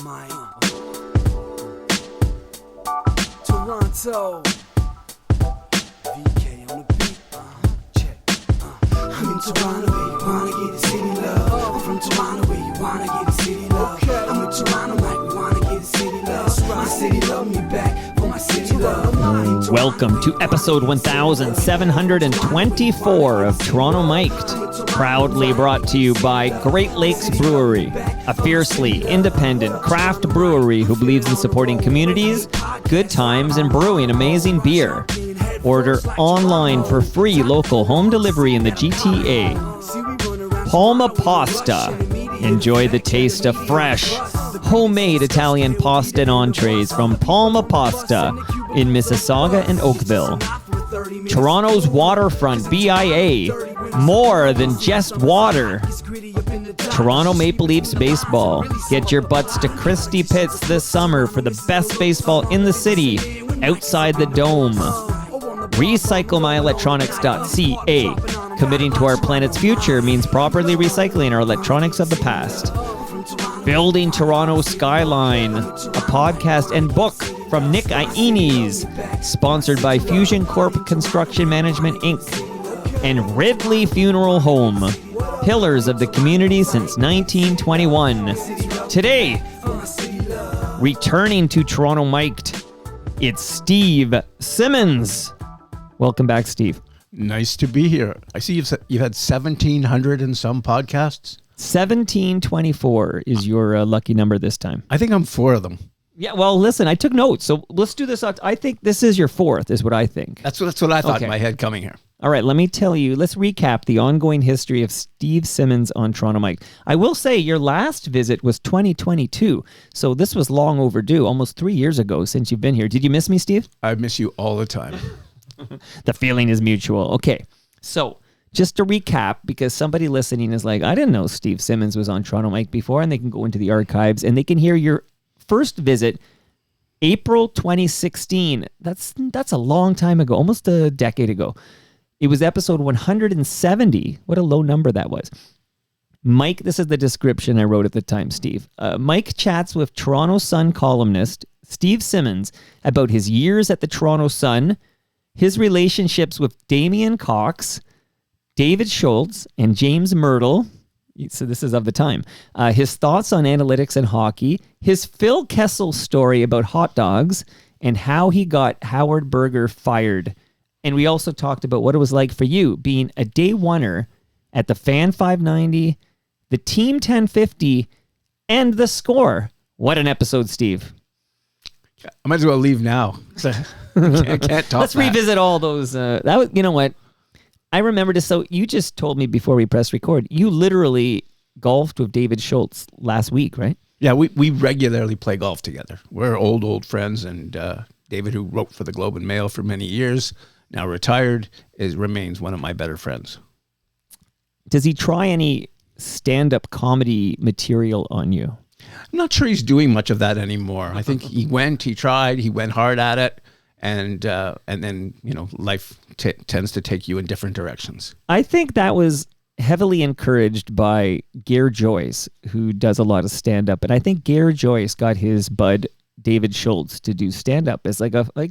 Mike. Toronto. VK on the beat. Check. I'm in Toronto where you wanna get the city love. I'm from Toronto where you wanna get the city love. I'm in Toronto like we wanna get the city love. My city love me back for my city love. Welcome to episode 1724 of Toronto Mic'd, proudly brought to you by Great Lakes Brewery, a fiercely independent craft brewery who believes in supporting communities, good times, and brewing amazing beer. Order online for free local home delivery in the GTA. Palma Pasta. Enjoy the taste of fresh, homemade Italian pasta and entrees from Palma Pasta in Mississauga and Oakville. Toronto's waterfront BIA, more than just water. Toronto Maple Leafs baseball. Get your butts to Christie Pitts this summer for the best baseball in the city, outside the dome. RecycleMyElectronics.ca. Committing to our planet's future means properly recycling our electronics of the past. Building Toronto Skyline, a podcast and book from Nick Iones, sponsored by Fusion Corp Construction Management Inc. and Ridley Funeral Home, pillars of the community since 1921. Today, returning to Toronto Mic'd, it's Steve Simmons. Welcome back, Steve. Nice to be here. I see you've had 1,700 and some podcasts. 1724 is your lucky number this time. I think I'm 4 of them. Yeah, well, listen, I took notes, so let's do this. I think this is your 4th, is what I think. That's what I thought in my head coming here. All right, let me tell you, let's recap the ongoing history of Steve Simmons on Toronto Mic'd. I will say your last visit was 2022, so this was long overdue, almost 3 years ago since you've been here. Did you miss me, Steve? I miss you all the time. The feeling is mutual. Okay, so just to recap, because somebody listening is like, I didn't know Steve Simmons was on Toronto Mic'd before, and they can go into the archives and they can hear your first visit, April 2016. That's a long time ago, almost a decade ago. It was episode 170. What a low number that was. Mike, this is the description I wrote at the time, Steve. Mike chats with Toronto Sun columnist Steve Simmons about his years at the Toronto Sun, his relationships with Damian Cox, David Schultz, and James Myrtle. So this is of the time. His thoughts on analytics and hockey, his Phil Kessel story about hot dogs, and how he got Howard Berger fired. And we also talked about what it was like for you being a day oneer at the Fan 590, the Team 1050, and the Score. What an episode, Steve. I might as well leave now. I can't talk. Let's revisit all those. That was, you know what? I remember this. So you just told me before we press record, you literally golfed with David Schultz last week, right? Yeah, we regularly play golf together. We're old friends, and David, who wrote for the Globe and Mail for many years, now retired, remains one of my better friends. Does he try any stand-up comedy material on you? I'm not sure he's doing much of that anymore. I think he tried, he went hard at it, and then, life tends to take you in different directions. I think that was heavily encouraged by Gare Joyce, who does a lot of stand-up, and I think Gare Joyce got his bud David Schultz to do stand-up as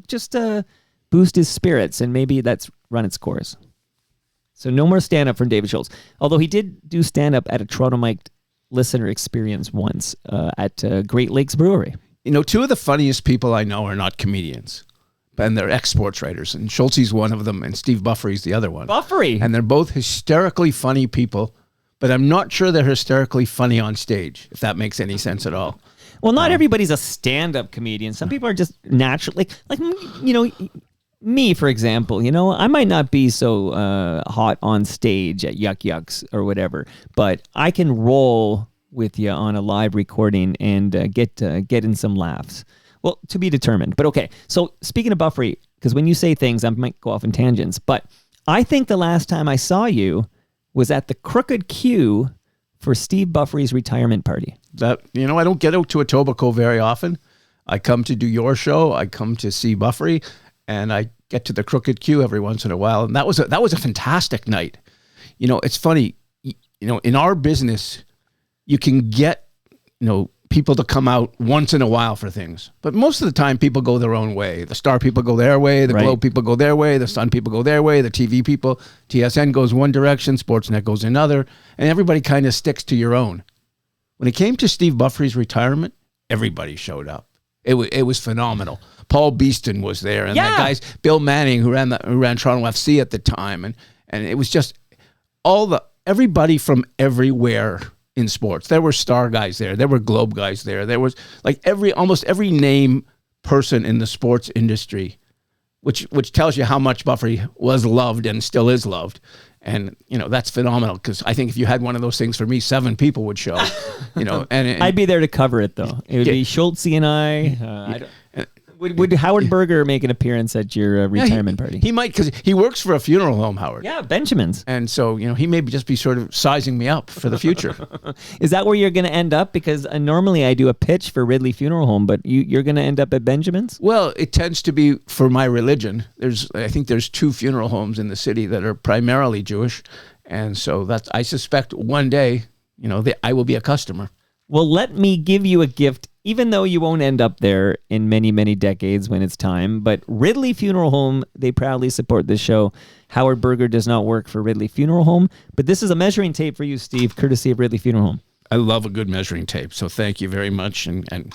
just to boost his spirits, and maybe that's run its course. So no more stand-up from David Schultz, although he did do stand-up at a Toronto Mic'd listener experience once at Great Lakes Brewery. 2 of the funniest people I know are not comedians, and they're ex-sports writers, and Schultze's one of them, and Steve Buffery's the other one. Buffery! And they're both hysterically funny people, but I'm not sure they're hysterically funny on stage, if that makes any sense at all. Well, not everybody's a stand-up comedian. Some people are just naturally, like me, for example, I might not be so hot on stage at Yuck Yucks or whatever, but I can roll with you on a live recording and get in some laughs. Well, to be determined. But okay, so speaking of Buffery, because when you say things, I might go off in tangents, but I think the last time I saw you was at the Crooked Q for Steve Buffery's retirement party. I don't get out to Etobicoke very often. I come to do your show, I come to see Buffery, and I get to the Crooked Q every once in a while, and that was a fantastic night. It's funny, in our business, you can get people to come out once in a while for things. But most of the time, people go their own way. The Star people go their way. The Right. Globe people go their way. The Sun people go their way. The TV people, TSN goes one direction. Sportsnet goes another. And everybody kind of sticks to your own. When it came to Steve Buffrey's retirement, everybody showed up. It was phenomenal. Paul Beeston was there, and that guy's Bill Manning, who ran Toronto FC at the time, and it was just everybody from everywhere in sports. There were Star guys there. There were Globe guys there. There was like almost every name person in the sports industry, which tells you how much Buffrey was loved and still is loved. And, that's phenomenal, because I think if you had one of those things for me, 7 people would show, and I'd be there to cover it, though. It would be Schultze and I. Would Howard Berger make an appearance at your retirement party? He might, because he works for a funeral home, Howard. Yeah, Benjamin's. And so, he may just be sort of sizing me up for the future. Is that where you're going to end up? Because normally I do a pitch for Ridley Funeral Home, but you're going to end up at Benjamin's? Well, it tends to be for my religion. I think there's 2 funeral homes in the city that are primarily Jewish. And so I suspect one day, I will be a customer. Well, let me give you a gift, even though you won't end up there in many, many decades when it's time. But Ridley Funeral Home, they proudly support this show. Howard Berger does not work for Ridley Funeral Home, but this is a measuring tape for you, Steve, courtesy of Ridley Funeral Home. I love a good measuring tape, so thank you very much. And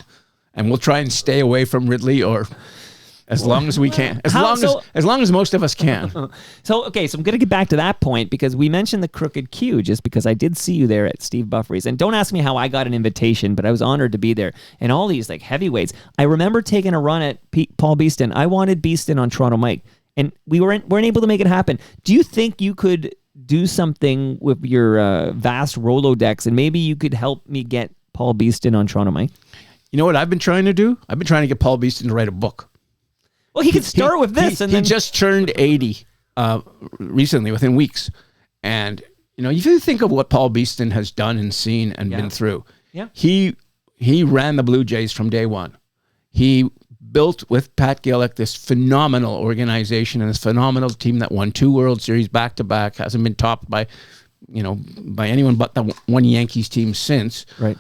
we'll try and stay away from Ridley, or as long as we can. As long as most of us can. So I'm going to get back to that point, because we mentioned the Crooked Q just because I did see you there at Steve Buffrey's. And don't ask me how I got an invitation, but I was honored to be there. And all these like heavyweights. I remember taking a run at Paul Beeston. I wanted Beeston on Toronto Mike, and we weren't able to make it happen. Do you think you could do something with your vast Rolodex, and maybe you could help me get Paul Beeston on Toronto Mike? You know what I've been trying to do? I've been trying to get Paul Beeston to write a book. Well, he could start with this. He just turned 80 recently, within weeks. And, if you think of what Paul Beeston has done and seen and been through, he ran the Blue Jays from day one. He built with Pat Gillick this phenomenal organization and this phenomenal team that won 2 World Series back-to-back, hasn't been topped by anyone but the one Yankees team since. Right.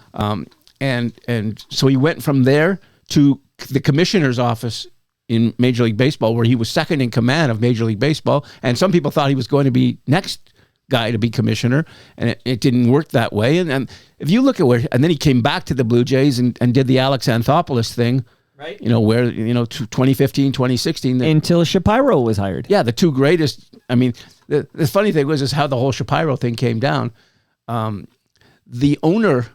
And so he went from there to the commissioner's office in Major League Baseball, where he was second in command of Major League Baseball. And some people thought he was going to be next guy to be commissioner, and it didn't work that way. And if you look at and then he came back to the Blue Jays and did the Alex Anthopoulos thing, right? Where, 2015, 2016. Until Shapiro was hired. Yeah, the 2 greatest. I mean, the funny thing is how the whole Shapiro thing came down. The owner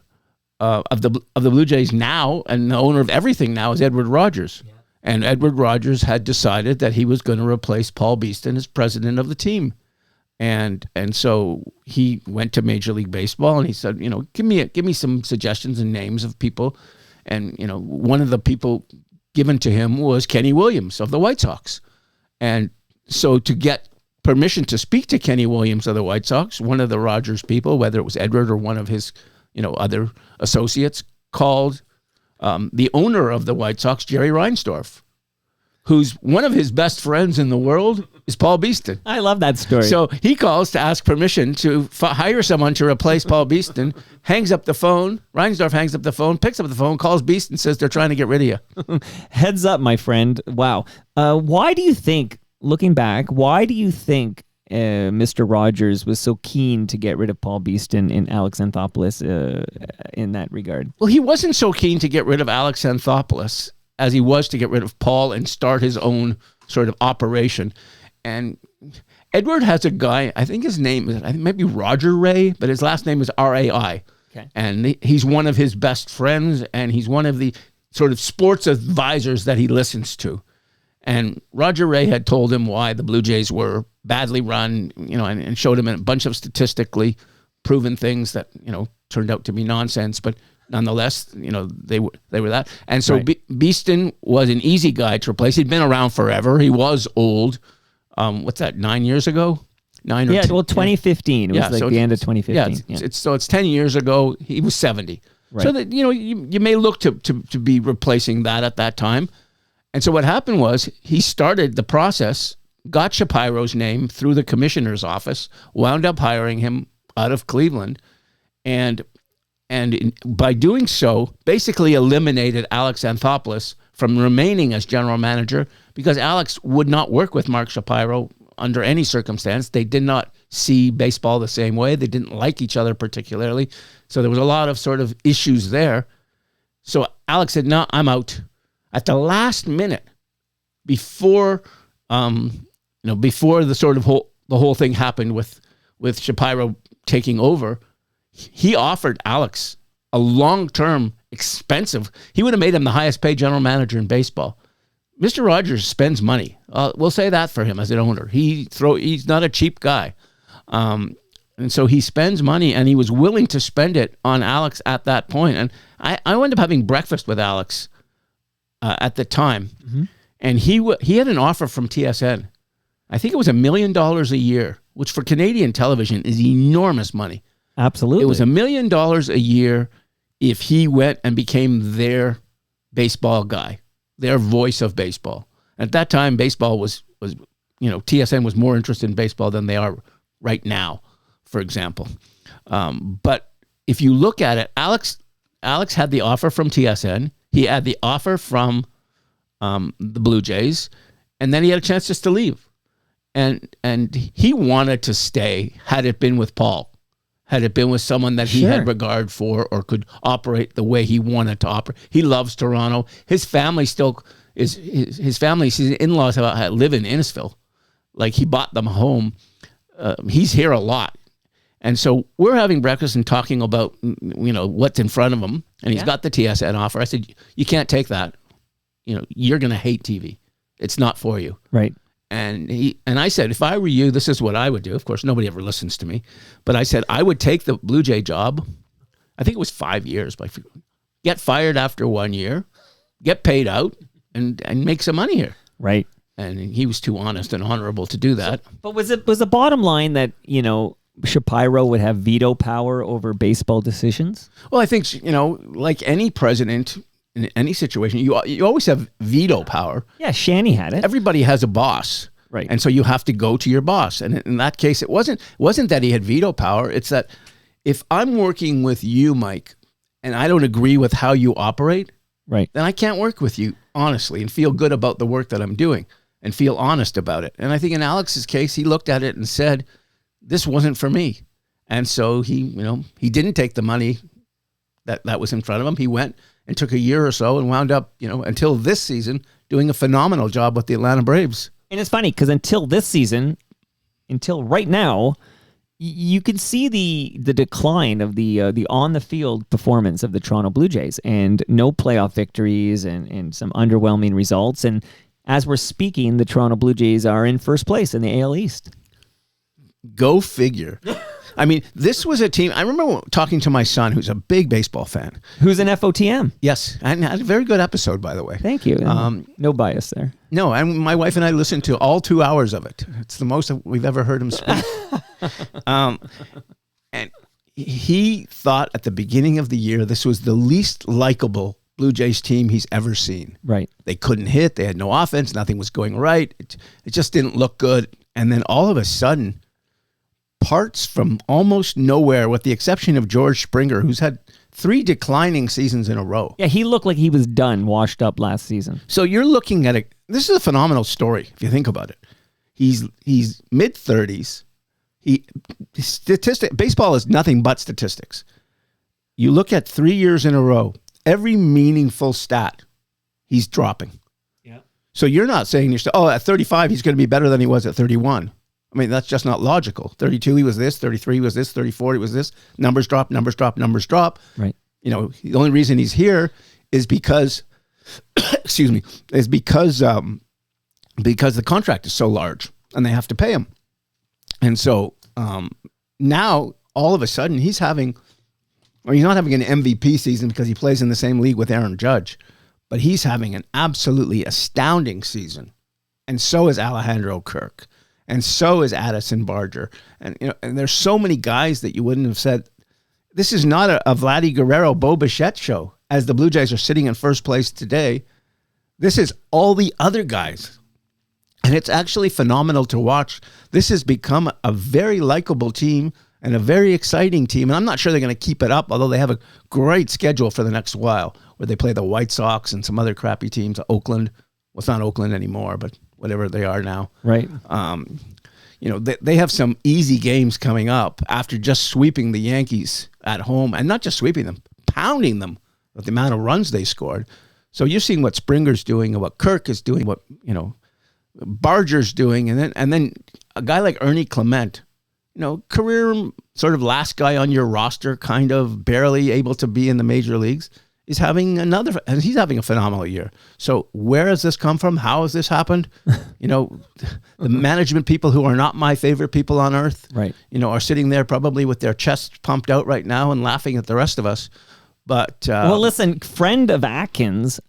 of the Blue Jays now, and the owner of everything now, is Edward Rogers. Yeah. And Edward Rogers had decided that he was going to replace Paul Beeston as president of the team. And so he went to Major League Baseball and he said, give me some suggestions and names of people. And, one of the people given to him was Kenny Williams of the White Sox. And so to get permission to speak to Kenny Williams of the White Sox, one of the Rogers people, whether it was Edward or one of his, other associates, called the owner of the White Sox, Jerry Reinsdorf, who's one of his best friends in the world, is Paul Beeston. I love that story. So he calls to ask permission to hire someone to replace Paul Beeston, hangs up the phone, Reinsdorf hangs up the phone, picks up the phone, calls Beeston, says they're trying to get rid of you. Heads up, my friend. Wow. Why do you think, looking back, Mr. Rogers was so keen to get rid of Paul Beeston and Alex Anthopoulos in that regard? Well, he wasn't so keen to get rid of Alex Anthopoulos as he was to get rid of Paul and start his own sort of operation. And Edward has a guy, I think his name is, maybe Roger Ray, but his last name is R-A-I. Okay. And he's one of his best friends, and he's one of the sort of sports advisors that he listens to. And Roger Ray had told him why the Blue Jays were badly run, and showed him a bunch of statistically proven things that, turned out to be nonsense, but nonetheless, they were that. And so right. Beeston was an easy guy to replace. He'd been around forever. He was old. What's that, 9 years ago? 2015. It was the end of 2015. Yeah, it's 10 years ago. He was 70. Right. So that, you may look to be replacing that at that time. And so what happened was he started the process, got Shapiro's name through the commissioner's office, wound up hiring him out of Cleveland. And by doing so, basically eliminated Alex Anthopoulos from remaining as general manager because Alex would not work with Mark Shapiro under any circumstance. They did not see baseball the same way. They didn't like each other particularly. So there was a lot of sort of issues there. So Alex said, no, I'm out. At the last minute, before before the whole thing happened with Shapiro taking over, he offered Alex a long-term, expensive. He would have made him the highest paid general manager in baseball. Mr. Rogers spends money. We'll say that for him as an owner. He's not a cheap guy. And so he spends money, and he was willing to spend it on Alex at that point. And I wound up having breakfast with Alex at the time. Mm-hmm. And he had an offer from TSN. I think it was $1 million a year, which for Canadian television is enormous money. Absolutely. It was $1 million a year if he went and became their baseball guy, their voice of baseball. At that time, baseball was TSN was more interested in baseball than they are right now, for example. But if you look at it, Alex had the offer from TSN. He had the offer from the Blue Jays, and then he had a chance just to leave. And he wanted to stay had it been with Paul, had it been with someone that he had regard for or could operate the way he wanted to operate. He loves Toronto. His family still is his in-laws live in Innisfil. Like, he bought them a home. He's here a lot. And so we're having breakfast and talking about, what's in front of him. And he's got the TSN offer. I said, you can't take that. You're going to hate TV. It's not for you. Right. And I said, if I were you, this is what I would do. Of course, nobody ever listens to me. But I said, I would take the Blue Jay job. I think it was 5 years. But get fired after 1 year, get paid out, and make some money here. Right. And he was too honest and honorable to do that. But was the bottom line that, Shapiro would have veto power over baseball decisions? Well, I think, like any president in any situation, you always have veto power. Yeah, Shanny had it. Everybody has a boss. Right. And so you have to go to your boss. And in that case, it wasn't that he had veto power. It's that if I'm working with you, Mike, and I don't agree with how you operate, right, then I can't work with you honestly and feel good about the work that I'm doing and feel honest about it. And I think in Alex's case, he looked at it and said, this wasn't for me. And so he didn't take the money that was in front of him. He went and took a year or so and wound up, until this season, doing a phenomenal job with the Atlanta Braves. And it's funny because until this season, until right now, you can see the decline of the on the field performance of the Toronto Blue Jays, and no playoff victories and some underwhelming results. And as we're speaking, the Toronto Blue Jays are in first place in the AL East. Go figure. I mean, this was a team. I remember talking to my son, who's a big baseball fan. Who's an FOTM? Yes. And had a very good episode, by the way. Thank you. No bias there. No, and my wife and I listened to all 2 hours of it. It's the most we've ever heard him speak. And he thought at the beginning of the year, this was the least likable Blue Jays team he's ever seen. Right. They couldn't hit. They had no offense. Nothing was going right. It just didn't look good. And then all of a sudden, parts from almost nowhere, with the exception of George Springer, who's had 3 declining seasons in a row. Yeah, he looked like he was done, washed up last season. So you're looking at it. This is a phenomenal story if you think about it. He's mid-30s. Baseball is nothing but statistics. You look at 3 years in a row, every meaningful stat, he's dropping. Yeah. So you're not saying at 35 he's going to be better than he was at 31. I mean, that's just not logical. 32, he was this. 33, he was this. 34, he was this. Numbers drop, numbers drop, numbers drop. Right. The only reason he's here is because, because the contract is so large and they have to pay him. And so now, all of a sudden, he's not having an MVP season because he plays in the same league with Aaron Judge, but he's having an absolutely astounding season. And so is Alejandro Kirk. And so is Addison Barger. And and there's so many guys that you wouldn't have said, this is not a Vladdy Guerrero, Bo Bichette show. As the Blue Jays are sitting in first place today, this is all the other guys. And it's actually phenomenal to watch. This has become a very likable team, and a very exciting team. And I'm not sure they're going to keep it up, although they have a great schedule for the next while where they play the White Sox and some other crappy teams, Oakland. Well, it's not Oakland anymore, but whatever they are now. Right. They have some easy games coming up after just sweeping the Yankees at home, and not just sweeping them, pounding them with the amount of runs they scored. So you're seeing what Springer's doing and what Kirk is doing, what Barger's doing, and then a guy like Ernie Clement, career sort of last guy on your roster, kind of barely able to be in the major leagues, is having he's having a phenomenal year. So where has this come from? How has this happened? The management people who are not my favorite people on earth, right? Are sitting there probably with their chests pumped out right now and laughing at the rest of us. But well, listen, friend of Atkins,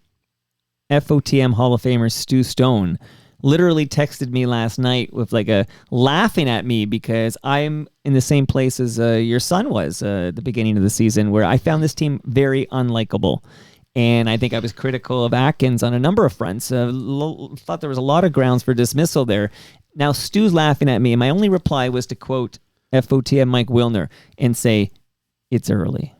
FOTM Hall of Famer Stu Stone, literally texted me last night with laughing at me because I'm in the same place as your son was at the beginning of the season, where I found this team very unlikable. And I think I was critical of Atkins on a number of fronts. Thought there was a lot of grounds for dismissal there. Now Stu's laughing at me, and my only reply was to quote FOTM Mike Wilner and say, "It's early."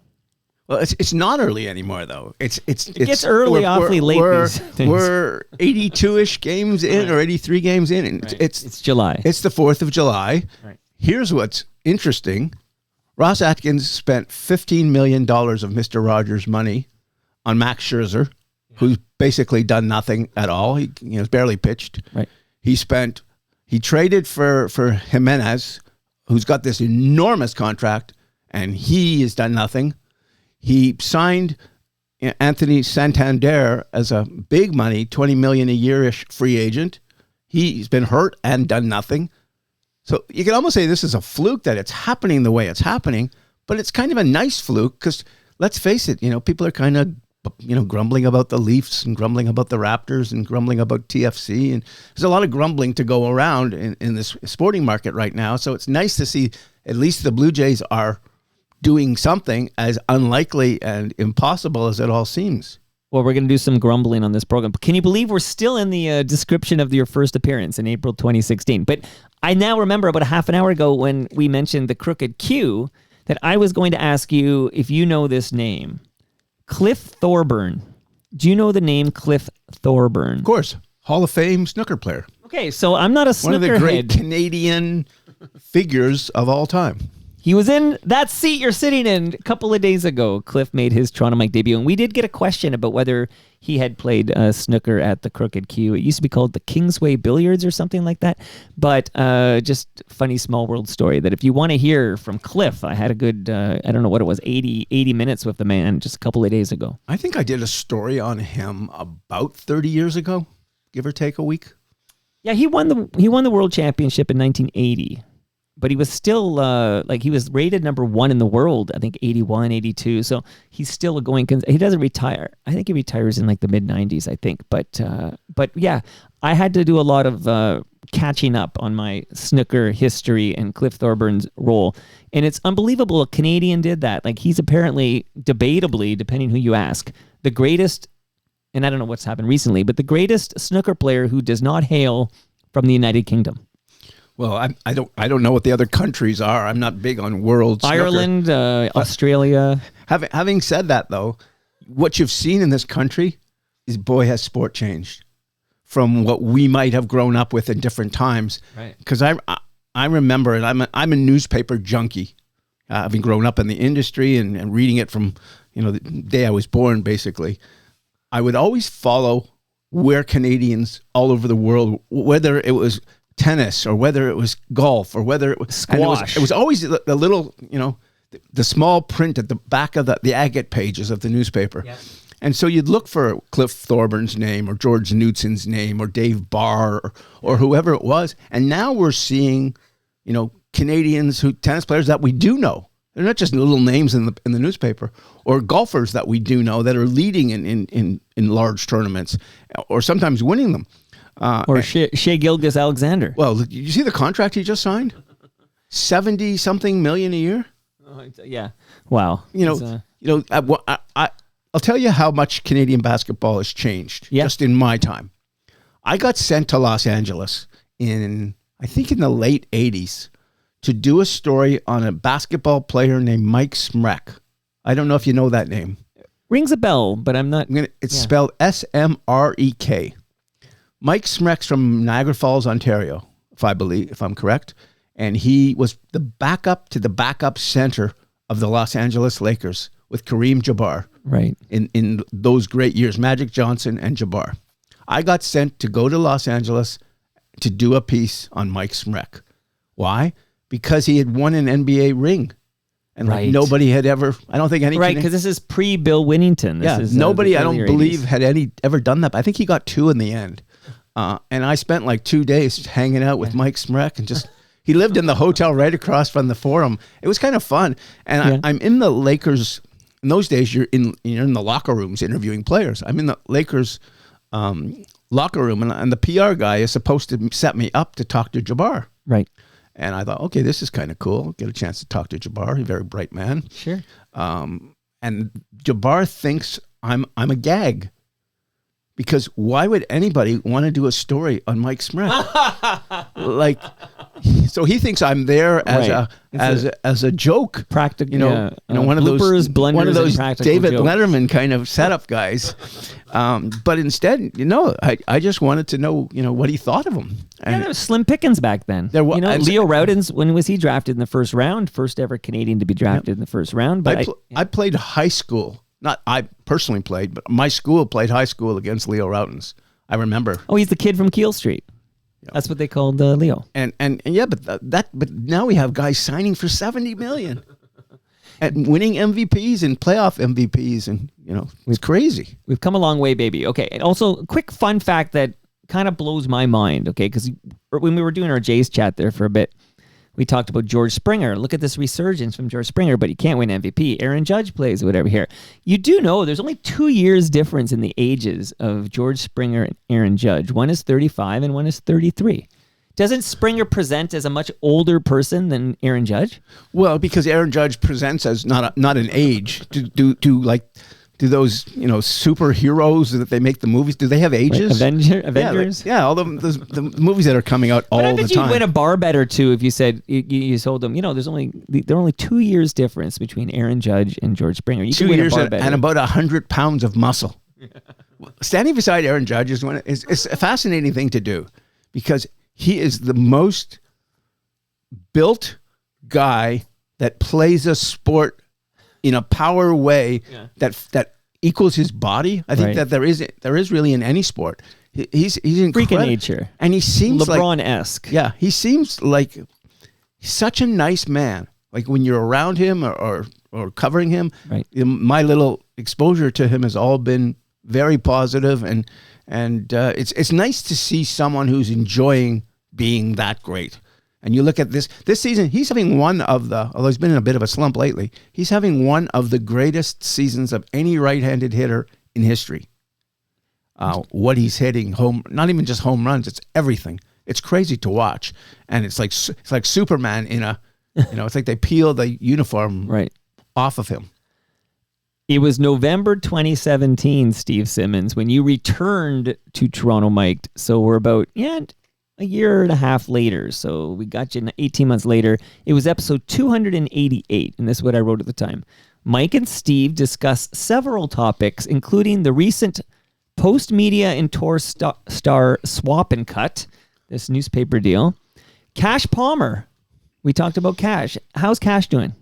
Well, it's not early anymore, though. It gets early awfully late. We're 82-ish games in, or 83 games in. And it's July. It's the 4th of July. Right. Here's what's interesting. Ross Atkins spent $15 million of Mr. Rogers' money on Max Scherzer, who's basically done nothing at all. He has barely pitched. Right. He traded for Jimenez, who's got this enormous contract, and he has done nothing. He signed Anthony Santander as a big money, $20 million a year-ish free agent. He's been hurt and done nothing. So you can almost say this is a fluke that it's happening the way it's happening, but it's kind of a nice fluke because let's face it, people are kind of, grumbling about the Leafs and grumbling about the Raptors and grumbling about TFC. And there's a lot of grumbling to go around in this sporting market right now. So it's nice to see at least the Blue Jays are doing something, as unlikely and impossible as it all seems. Well, we're going to do some grumbling on this program. Can you believe we're still in the description of your first appearance in April 2016? But I now remember about a half an hour ago when we mentioned the Crooked Q that I was going to ask you if you know this name. Cliff Thorburn. Do you know the name Cliff Thorburn? Of course. Hall of Fame snooker player. Okay, so I'm not a snooker One of the great head. Canadian figures of all time. He was in that seat you're sitting in a couple of days ago. Cliff made his Toronto Mike debut, and we did get a question about whether he had played snooker at the Crooked Q. It used to be called the Kingsway Billiards or something like that. But just funny small world story that if you want to hear from Cliff, I had a good, I don't know what it was, 80 minutes with the man just a couple of days ago. I think I did a story on him about 30 years ago, give or take a week. Yeah, he won the World Championship in 1980. But he was still, he was rated number 1 in the world, I think 81, 82. So he's still going, he doesn't retire. I think he retires in the mid-90s, I think. But yeah, I had to do a lot of catching up on my snooker history and Cliff Thorburn's role. And it's unbelievable a Canadian did that. He's apparently, debatably, depending who you ask, the greatest, and I don't know what's happened recently, but the greatest snooker player who does not hail from the United Kingdom. Well, I don't know what the other countries are. I'm not big on world snooker. Ireland, Australia. Having said that, though, what you've seen in this country is, boy, has sport changed from what we might have grown up with in different times. Right. Because I remember, and I'm a newspaper junkie, having grown up in the industry and reading it from the day I was born, basically. I would always follow where Canadians all over the world, whether it was tennis or whether it was golf or whether it was squash. It was always the little, the small print at the back of the agate pages of the newspaper. Yeah. And so you'd look for Cliff Thorburn's name or George Knudsen's name or Dave Barr or whoever it was. And now we're seeing, Canadians tennis players that we do know. They're not just little names in the newspaper, or golfers that we do know that are leading in large tournaments or sometimes winning them. Or Shea Gilgeous-Alexander. Well, did you see the contract he just signed? 70-something million a year. Yeah. Wow. I'll tell you how much Canadian basketball has changed just in my time. I got sent to Los Angeles in the late 80s to do a story on a basketball player named Mike Smrek. I don't know if you know that name. Rings a bell, but I'm not. It's spelled Smrek. Mike Smrek's from Niagara Falls, Ontario, if I'm correct. And he was the backup to the backup center of the Los Angeles Lakers with Kareem Jabbar. Right. In those great years, Magic Johnson and Jabbar. I got sent to go to Los Angeles to do a piece on Mike Smrek. Why? Because he had won an NBA ring. And like nobody had ever, I don't think any. Right, because this is pre-Bill Winnington. This is, nobody, I don't 80s. believe, had ever done that. But I think he got 2 in the end. And I spent like 2 days hanging out with Mike Smrek and just, he lived in the hotel right across from the Forum. It was kind of fun. And I'm in the Lakers. In those days, you're in the locker rooms interviewing players. I'm in the Lakers locker room, and the PR guy is supposed to set me up to talk to Jabbar. Right. And I thought, okay, this is kind of cool. Get a chance to talk to Jabbar. He's a very bright man. Sure. And Jabbar thinks I'm a gag. Because why would anybody want to do a story on Mike Smrek? Like, so he thinks I'm there as a joke. Practical, one of bloopers, those blunders, David jokes. Letterman kind of setup guys. But instead, I just wanted to know, what he thought of him. And there was slim pickings back then. There was, Leo Rowdens, when was he drafted in the first round? First ever Canadian to be drafted in the first round. But I played high school. Not I personally played, but my school played high school against Leo Rowdens. I remember. Oh, he's the kid from Keele Street. Yeah. That's what they called Leo. And yeah, but now we have guys signing for $70 million and winning MVPs and playoff MVPs, and it's crazy. We've come a long way, baby. Okay, and also a quick fun fact that kind of blows my mind. Okay, because when we were doing our Jays chat there for a bit, we talked about George Springer. Look at this resurgence from George Springer, but he can't win MVP. Aaron Judge plays whatever here. You do know there's only 2 years difference in the ages of George Springer and Aaron Judge. One is 35 and one is 33. Doesn't Springer present as a much older person than Aaron Judge? Well, because Aaron Judge presents as not an age. Do those superheroes that they make the movies? Do they have ages? Avengers. Yeah, all the movies that are coming out all the time. But I bet you'd win a bar bet or two if you said you told them. There are only 2 years difference between Aaron Judge and George Springer. You 2 years and about 100 pounds of muscle. Standing beside Aaron Judge is a fascinating thing to do, because he is the most built guy that plays a sport in a power way that equals his body. I think that there is really in any sport. He's incredible. Freak of nature. And he seems LeBron-esque. Yeah, he seems like he's such a nice man. Like when you're around him or covering him, my little exposure to him has all been very positive, and it's nice to see someone who's enjoying being that great. And you look at this season, he's having although he's been in a bit of a slump lately, he's having one of the greatest seasons of any right-handed hitter in history. What he's hitting, not even just home runs, it's everything. It's crazy to watch. And it's like Superman it's like they peel the uniform off of him. It was November 2017, Steve Simmons, when you returned to Toronto, Mike. So we're about, a year and a half later. So we got you 18 months later. It was episode 288, and this is what I wrote at the time. Mike and Steve discuss several topics, including the recent post-media and tour star swap and cut, this newspaper deal. Cash Palmer. We talked about Cash. How's Cash doing?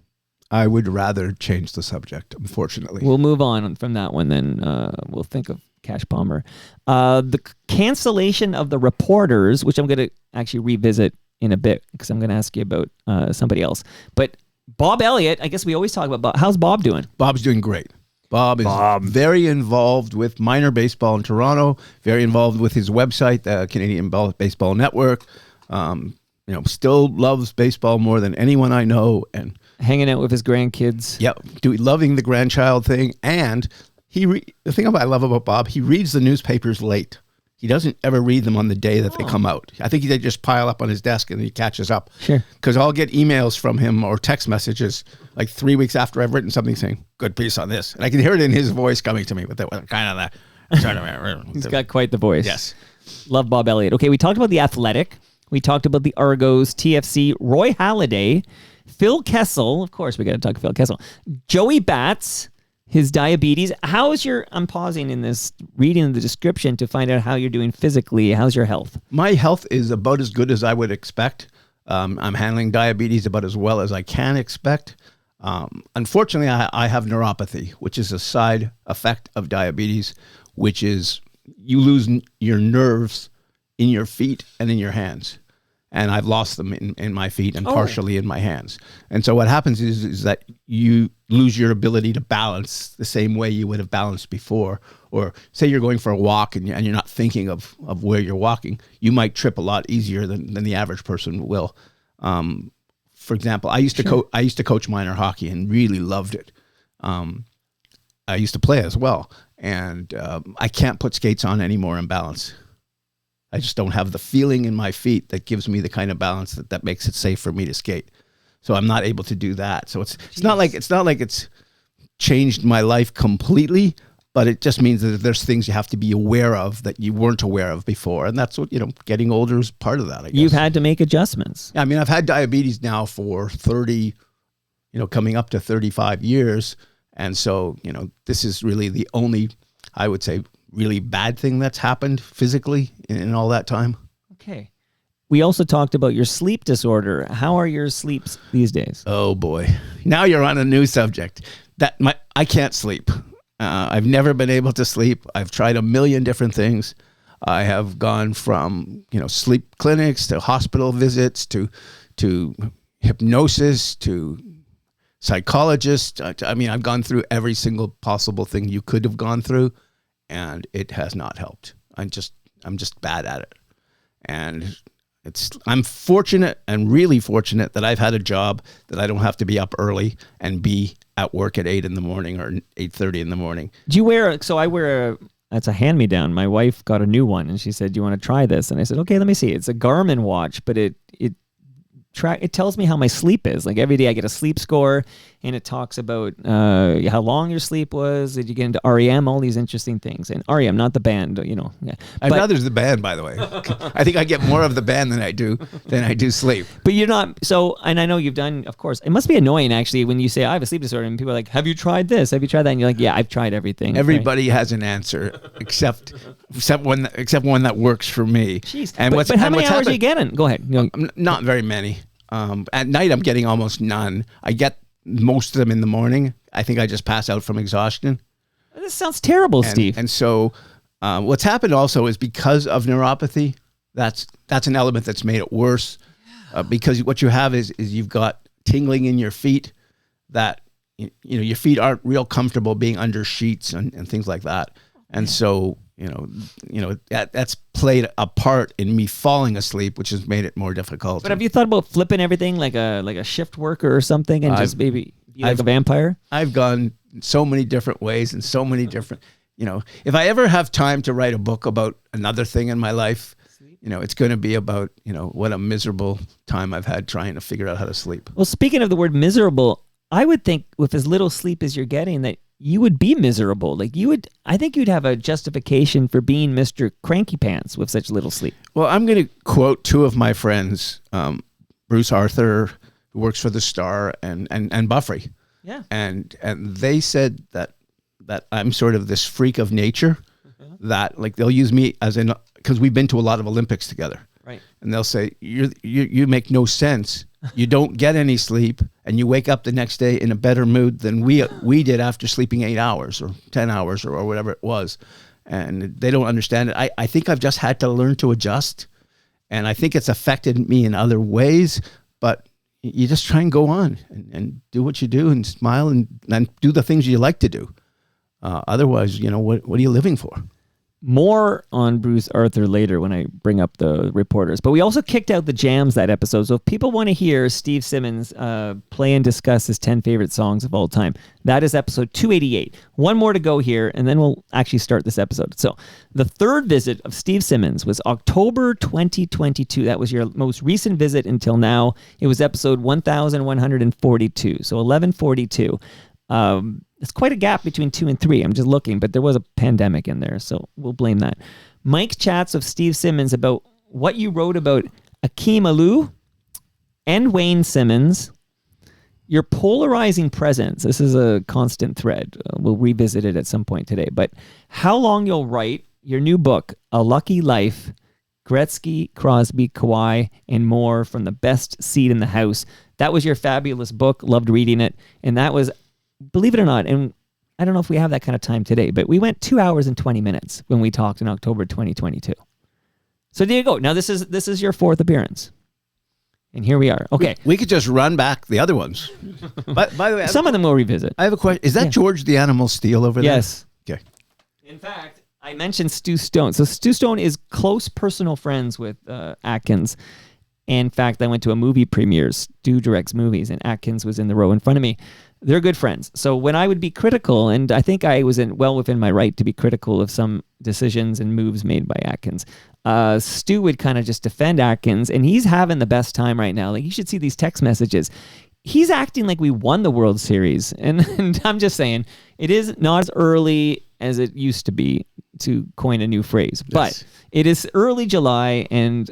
I would rather change the subject, unfortunately. We'll move on from that one, then we'll think of Cash Palmer. The cancellation of the Reporters, which I'm going to actually revisit in a bit because I'm going to ask you about somebody else. But Bob Elliott, I guess we always talk about Bob. How's Bob doing? Bob's doing great. Bob is very involved with minor baseball in Toronto, very involved with his website, the Canadian Baseball Network. Still loves baseball more than anyone I know. And hanging out with his grandkids. Yep, loving the grandchild thing. And the thing I love about Bob, he reads the newspapers late. He doesn't ever read them on the day that they come out. I think they just pile up on his desk and he catches up. Sure. Because I'll get emails from him or text messages like 3 weeks after I've written something saying, good piece on this. And I can hear it in his voice coming to me with that kind of that. He's got quite the voice. Yes. Love Bob Elliott. Okay, we talked about The Athletic. We talked about the Argos, TFC, Roy Halladay, Phil Kessel. Of course, we got to talk Phil Kessel. Joey Bats, his diabetes. I'm pausing in this, reading the description to find out how you're doing physically. How's your health? My health is about as good as I would expect. I'm handling diabetes about as well as I can expect. Unfortunately, I have neuropathy, which is a side effect of diabetes, which is you lose your nerves in your feet and in your hands. And I've lost them in my feet and partially in my hands. And so what happens is that you lose your ability to balance the same way you would have balanced before. Or say you're going for a walk and you're not thinking of where you're walking, you might trip a lot easier than the average person will. For example, I used to coach minor hockey and really loved it. I used to play as well, and I can't put skates on anymore in balance. I just don't have the feeling in my feet that gives me the kind of balance that makes it safe for me to skate. So I'm not able to do that. So it's not like it's changed my life completely, but it just means that there's things you have to be aware of that you weren't aware of before. And that's what, getting older is part of that, I guess. You've had to make adjustments. I mean, I've had diabetes now for 30, coming up to 35 years. And so, this is really the only, I would say, really bad thing that's happened physically in all that time. Okay. We also talked about your sleep disorder. How are your sleeps these days? Oh boy. Now you're on a new subject. I can't sleep. I've never been able to sleep. I've tried a million different things. I have gone from, sleep clinics to hospital visits to hypnosis to psychologists. I mean, I've gone through every single possible thing you could have gone through, and it has not helped. I'm just bad at it. And I'm fortunate and really fortunate that I've had a job that I don't have to be up early and be at work at 8 in the morning or 8:30 in the morning. Do you that's a hand-me-down. My wife got a new one and she said, "Do you want to try this?" And I said, "Okay, let me see." It's a Garmin watch, but it tells me how my sleep is. Like every day I get a sleep score, and it talks about how long your sleep was. Did you get into REM? All these interesting things. And REM, not the band, Yeah. I'd rather the band, by the way. I think I get more of the band than I do sleep. But you're not, and I know you've done, of course, it must be annoying actually when you say, "I have a sleep disorder," and people are like, "Have you tried this? Have you tried that?" And you're like, "Yeah, I've tried everything." Everybody has an answer except one that works for me. Jeez. But how many hours are you getting? Go ahead. Not very many. At night, I'm getting almost none. I get most of them in the morning. I think I just pass out from exhaustion. This sounds terrible, Steve. And so what's happened also is because of neuropathy, that's an element that's made it worse. Because what you have is you've got tingling in your feet that, your feet aren't real comfortable being under sheets and things like that. And so, that's played a part in me falling asleep, which has made it more difficult. But have you thought about flipping everything like a shift worker or something and just maybe be like a vampire? I've gone so many different ways and so many different, if I ever have time to write a book about another thing in my life, it's going to be about, what a miserable time I've had trying to figure out how to sleep. Well, speaking of the word miserable, I would think with as little sleep as you're getting that you would be miserable. I think you'd have a justification for being Mr. Cranky Pants with such little sleep. Well, I'm going to quote two of my friends, Bruce Arthur, who works for the Star, and Buffrey. Yeah. And they said that I'm sort of this freak of nature, that like they'll use me because we've been to a lot of Olympics together. Right. And they'll say, you make no sense. You don't get any sleep, and you wake up the next day in a better mood than we did after sleeping 8 hours or 10 hours or whatever it was. And they don't understand it. I think I've just had to learn to adjust, and I think it's affected me in other ways, but you just try and go on and do what you do and smile and do the things you like to do. Otherwise, what are you living for? More on Bruce Arthur later when I bring up the reporters. But we also kicked out the jams that episode. So if people want to hear Steve Simmons play and discuss his 10 favorite songs of all time, that is episode 288. One more to go here, and then we'll actually start this episode. So the third visit of Steve Simmons was October 2022. That was your most recent visit until now. It was episode 1142. So 1142. It's quite a gap between 2 and 3. I'm just looking, but there was a pandemic in there, so we'll blame that. Mike chats with Steve Simmons about what you wrote about Akeem Alou, and Wayne Simmons. Your polarizing presence. This is a constant thread. We'll revisit it at some point today. But how long you'll write your new book, A Lucky Life, Gretzky, Crosby, Kawhi, and more from the best seat in the house. That was your fabulous book. Loved reading it. And that was, believe it or not, and I don't know if we have that kind of time today, but we went 2 hours and 20 minutes when we talked in October 2022. So there you go. Now this is your fourth appearance. And here we are. Okay. We could just run back the other ones. By the way, some of them we'll revisit. I have a question. Is that George the Animal Steele over there? Yes. Okay. In fact, I mentioned Stu Stone. So Stu Stone is close personal friends with Atkins. In fact, I went to a movie premiere. Stu directs movies, and Atkins was in the row in front of me. They're good friends. So when I would be critical, and I think I was well within my right to be critical of some decisions and moves made by Atkins, Stu would kind of just defend Atkins, and he's having the best time right now. Like, you should see these text messages. He's acting like we won the World Series, and I'm just saying, it is not as early as it used to be, to coin a new phrase. Yes. But it is early July, and,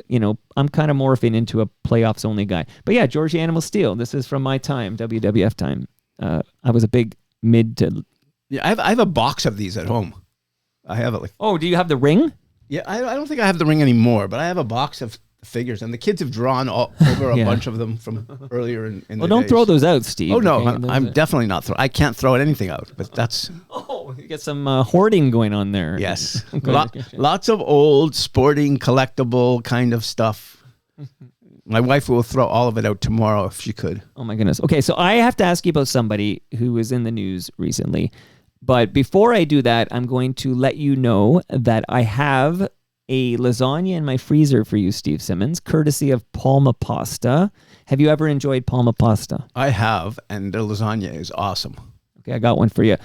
I'm kind of morphing into a playoffs only guy. But yeah, George the Animal Steele. This is from my time, WWF time. I was a big mid to... Yeah, I have a box of these at home. I have it like... Oh, do you have the ring? Yeah, I don't think I have the ring anymore, but I have a box of figures, and the kids have drawn over a bunch of them from earlier in the Well, don't days. throw those out, Steve. Oh, no, okay? I'm definitely not I can't throw anything out, but that's... Oh, you get some hoarding going on there. Yes. Lots of old sporting collectible kind of stuff. My wife will throw all of it out tomorrow if she could. Oh, my goodness. Okay, so I have to ask you about somebody who was in the news recently. But before I do that, I'm going to let you know that I have a lasagna in my freezer for you, Steve Simmons, courtesy of Palma Pasta. Have you ever enjoyed Palma Pasta? I have, and their lasagna is awesome. Okay, I got one for you.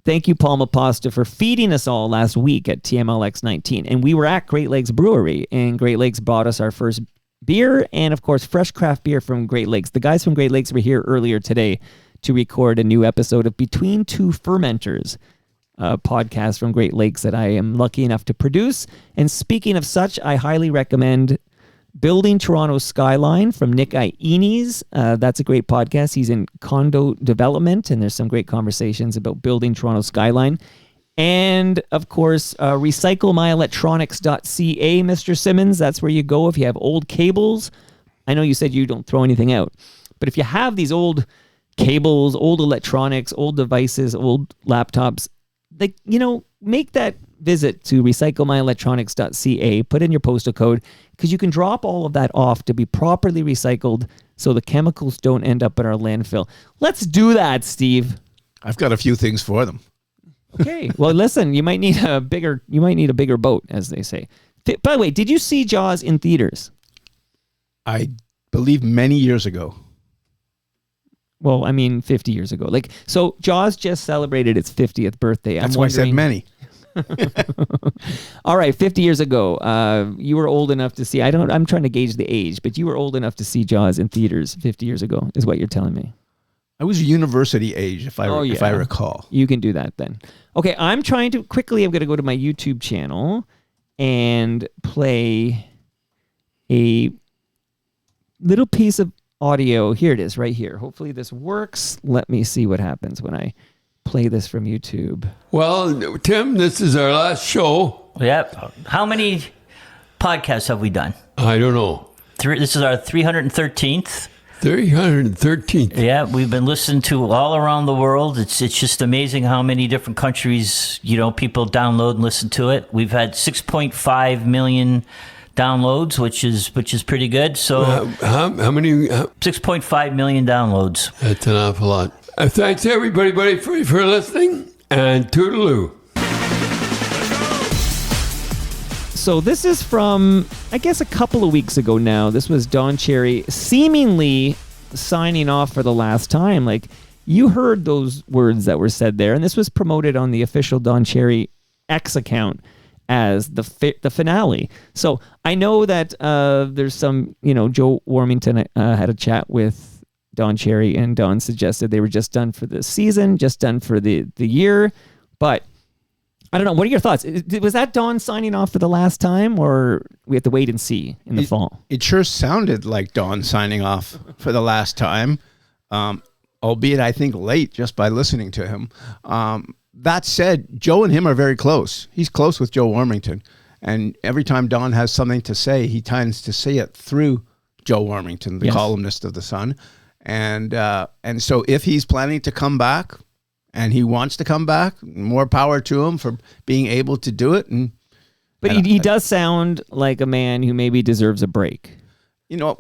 Thank you, Palma Pasta, for feeding us all last week at TMLX 19. And we were at Great Lakes Brewery, and Great Lakes brought us our first beer and, of course, fresh craft beer from Great Lakes. The guys from Great Lakes were here earlier today to record a new episode of Between Two Fermenters, a podcast from Great Lakes that I am lucky enough to produce. And speaking of such, I highly recommend Building Toronto's Skyline from Nick Iones. That's a great podcast. He's in condo development, and there's some great conversations about building Toronto's skyline. And, of course, recyclemyelectronics.ca, Mr. Simmons. That's where you go if you have old cables. I know you said you don't throw anything out, but if you have these old cables, old electronics, old devices, old laptops, make that visit to recyclemyelectronics.ca, put in your postal code, because you can drop all of that off to be properly recycled so the chemicals don't end up in our landfill. Let's do that, Steve. I've got a few things for them. Okay. Well, listen, you might need a bigger boat, as they say. By the way, did you see Jaws in theaters? I believe many years ago. Well, 50 years ago. So Jaws just celebrated its 50th birthday. That's why I said many. All right, 50 years ago, you were old enough to see, I'm trying to gauge the age, but you were old enough to see Jaws in theaters 50 years ago, is what you're telling me. I was university age, if I recall. You can do that then. Okay, I'm going to go to my YouTube channel and play a little piece of audio. Here it is, right here. Hopefully this works. Let me see what happens when I play this from YouTube. Well, Tim, this is our last show. Yep. How many podcasts have we done? I don't know. This is our 313th. 313th. Yeah, we've been listened to all around the world. It's just amazing how many different countries, people download and listen to it. We've had 6.5 million downloads, which is pretty good. So how many? 6.5 million downloads. That's an awful lot. Thanks everybody for listening, and toodaloo. So this is from, I guess, a couple of weeks ago now. This was Don Cherry seemingly signing off for the last time. You heard those words that were said there, and this was promoted on the official Don Cherry X account as the finale. So I know that there's some, Joe Warmington had a chat with Don Cherry, and Don suggested they were just done for the season, just done for the year. But I don't know. What are your thoughts? Was that Don signing off for the last time, or we have to wait and see in the fall? It sure sounded like Don signing off for the last time, albeit I think late just by listening to him. That said, Joe and him are very close. He's close with Joe Warmington. And every time Don has something to say, he tends to say it through Joe Warmington, the columnist of The Sun. And so if he's planning to come back and he wants to come back, more power to him for being able to do it. But he does sound like a man who maybe deserves a break. You know,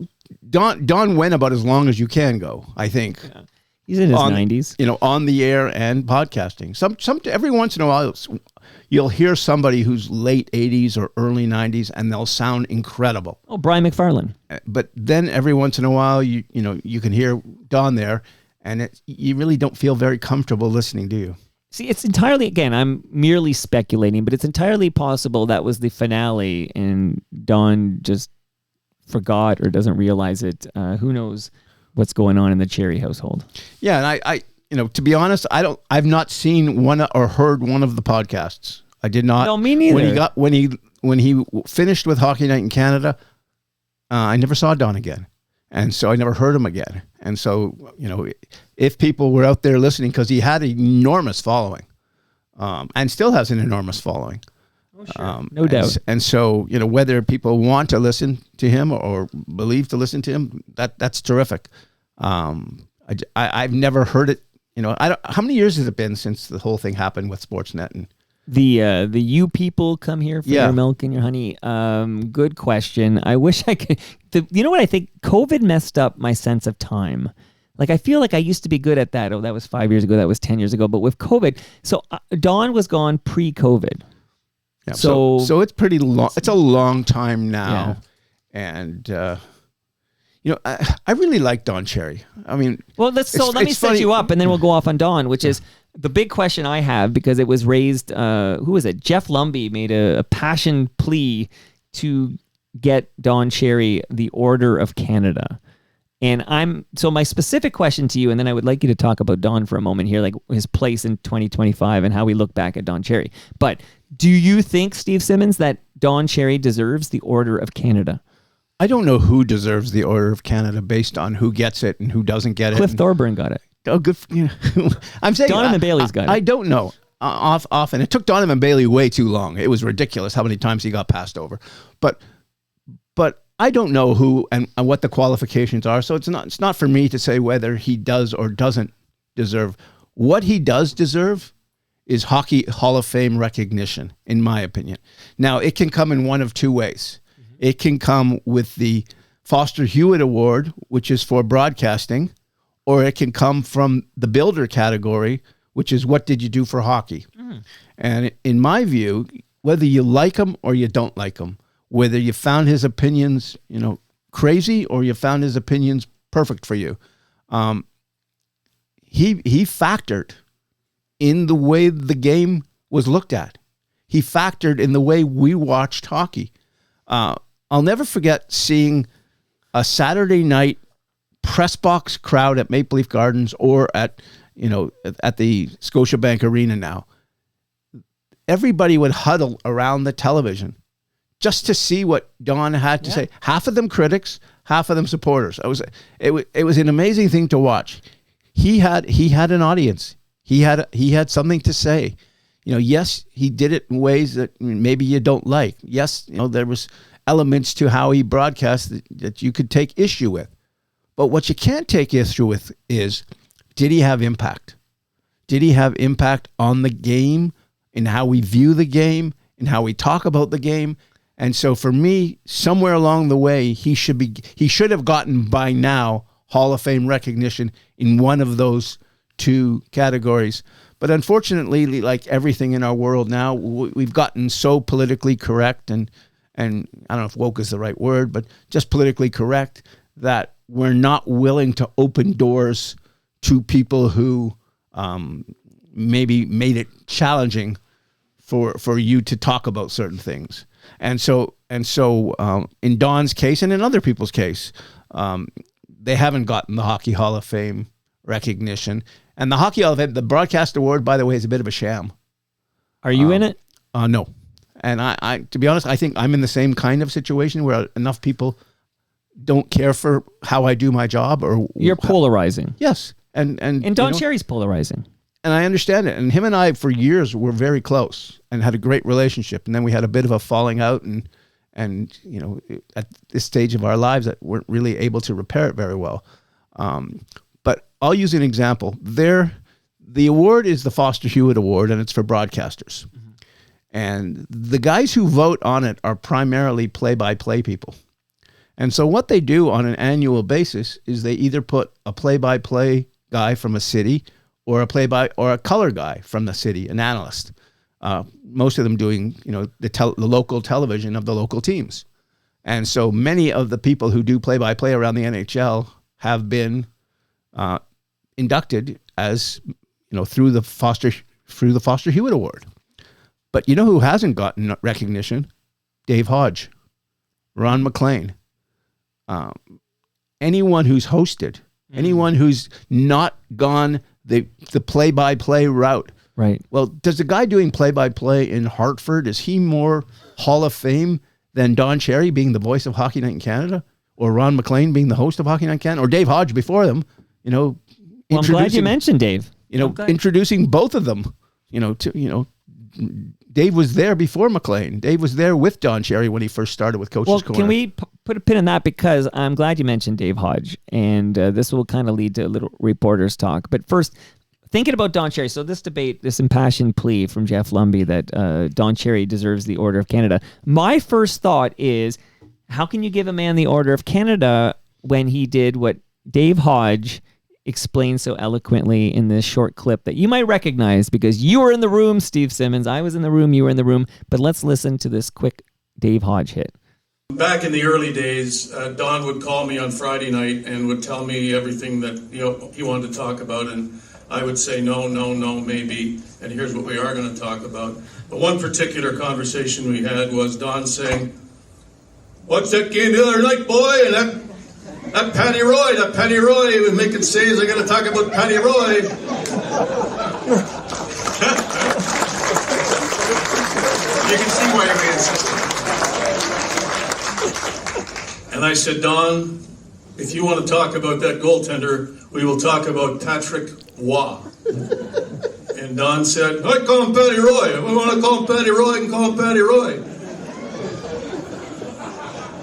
Don went about as long as you can go, I think. Yeah. He's in his 90s. You know, on the air and podcasting. Some every once in a while, you'll hear somebody who's late 80s or early 90s, and they'll sound incredible. Oh, Brian McFarlane. But then every once in a while, you can hear Don there, and you really don't feel very comfortable listening, do you? See, it's entirely, again, I'm merely speculating, but it's entirely possible that was the finale and Don just forgot or doesn't realize it. Who knows what's going on in the Cherry household? Yeah, and I to be honest, I've not seen one or heard one of the podcasts. I did not. No, me neither. When he finished with Hockey Night in Canada, I never saw Don again, and so I never heard him again. And so, if people were out there listening, because he had an enormous following, and still has an enormous following. Oh, sure. No doubt. And so, whether people want to listen to him or believe to listen to him, that's terrific. I've never heard it. How many years has it been since the whole thing happened with Sportsnet? And the you people come here for your milk and your honey. Good question. I wish I could. You know what I think? COVID messed up my sense of time. Like, I feel like I used to be good at that. Oh, that was 5 years ago. That was 10 years ago. But with COVID, so Don was gone pre-COVID. Yeah, so it's pretty long. It's a long time now. Yeah. And, I really like Don Cherry. I mean, well, let me set you up and then we'll go off on Don, which is the big question I have, because it was raised, who was it? Jeff Lumby made a passion plea to get Don Cherry the Order of Canada. And so my specific question to you, and then I would like you to talk about Don for a moment here, like his place in 2025 and how we look back at Don Cherry. But do you think, Steve Simmons, that Don Cherry deserves the Order of Canada? I don't know who deserves the Order of Canada based on who gets it and who doesn't get it. Cliff Thorburn got it. Oh, good. I'm saying Donovan Bailey's got it. I don't know. Often it took Donovan Bailey way too long. It was ridiculous how many times he got passed over. But I don't know who and what the qualifications are. So it's not for me to say whether he does or doesn't deserve. What he does deserve is Hockey Hall of Fame recognition, in my opinion. Now, it can come in one of two ways. Mm-hmm. It can come with the Foster Hewitt Award, which is for broadcasting, or it can come from the Builder category, which is what did you do for hockey? Mm. And in my view, whether you like him or you don't like him, whether you found his opinions, crazy, or you found his opinions perfect for you, he factored in the way the game was looked at. He factored in the way we watched hockey. I'll never forget seeing a Saturday night press box crowd at Maple Leaf Gardens or at the Scotiabank Arena now. Everybody would huddle around the television just to see what Don had to say. Half of them critics, half of them supporters. It was an amazing thing to watch. He had an audience. He had something to say. Yes, he did it in ways that maybe you don't like. Yes, there was elements to how he broadcast that you could take issue with. But what you can't take issue with is, did he have impact? Did he have impact on the game, in how we view the game, in how we talk about the game? And so for me, somewhere along the way, he should have gotten by now Hall of Fame recognition in one of those two categories. But unfortunately, like everything in our world now, we've gotten so politically correct and I don't know if woke is the right word, but just politically correct, that we're not willing to open doors to people who maybe made it challenging for you to talk about certain things. And so in Don's case and in other people's case, they haven't gotten the Hockey Hall of Fame recognition. And the Hockey Hall of Fame, the broadcast award, by the way, is a bit of a sham. Are you in it? No. And I, to be honest, I think I'm in the same kind of situation where enough people don't care for how I do my job. Or You're polarizing. Yes. And Don Cherry's polarizing. And I understand it. And him and I, for years, were very close and had a great relationship. And then we had a bit of a falling out, and at this stage of our lives, that weren't really able to repair it very well. But I'll use an example. The award is the Foster Hewitt Award, and it's for broadcasters. Mm-hmm. And the guys who vote on it are primarily play-by-play people. And so what they do on an annual basis is they either put a play-by-play guy from a city or a color guy from the city, an analyst. Most of them doing, the local television of the local teams. And so many of the people who do play-by-play around the NHL have been inducted as, through the Foster Hewitt Award. But you know who hasn't gotten recognition? Dave Hodge, Ron McLean. Anyone who's hosted, anyone who's not gone the play-by-play route. Right. Well, does the guy doing play-by-play in Hartford, is he more Hall of Fame than Don Cherry being the voice of Hockey Night in Canada, or Ron McLean being the host of Hockey Night in Canada, or Dave Hodge before them? Well, I'm glad you mentioned Dave. Introducing both of them. Dave was there before McLean. Dave was there with Don Cherry when he first started with Coach's Corner. Can we put a pin in that, because I'm glad you mentioned Dave Hodge, and this will kind of lead to a little reporters talk. But first, thinking about Don Cherry, so this debate, this impassioned plea from Jeff Lumby that Don Cherry deserves the Order of Canada. My first thought is, how can you give a man the Order of Canada when he did what Dave Hodge explained so eloquently in this short clip that you might recognize because you were in the room, Steve Simmons. I was in the room, you were in the room. But let's listen to this quick Dave Hodge hit. Back in the early days, Don would call me on Friday night and would tell me everything that he wanted to talk about, and I would say no, maybe, and here's what we are going to talk about. But one particular conversation we had was Don saying, "What's that game the other night, boy? And that Penny Roy was making saves. I got to talk about Penny Roy." You can see why he insisted. And I said, "Don, if you want to talk about that goaltender, we will talk about Patrick Waugh." And Don said, "I call him Patty Roy. If I want to call him Patty Roy, I can call him Patty Roy."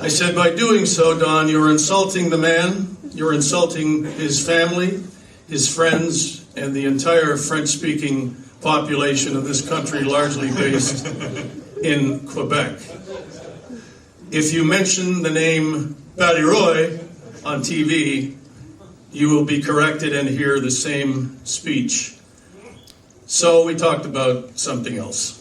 I said, "By doing so, Don, you're insulting the man, you're insulting his family, his friends, and the entire French-speaking population of this country, largely based in Quebec. If you mention the name Patty Roy on TV, you will be corrected and hear the same speech." So we talked about something else.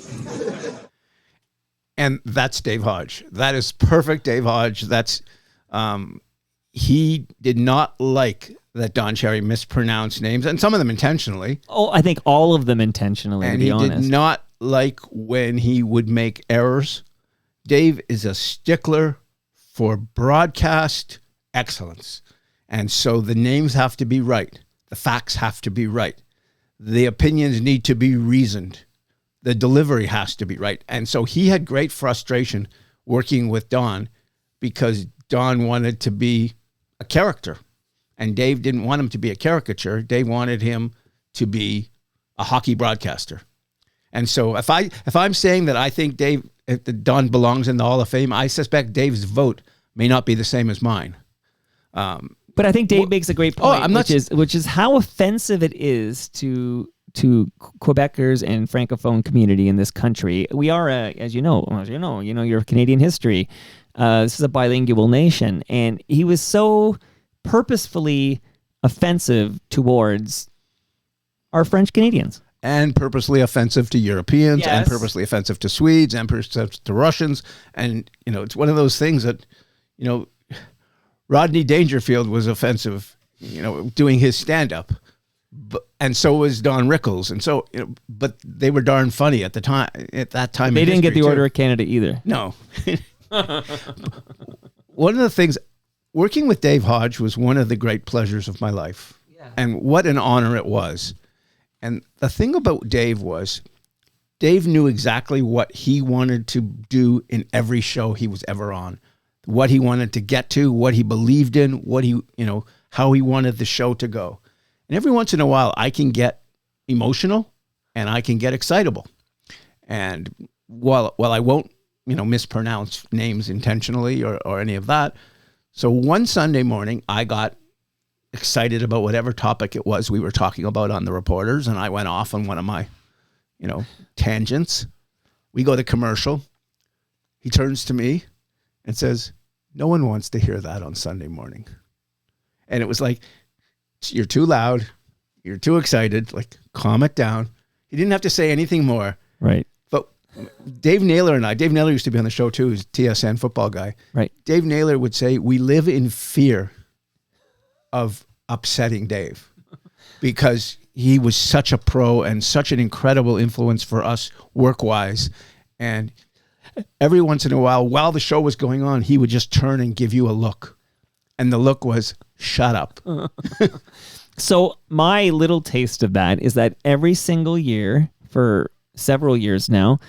And that's Dave Hodge. That is perfect Dave Hodge. That's he did not like that Don Cherry mispronounced names, and some of them intentionally. Oh, I think all of them intentionally, and to be honest. He did not like when he would make errors. Dave is a stickler for broadcast excellence. And so the names have to be right. The facts have to be right. The opinions need to be reasoned. The delivery has to be right. And so he had great frustration working with Don because Don wanted to be a character. And Dave didn't want him to be a caricature. Dave wanted him to be a hockey broadcaster. And so if I'm saying that I think Don belongs in the Hall of Fame, I suspect Dave's vote may not be the same as mine. But I think Dave makes a great point, which is how offensive it is to Quebecers and Francophone community in this country. We are, as you know, your Canadian history. This is a bilingual nation, and he was so purposefully offensive towards our French Canadians. And purposely offensive to Europeans, yes. And purposely offensive to Swedes, and purposely to Russians. And, it's one of those things that, Rodney Dangerfield was offensive, doing his stand-up. And so was Don Rickles. And so, but they were darn funny at that time. They didn't get the Order of Canada either. No. One of the things, working with Dave Hodge was one of the great pleasures of my life. Yeah. And what an honor it was. And the thing about Dave was, Dave knew exactly what he wanted to do in every show he was ever on, what he wanted to get to, what he believed in, what he, how he wanted the show to go. And every once in a while, I can get emotional and I can get excitable. And while I won't, mispronounce names intentionally or any of that. So one Sunday morning, I got excited about whatever topic it was we were talking about on the reporters, and I went off on one of my tangents. We go to commercial. He turns to me and says, "No one wants to hear that on Sunday morning." And it was like, "You're too loud. You're too excited. Like, calm it down." He didn't have to say anything more. Right. But Dave Naylor used to be on the show too. He's a TSN football guy. Right. Dave Naylor would say, "We live in fear of upsetting Dave," because he was such a pro and such an incredible influence for us work-wise. And every once in a while the show was going on, he would just turn and give you a look. And the look was, "Shut up." So my little taste of that is that every single year for several years now,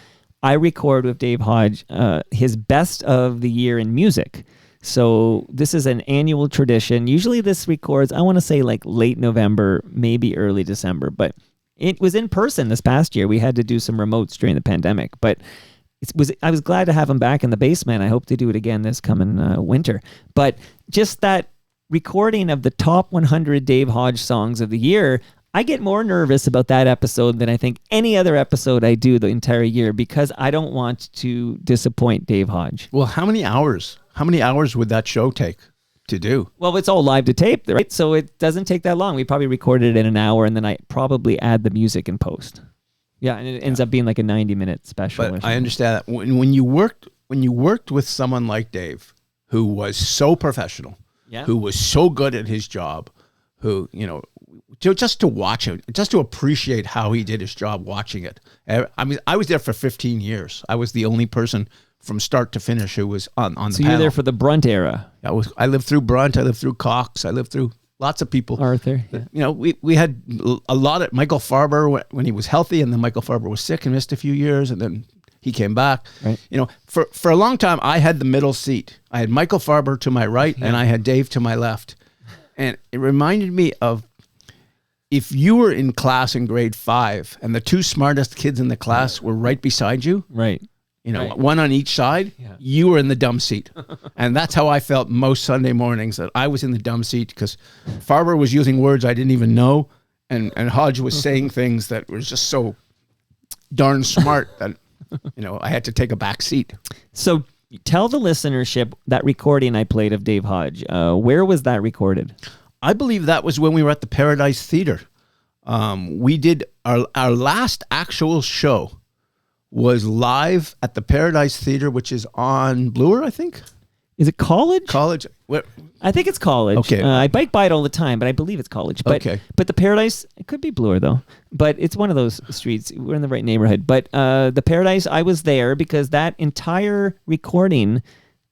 I record with Dave Hodge his best of the year in music. So this is an annual tradition. Usually this records, I want to say like late November, maybe early December, but it was in person this past year. We had to do some remotes during the pandemic, but I was glad to have him back in the basement. I hope to do it again this coming winter. But just that recording of the top 100 Dave Hodge songs of the year, I get more nervous about that episode than I think any other episode I do the entire year, because I don't want to disappoint Dave Hodge. Well, how many hours would that show take to do? Well, it's all live to tape, right? So it doesn't take that long. We probably recorded it in an hour, and then I probably add the music in post. Yeah, and it ends up being like a 90-minute special. But I understand that when you worked with someone like Dave, who was so professional, who was so good at his job, who, just to watch it, just to appreciate how he did his job watching it. I mean, I was there for 15 years. I was the only person from start to finish who was on the panel. So you're there for the Brunt era. I lived through Brunt. I lived through Cox. I lived through lots of people. Arthur. Yeah. We had a lot of Michael Farber when he was healthy, and then Michael Farber was sick and missed a few years, and then he came back. Right. For a long time, I had the middle seat. I had Michael Farber to my right, and I had Dave to my left. And it reminded me of, if you were in class in grade 5 and the two smartest kids in the class were right beside you, right. Right. One on each side, you were in the dumb seat. And that's how I felt most Sunday mornings, that I was in the dumb seat, because Farber was using words I didn't even know, and Hodge was saying things that were just so darn smart that, I had to take a back seat. So tell the listenership that recording I played of Dave Hodge. Where was that recorded? I believe that was when we were at the Paradise Theater. We did our last actual show was live at the Paradise Theater, which is on Bloor, I think. Is it College? College. Where? I think it's College. Okay. I bike by it all the time, but I believe it's College. But, okay. But the Paradise, it could be Bloor though. But it's one of those streets. We're in the right neighborhood. But the Paradise, I was there because that entire recording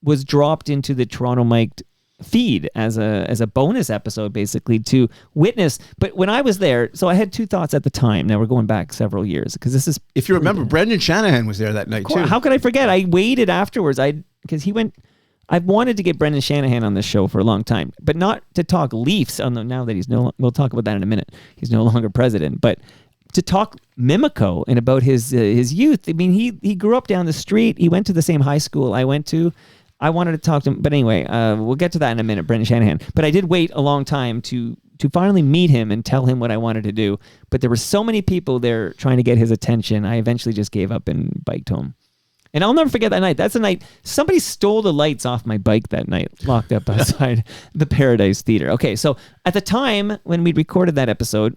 was dropped into the Toronto Mic'd feed as a bonus episode, basically, to witness. But when I was there, so I had two thoughts at the time. Now we're going back several years, because this is, if you remember, Brendan Shanahan was there that night too. How could I forget? I waited afterwards. Because he went. I've wanted to get Brendan Shanahan on this show for a long time, but not to talk Leafs. Now that he's we'll talk about that in a minute. He's no longer president, but to talk Mimico and about his youth. I mean, he grew up down the street. He went to the same high school I went to. I wanted to talk to him, but anyway, we'll get to that in a minute, Brendan Shanahan. But I did wait a long time to finally meet him and tell him what I wanted to do. But there were so many people there trying to get his attention, I eventually just gave up and biked home. And I'll never forget that night. That's the night somebody stole the lights off my bike that night, locked up outside the Paradise Theater. Okay, so at the time when we recorded that episode,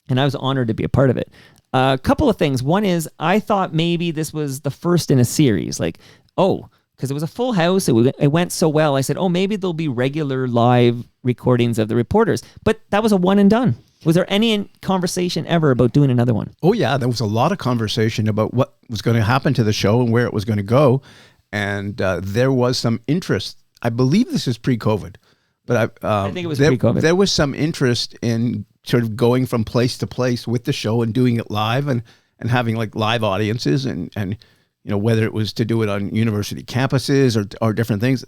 and I was honored to be a part of it, a couple of things. One is I thought maybe this was the first in a series. Because it was a full house. It went so well. I said, maybe there'll be regular live recordings of the reporters. But that was a one and done. Was there any conversation ever about doing another one? Oh, yeah. There was a lot of conversation about what was going to happen to the show and where it was going to go. And there was some interest. I believe this is pre-COVID. But I think it was pre-COVID. There was some interest in sort of going from place to place with the show and doing it live. And and having like live audiences and you know, whether it was to do it on university campuses or different things,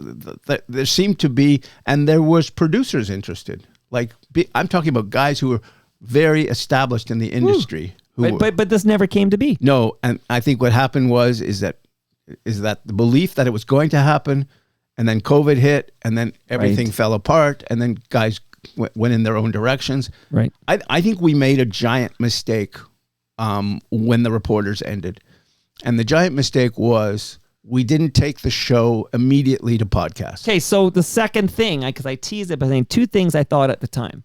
there seemed to be, and there was producers interested. Like I'm talking about guys who were very established in the industry. But this never came to be. No, and I think what happened is that the belief that it was going to happen, and then COVID hit, and then everything fell apart, and then guys went in their own directions. Right. I think we made a giant mistake when the reporters ended. And the giant mistake was we didn't take the show immediately to podcast. Okay, so the second thing, because I teased it by saying two things I thought at the time.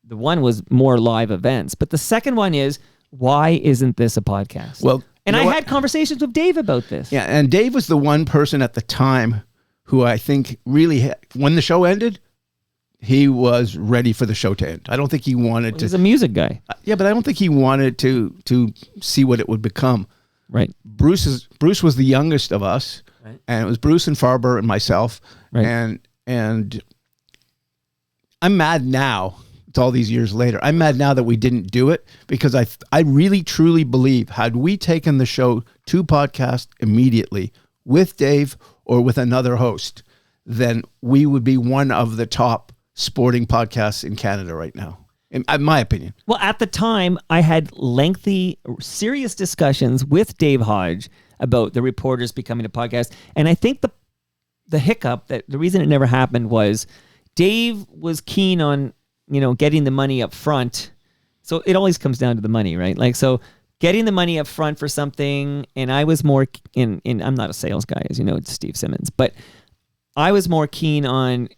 The one was more live events, but the second one is, why isn't this a podcast? Well, and I had conversations with Dave about this. Yeah, and Dave was the one person at the time who I think really, when the show ended, he was ready for the show to end. I don't think he wanted to. He's a music guy. Yeah, but I don't think he wanted to see what it would become. Right. Bruce was the youngest of us, right. And it was Bruce and Farber and myself. Right. And I'm mad now. It's all these years later. I'm mad now that we didn't do it, because I really truly believe, had we taken the show to podcast immediately with Dave or with another host, then we would be one of the top sporting podcasts in Canada right now. In my opinion. Well, at the time, I had lengthy, serious discussions with Dave Hodge about the reporters becoming a podcast. And I think the hiccup, that the reason it never happened, was Dave was keen on, getting the money up front. So it always comes down to the money, right? Like, so getting the money up front for something, and I was more I'm not a sales guy, as you know, it's Steve Simmons, but I was more keen on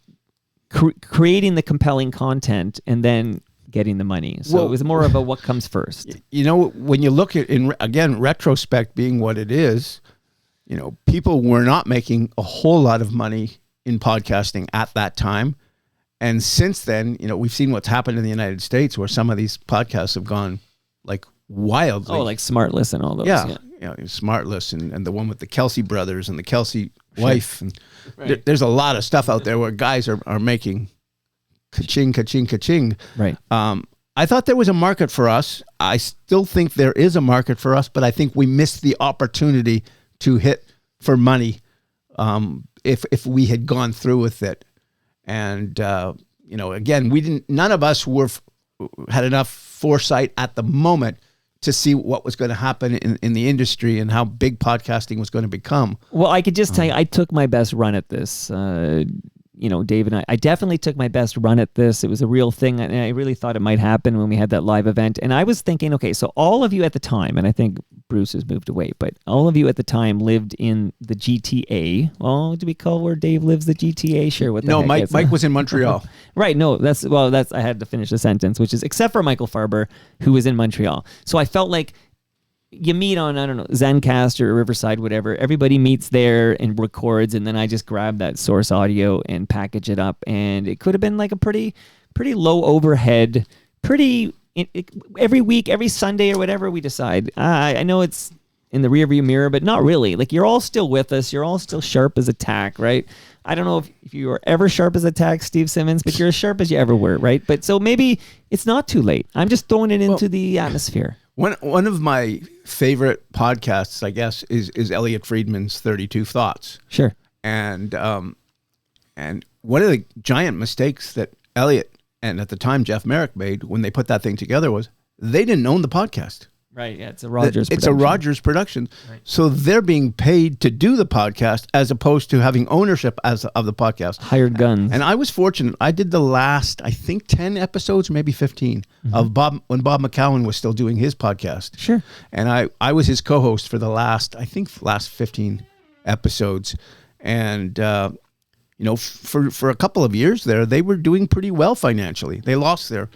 creating the compelling content and then getting the money. So it was more about what comes first. When you look at, again, retrospect being what it is, people were not making a whole lot of money in podcasting at that time. And since then, we've seen what's happened in the United States, where some of these podcasts have gone like wildly. Oh, like Smartless and all those. Yeah. Smartless and the one with the Kelsey brothers and the Kelsey wife. And there's a lot of stuff out there where guys are making ka-ching, ka-ching, ka-ching. Right. I thought there was a market for us. I still think there is a market for us, but I think we missed the opportunity to hit for money if we had gone through with it. And, again, none of us had enough foresight at the moment to see what was going to happen in the industry and how big podcasting was going to become. Well, I could just tell you, I took my best run at this. Dave and I definitely took my best run at this. It was a real thing, and I really thought it might happen when we had that live event. And I was thinking, okay, so all of you at the time, and I think Bruce has moved away, but all of you at the time lived in the GTA. Well, do we call where Dave lives the GTA? Sure. What the No, heck Mike was in Montreal. Right. No, that's I had to finish the sentence, which is except for Michael Farber, who was in Montreal. So I felt like you meet on, I don't know, Zencast or Riverside, whatever. Everybody meets there and records, and then I just grab that source audio and package it up. And it could have been like a pretty low overhead, every week, every Sunday or whatever we decide. I know it's in the rearview mirror, but not really. Like, you're all still with us. You're all still sharp as a tack, right? I don't know if you were ever sharp as a tack, Steve Simmons, but you're as sharp as you ever were, right? But so maybe it's not too late. I'm just throwing it into the atmosphere. One of my favorite podcasts, I guess, is Elliot Friedman's 32 Thoughts. Sure. And one of the giant mistakes that Elliot and at the time Jeff Merrick made when they put that thing together was they didn't own the podcast. Right. Yeah, it's a Rogers production. It's a Rogers production. Right. So they're being paid to do the podcast as opposed to having ownership of the podcast. Hired guns. And I was fortunate. I did the last, I think, 10 episodes, or maybe 15 of when Bob McCowan was still doing his podcast. Sure. And I was his co-host for the last 15 episodes. And, for a couple of years there, they were doing pretty well financially. They lost their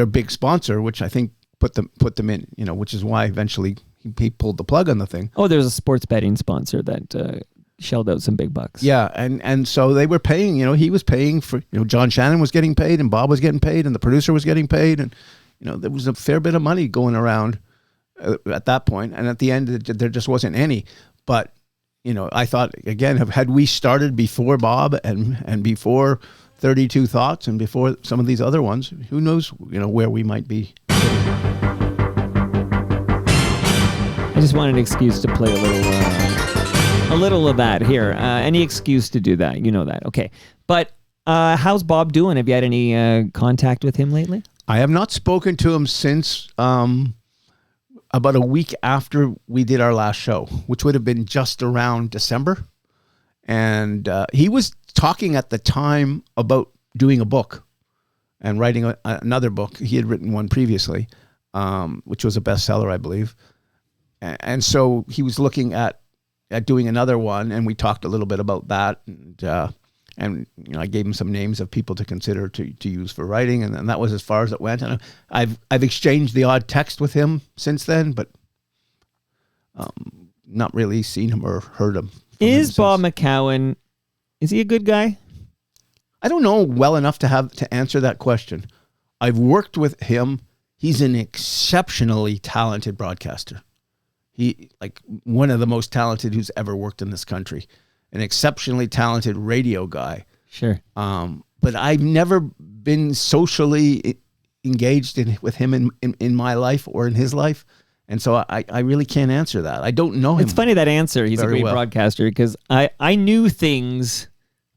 big sponsor, which I think put them in, which is why eventually he pulled the plug on the thing. Oh, there's a sports betting sponsor that shelled out some big bucks. Yeah, and so they were paying, he was paying for, John Shannon was getting paid and Bob was getting paid and the producer was getting paid. And, there was a fair bit of money going around at that point. And at the end, there just wasn't any. But, I thought, again, had we started before Bob and before 32 Thoughts and before some of these other ones, who knows, where we might be. just wanted an excuse to play a little of that here. Any excuse to do that, you know that. Okay, but how's Bob doing? Have you had any contact with him lately? I have not spoken to him since about a week after we did our last show, which would have been just around December. And he was talking at the time about doing a book and writing another book. He had written one previously, which was a bestseller, I believe. And so he was looking at doing another one, and we talked a little bit about that. And you know, I gave him some names of people to consider to use for writing, and that was as far as it went. And I've exchanged the odd text with him since then, but not really seen him or heard him. Is Bob McCowan, is he a good guy? I don't know well enough to answer that question. I've worked with him. He's an exceptionally talented broadcaster. He, like, one of the most talented who's ever worked in this country. An exceptionally talented radio guy. Sure. But I've never been socially engaged with him in my life or in his life. And so I really can't answer that. I don't know him. It's funny that answer. He's a great broadcaster, because I knew things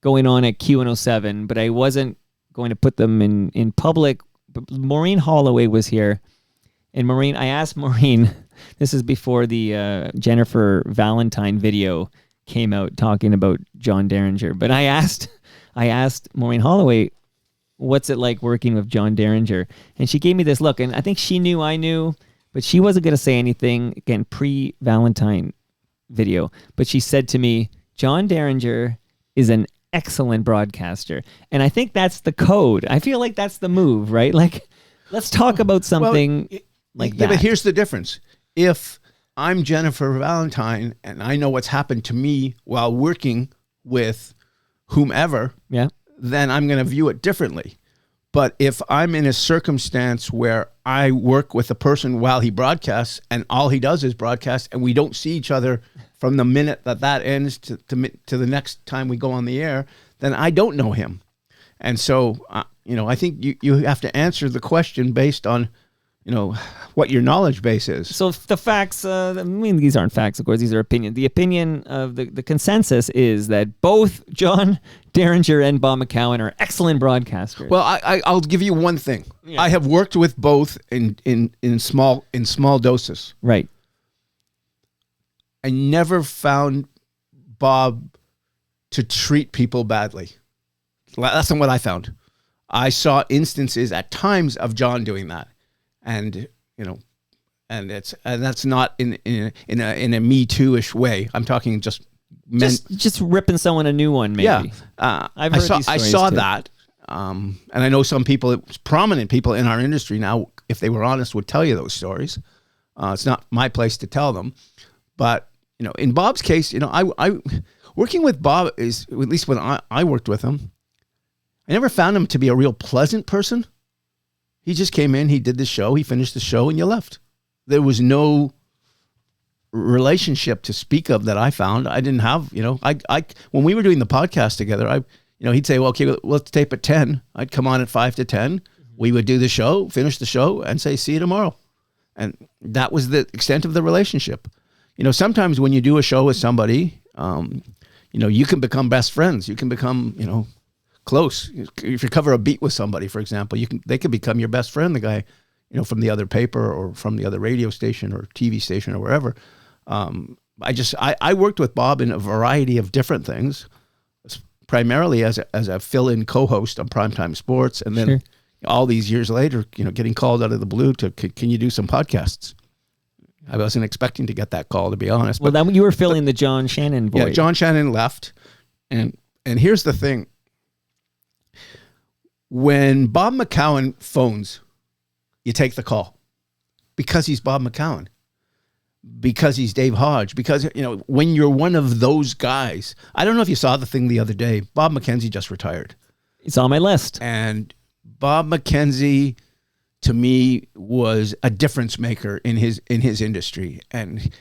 going on at Q107, but I wasn't going to put them in public. But Maureen Holloway was here. And I asked Maureen, this is before the Jennifer Valentine video came out talking about John Derringer. But I asked Maureen Holloway, what's it like working with John Derringer? And she gave me this look, and I think she knew I knew, but she wasn't going to say anything, again, pre-Valentine video. But she said to me, John Derringer is an excellent broadcaster. And I think that's the code. I feel like that's the move, right? Like, let's talk about something like that. But here's the difference. If I'm Jennifer Valentine and I know what's happened to me while working with whomever, then I'm going to view it differently. But if I'm in a circumstance where I work with a person while he broadcasts and all he does is broadcast and we don't see each other from the minute that ends to the next time we go on the air, then I don't know him. And so, I think you have to answer the question based on, what your knowledge base is. So the facts, these aren't facts, of course, these are opinions. The opinion of the consensus is that both John Derringer and Bob McCowan are excellent broadcasters. Well, I'll give you one thing. Yeah. I have worked with both in small doses. Right. I never found Bob to treat people badly. That's not what I found. I saw instances at times of John doing that. And that's not in a Me Too-ish way. I'm talking just ripping someone a new one, maybe. Yeah, I've heard these stories I saw too. that, and I know some people, prominent people in our industry now, if they were honest, would tell you those stories. It's not my place to tell them, but in Bob's case, I working with Bob is, at least when I worked with him, I never found him to be a real pleasant person. He just came in, he did the show, he finished the show, and you left. There was no relationship to speak of that I found. I didn't have, when we were doing the podcast together, he'd say, well, okay, let's tape at 10. I'd come on at 5 to 10. We would do the show, finish the show, and say, see you tomorrow. And that was the extent of the relationship. Sometimes when you do a show with somebody, you can become best friends. You can become, close. If you cover a beat with somebody, for example, they could become your best friend, the guy, from the other paper or from the other radio station or TV station or wherever. I worked with Bob in a variety of different things, primarily as a fill-in co-host on Primetime Sports, and then all these years later, getting called out of the blue to, can you do some podcasts? I wasn't expecting to get that call, to be honest. Well, then you were filling the John Shannon void. Yeah, John Shannon left, and here's the thing. When Bob McCowan phones, you take the call because he's Bob McCowan, because he's Dave Hodge, because, when you're one of those guys, I don't know if you saw the thing the other day, Bob McKenzie just retired. It's on my list. And Bob McKenzie, to me, was a difference maker in his industry. And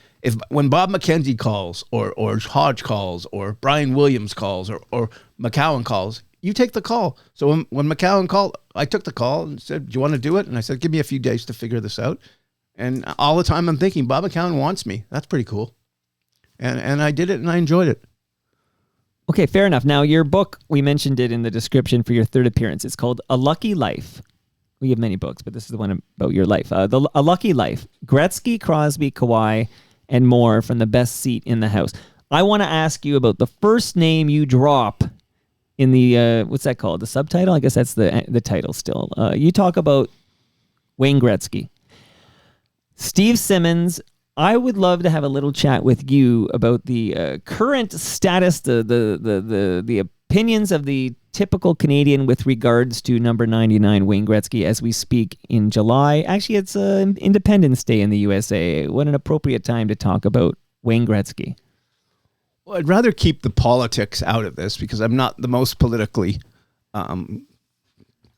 when Bob McKenzie calls or Hodge calls or Brian Williams calls or McCowan calls, you take the call. So when McCowan called, I took the call and said, do you want to do it? And I said, give me a few days to figure this out. And all the time I'm thinking, Bob McCown wants me. That's pretty cool. And I did it and I enjoyed it. Okay, fair enough. Now, your book, we mentioned it in the description for your third appearance. It's called A Lucky Life. We have many books, but this is the one about your life. A Lucky Life. Gretzky, Crosby, Kawhi, and more from the best seat in the house. I want to ask you about the first name you drop in the, what's that called? The subtitle? I guess that's the title still. You talk about Wayne Gretzky. Steve Simmons, I would love to have a little chat with you about the current status, the opinions of the typical Canadian with regards to number 99 Wayne Gretzky as we speak in July. Actually, it's Independence Day in the USA. What an appropriate time to talk about Wayne Gretzky. Well, I'd rather keep the politics out of this because I'm not the most politically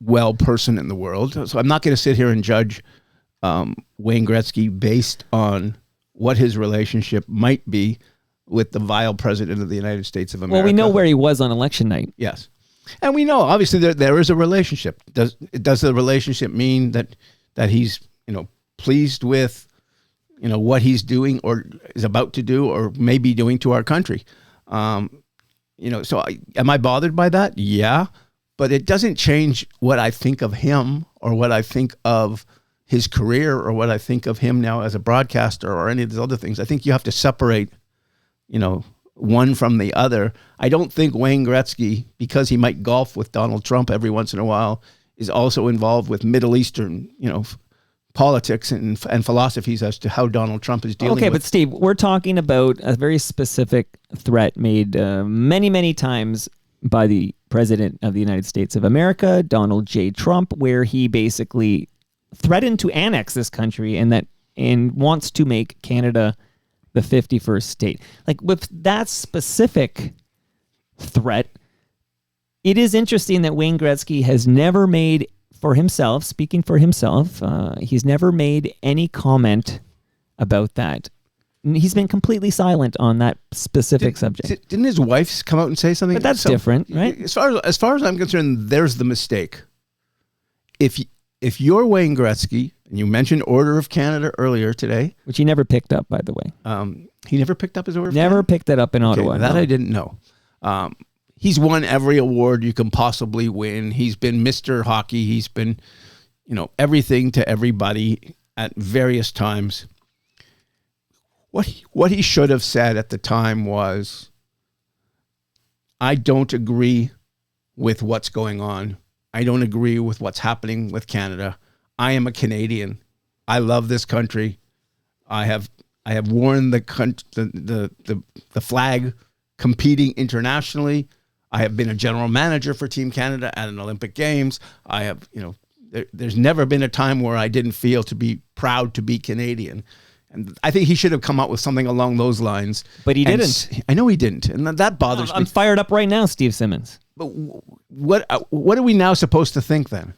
well person in the world. So I'm not going to sit here and judge Wayne Gretzky based on what his relationship might be with the vile president of the United States of America. Well, we know where he was on election night. Yes. And we know, obviously, there is a relationship. Does the relationship mean that he's, pleased with, what he's doing or is about to do or may be doing to our country? Am I bothered by that? Yeah. But it doesn't change what I think of him or what I think of his career or what I think of him now as a broadcaster or any of these other things. I think you have to separate, one from the other. I don't think Wayne Gretzky, because he might golf with Donald Trump every once in a while, is also involved with Middle Eastern, politics and philosophies as to how Donald Trump is dealing with. Okay, but Steve, we're talking about a very specific threat made many, many times by the President of the United States of America, Donald J. Trump, where he basically threatened to annex this country and wants to make Canada the 51st state. Like with that specific threat, it is interesting that Wayne Gretzky has never made for himself, speaking for himself, he's never made any comment about that. He's been completely silent on that specific subject. Didn't his wife come out and say something? But that's different, right? As far as I'm concerned, there's the mistake. If you're Wayne Gretzky, and you mentioned Order of Canada earlier today, Which he never picked up, by the way. he never picked up his Order of Never Canada? picked it up in Ottawa. Okay, that no. I didn't know. He's won every award you can possibly win. He's been Mr. Hockey. He's been, everything to everybody at various times. What he should have said at the time was, I don't agree with what's going on. I don't agree with what's happening with Canada. I am a Canadian. I love this country. I have worn the flag competing internationally. I have been a general manager for Team Canada at an Olympic Games. I have, there's never been a time where I didn't feel to be proud to be Canadian. And I think he should have come up with something along those lines. But he didn't. I know he didn't. And that bothers me. I'm fired up right now, Steve Simmons. But what are we now supposed to think then?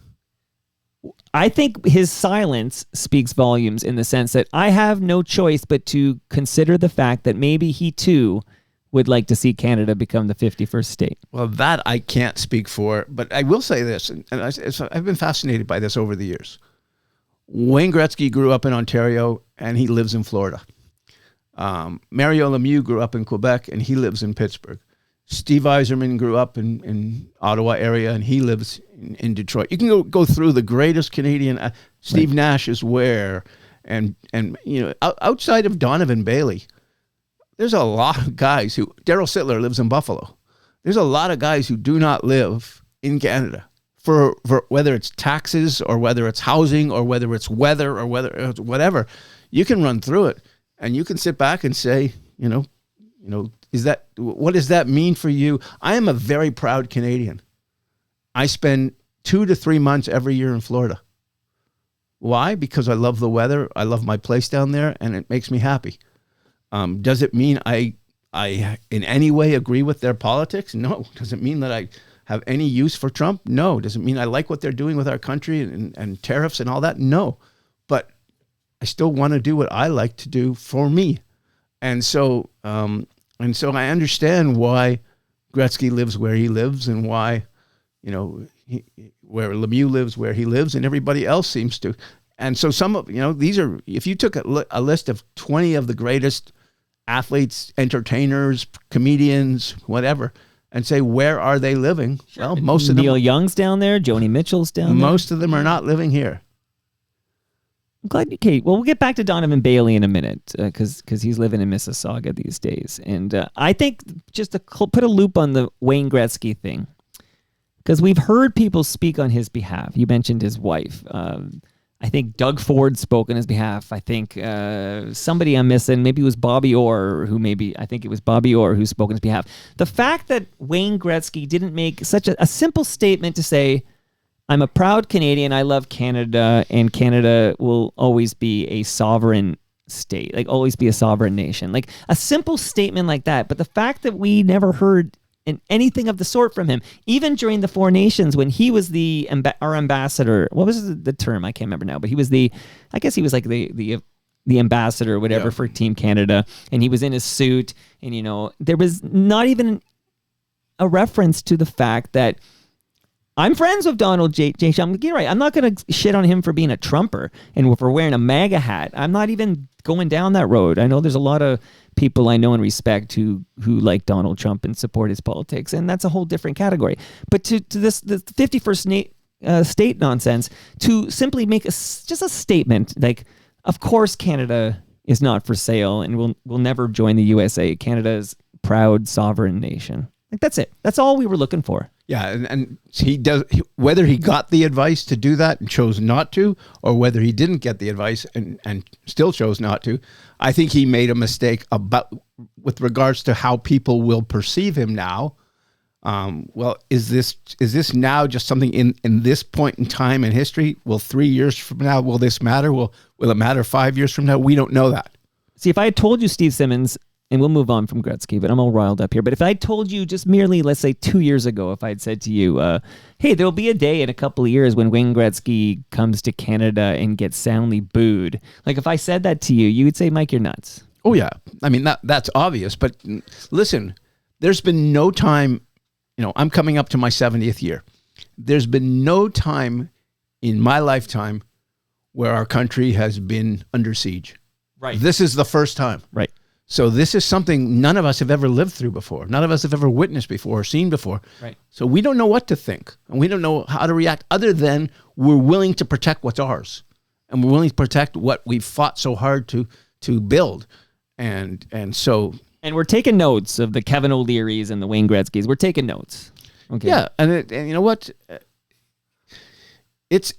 I think his silence speaks volumes in the sense that I have no choice but to consider the fact that maybe he too would like to see Canada become the 51st state. Well, that I can't speak for, but I will say this, and I've been fascinated by this over the years. Wayne Gretzky grew up in Ontario, and he lives in Florida. Mario Lemieux grew up in Quebec, and he lives in Pittsburgh. Steve Yzerman grew up in Ottawa area, and he lives in Detroit. You can go through the greatest Canadian. Steve Nash is where, and outside of Donovan Bailey, there's a lot of guys who. Daryl Sittler lives in Buffalo. There's a lot of guys who do not live in Canada for whether it's taxes or whether it's housing or whether it's weather or whether it's whatever. You can run through it, and you can sit back and say, what does that mean for you? I am a very proud Canadian. I spend 2 to 3 months every year in Florida. Why? Because I love the weather. I love my place down there, and it makes me happy. Does it mean I in any way agree with their politics? No. Does it mean that I have any use for Trump? No. Does it mean I like what they're doing with our country and tariffs and all that? No. But I still want to do what I like to do for me. And so I understand why Gretzky lives where he lives and why, where Lemieux lives where he lives and everybody else seems to. And so some of, these are, if you took a list of 20 of the greatest athletes, entertainers, comedians, whatever, and say, where are they living? Well, most of them, Neil Young's down there. Joni Mitchell's down there. most of them are not living here. I'm glad you, Kate. Well, we'll get back to Donovan Bailey in a minute because he's living in Mississauga these days. And I think just to put a loop on the Wayne Gretzky thing, because we've heard people speak on his behalf. You mentioned his wife. I think Doug Ford spoke on his behalf. I think somebody I'm missing, maybe it was Bobby Orr, I think it was Bobby Orr who spoke on his behalf. The fact that Wayne Gretzky didn't make such a simple statement to say, I'm a proud Canadian, I love Canada, and Canada will always be a sovereign state, like always be a sovereign nation. Like a simple statement like that. But the fact that we never heard anything of the sort from him, even during the Four Nations when he was our ambassador. What was the term? I can't remember now, but he was the ambassador or whatever for Team Canada, and he was in his suit, and there was not even a reference to the fact that I'm friends with Donald J. Trump. You're right. I'm not going to shit on him for being a Trumper and for wearing a MAGA hat. I'm not even going down that road. I know there's a lot of people I know and respect who like Donald Trump and support his politics, and that's a whole different category. But to the 51st state nonsense, to simply make just a statement like, of course Canada is not for sale and will never join the USA. Canada's proud sovereign nation. Like that's it. That's all we were looking for. Yeah, and whether he got the advice to do that and chose not to, or whether he didn't get the advice and still chose not to, I think he made a mistake with regards to how people will perceive him now. Well, is this now just something in this point in time in history? Will 3 years from now, will this matter? Will it matter 5 years from now? We don't know that. See, if I had told you Steve Simmons, and we'll move on from Gretzky, but I'm all riled up here. But if I told you just merely, let's say 2 years ago, if I'd said to you, hey, there'll be a day in a couple of years when Wayne Gretzky comes to Canada and gets soundly booed. Like if I said that to you, you would say, Mike, you're nuts. Oh, yeah. I mean, that's obvious. But listen, there's been no time, I'm coming up to my 70th year. There's been no time in my lifetime where our country has been under siege. Right. This is the first time. Right. So this is something none of us have ever lived through before. None of us have ever witnessed before or seen before. Right. So we don't know what to think. And we don't know how to react other than we're willing to protect what's ours. And we're willing to protect what we've fought so hard to build. And we're taking notes of the Kevin O'Learys and the Wayne Gretzkys. We're taking notes. Okay. Yeah. And you know what? It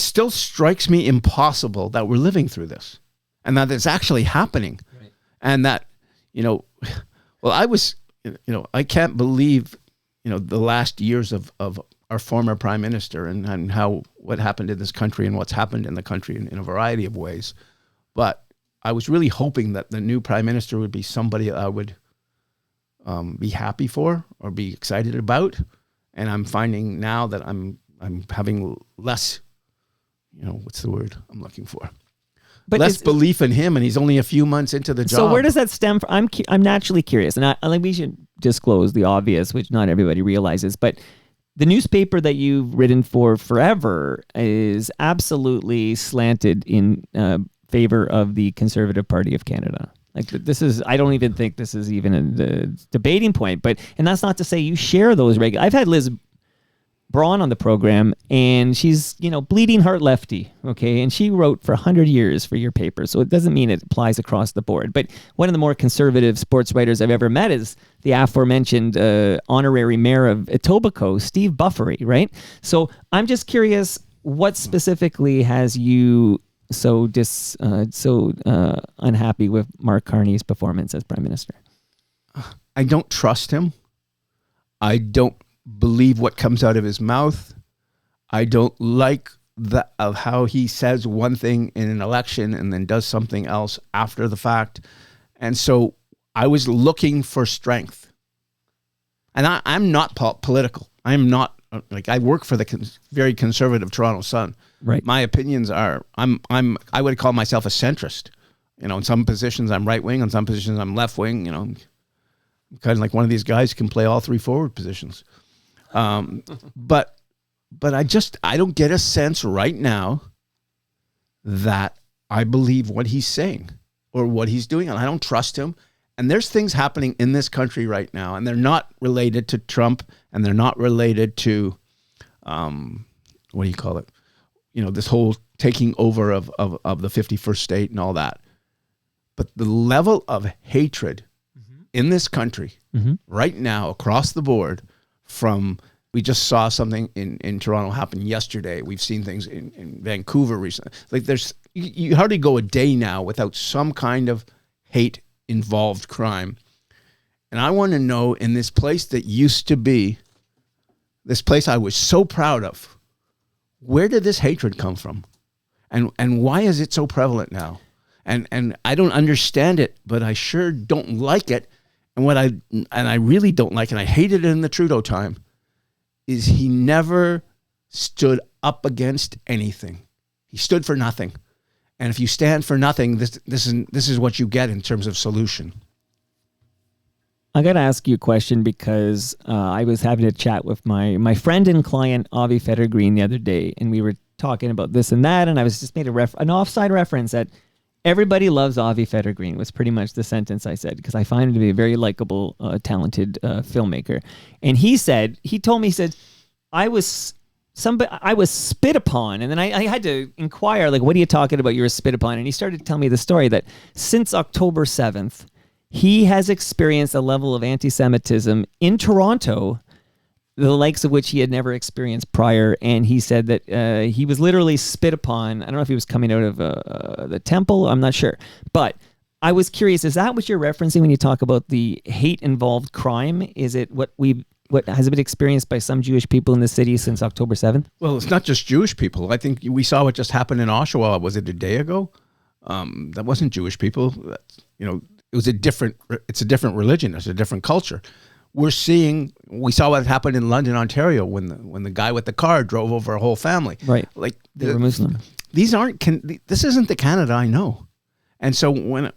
still strikes me impossible that we're living through this and that it's actually happening. And that, I can't believe, the last years of our former prime minister and what happened in this country and what's happened in the country in a variety of ways. But I was really hoping that the new prime minister would be somebody I would be happy for or be excited about. And I'm finding now that I'm having less, what's the word I'm looking for? But less belief in him, and he's only a few months into the job. So where does that stem from? I'm naturally curious, and I think we should disclose the obvious, which not everybody realizes. But the newspaper that you've written for forever is absolutely slanted in favor of the Conservative Party of Canada. Like I don't even think this is even a debating point. And that's not to say you share those regular. I've had Liz Braun on the program, and she's, bleeding heart lefty, okay? And she wrote for 100 years for your paper, so it doesn't mean it applies across the board. But one of the more conservative sports writers I've ever met is the aforementioned honorary mayor of Etobicoke, Steve Buffery, right? So I'm just curious, what specifically has you so unhappy with Mark Carney's performance as prime minister? I don't trust him. I don't believe what comes out of his mouth. I don't like of how he says one thing in an election and then does something else after the fact. And so I was looking for strength. And I'm not political. I'm not I work for the very conservative Toronto Sun. Right. My opinions are I would call myself a centrist. In some positions I'm right wing, in some positions I'm left wing. I'm kind of like one of these guys who can play all three forward positions. But I don't get a sense right now that I believe what he's saying or what he's doing, and I don't trust him. And there's things happening in this country right now, and they're not related to Trump, and they're not related to, what do you call it? This whole taking over of the 51st state and all that. But the level of hatred in this country right now across the board we just saw something in Toronto happen yesterday. We've seen things in Vancouver recently. Like you hardly go a day now without some kind of hate involved crime. And I want to know, in this place that used to be this place I was so proud of, where did this hatred come from? And why is it so prevalent now? And I don't understand it, but I sure don't like it. And I really don't like, and I hated it in the Trudeau time, is he never stood up against anything. He stood for nothing. And if you stand for nothing, this is what you get in terms of solution. I got to ask you a question because I was having a chat with my friend and client, Avi Fettergreen, the other day, and we were talking about this and that, and I was just made an offside reference that everybody loves Avi Fettergreen was pretty much the sentence I said, because I find him to be a very likable, talented filmmaker. And he said, I was spit upon. And then I had to inquire, like, what are you talking about? You were spit upon. And he started to tell me the story that since October 7th, he has experienced a level of anti-Semitism in Toronto, the likes of which he had never experienced prior. And he said that he was literally spit upon. I don't know if he was coming out of the temple. I'm not sure. But I was curious, is that what you're referencing when you talk about the hate-involved crime? Is it what has been experienced by some Jewish people in the city since October 7th? Well, it's not just Jewish people. I think we saw what just happened in Oshawa. Was it a day ago? That wasn't Jewish people. It's a different religion. It's a different culture. We saw what happened in London, Ontario, when the guy with the car drove over a whole family. Right. Like they were Muslim. This isn't the Canada I know. And so when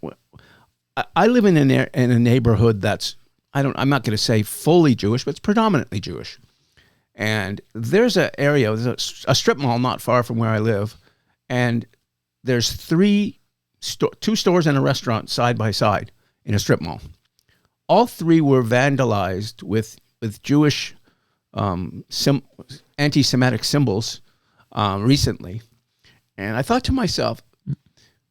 I live in a neighborhood that's, I'm not going to say fully Jewish, but it's predominantly Jewish. And there's a strip mall not far from where I live, and there's two stores and a restaurant side by side in a strip mall. All three were vandalized with Jewish anti-Semitic symbols recently. And I thought to myself,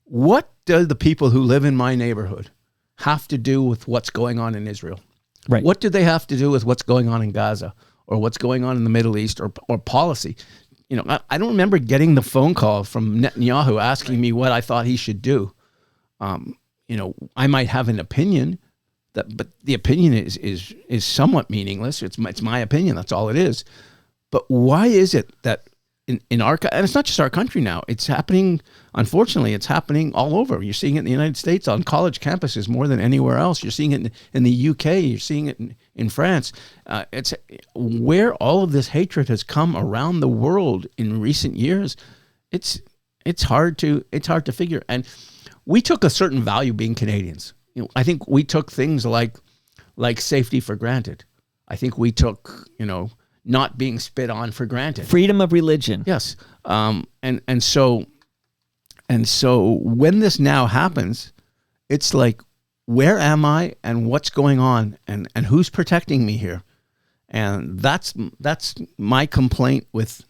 what do the people who live in my neighborhood have to do with what's going on in Israel? Right. What do they have to do with what's going on in Gaza or what's going on in the Middle East or policy? I don't remember getting the phone call from Netanyahu asking me what I thought he should do. I might have an opinion, but the opinion is somewhat meaningless. It's my opinion. That's all it is. But why is it that in our, and it's not just our country now, it's happening, unfortunately, it's happening all over. You're seeing it in the United States on college campuses more than anywhere else. You're seeing it in the UK. You're seeing it in France. It's where all of this hatred has come around the world in recent years. It's hard to figure. And we took a certain value being Canadians. I think we took things like safety for granted. I think we took, not being spit on for granted. Freedom of religion. Yes. And so when this now happens, it's like, where am I and what's going on and who's protecting me here? And that's my complaint with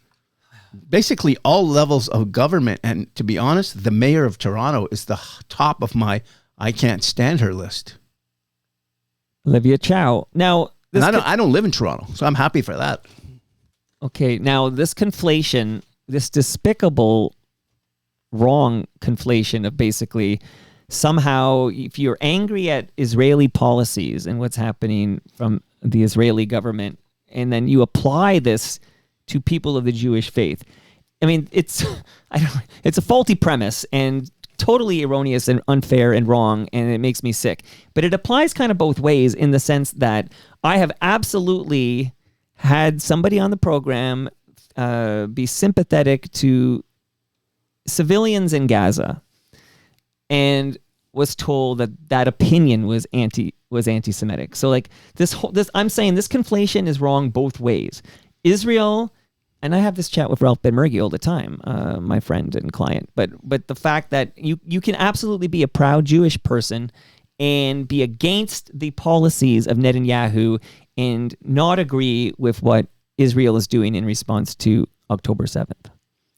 basically all levels of government. And to be honest, the mayor of Toronto is the top of my I can't stand her list. Olivia Chow. Now, and I don't live in Toronto, so I'm happy for that. Okay, now this conflation, this despicable, wrong conflation of basically somehow if you're angry at Israeli policies and what's happening from the Israeli government, and then you apply this to people of the Jewish faith. I mean, it's a faulty premise and totally erroneous and unfair and wrong, and it makes me sick. But it applies kind of both ways in the sense that I have absolutely had somebody on the program be sympathetic to civilians in Gaza and was told that opinion was anti-Semitic. So like this I'm saying this conflation is wrong both ways. Israel and I have this chat with Ralph Benmergui all the time, my friend and client. But the fact that you can absolutely be a proud Jewish person and be against the policies of Netanyahu and not agree with what Israel is doing in response to October 7th.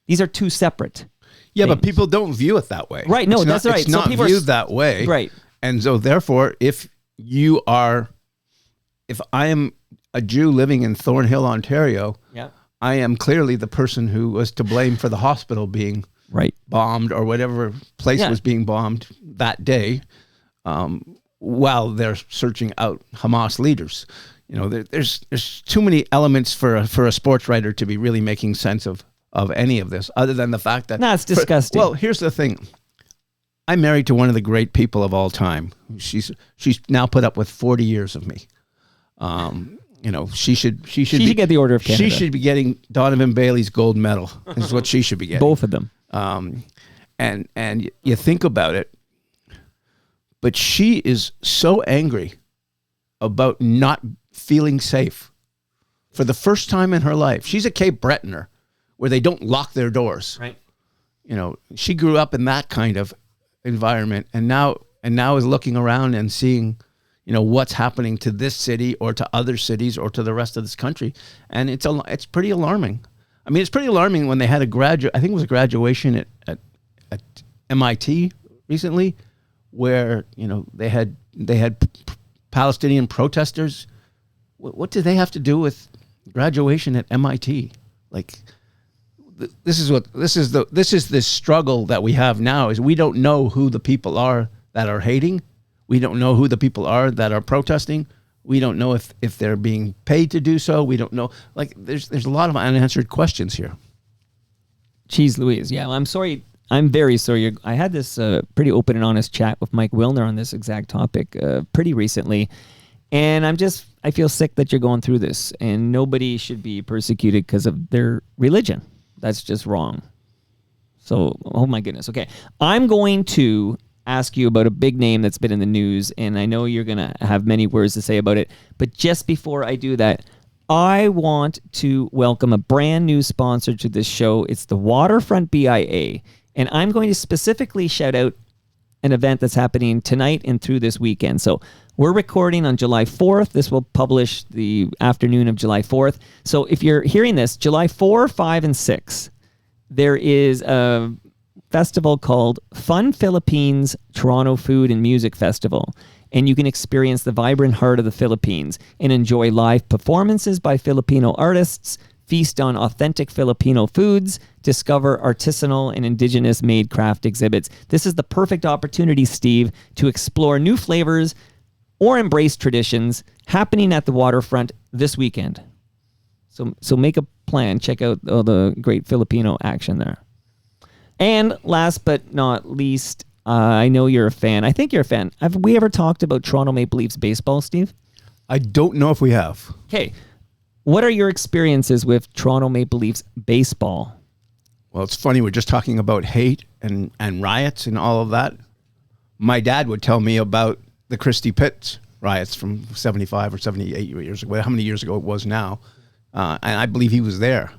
These are two separate. Yeah, things. but people don't view it that way. Right? No, that's right. It's not people viewed that way. Right. And so, therefore, if I am a Jew living in Thornhill, Ontario, Yeah. I am clearly the person who was to blame for the hospital being Right. bombed or whatever place Yeah. was being bombed that day, while they're searching out Hamas leaders. There's too many elements for a sports writer to be really making sense of any of this, other than the fact that No, it's disgusting. Well, here's the thing. I'm married to one of the great people of all time. She's now put up with 40 years of me. She should get the Order of Canada. She should be getting Donovan Bailey's gold medal. Is what she should be getting. Both of them. And you think about it, but she is so angry about not feeling safe for the first time in her life. She's a Cape Bretoner where they don't lock their doors. Right. She grew up in that kind of environment and now is looking around and seeing, what's happening to this city or to other cities or to the rest of this country. And it's pretty alarming. I mean, it's pretty alarming when they had I think it was a graduation at MIT recently where, they had Palestinian protesters. What do they have to do with graduation at MIT? Like, this is the struggle that we have now is we don't know who the people are that are hating. We don't know who the people are that are protesting. We don't know if they're being paid to do so. We don't know. Like, there's a lot of unanswered questions here. Jeez Louise. Yeah, well, I'm sorry. I'm very sorry. I had this pretty open and honest chat with Mike Wilner on this exact topic pretty recently. And I feel sick that you're going through this. And nobody should be persecuted because of their religion. That's just wrong. So, oh my goodness. Okay. I'm going to ask you about a big name that's been in the news. And I know you're going to have many words to say about it. But just before I do that, I want to welcome a brand new sponsor to this show. It's the Waterfront BIA. And I'm going to specifically shout out an event that's happening tonight and through this weekend. So we're recording on July 4th. This will publish the afternoon of July 4th. So if you're hearing this, July 4, 5, and 6, there is a festival called Fun Philippines Toronto Food and Music Festival. And you can experience the vibrant heart of the Philippines and enjoy live performances by Filipino artists, feast on authentic Filipino foods, discover artisanal and indigenous made craft exhibits. This is the perfect opportunity, Steve, to explore new flavors or embrace traditions happening at the waterfront this weekend. So make a plan. Check out all the great Filipino action there. And last but not least, I know you're a fan. I think you're a fan. Have we ever talked about Toronto Maple Leafs baseball, Steve? I don't know if we have. Okay. What are your experiences with Toronto Maple Leafs baseball? Well, it's funny. We're just talking about hate and riots and all of that. My dad would tell me about the Christie Pitts riots from 75 or 78 years ago, how many years ago it was now. And I believe he was there.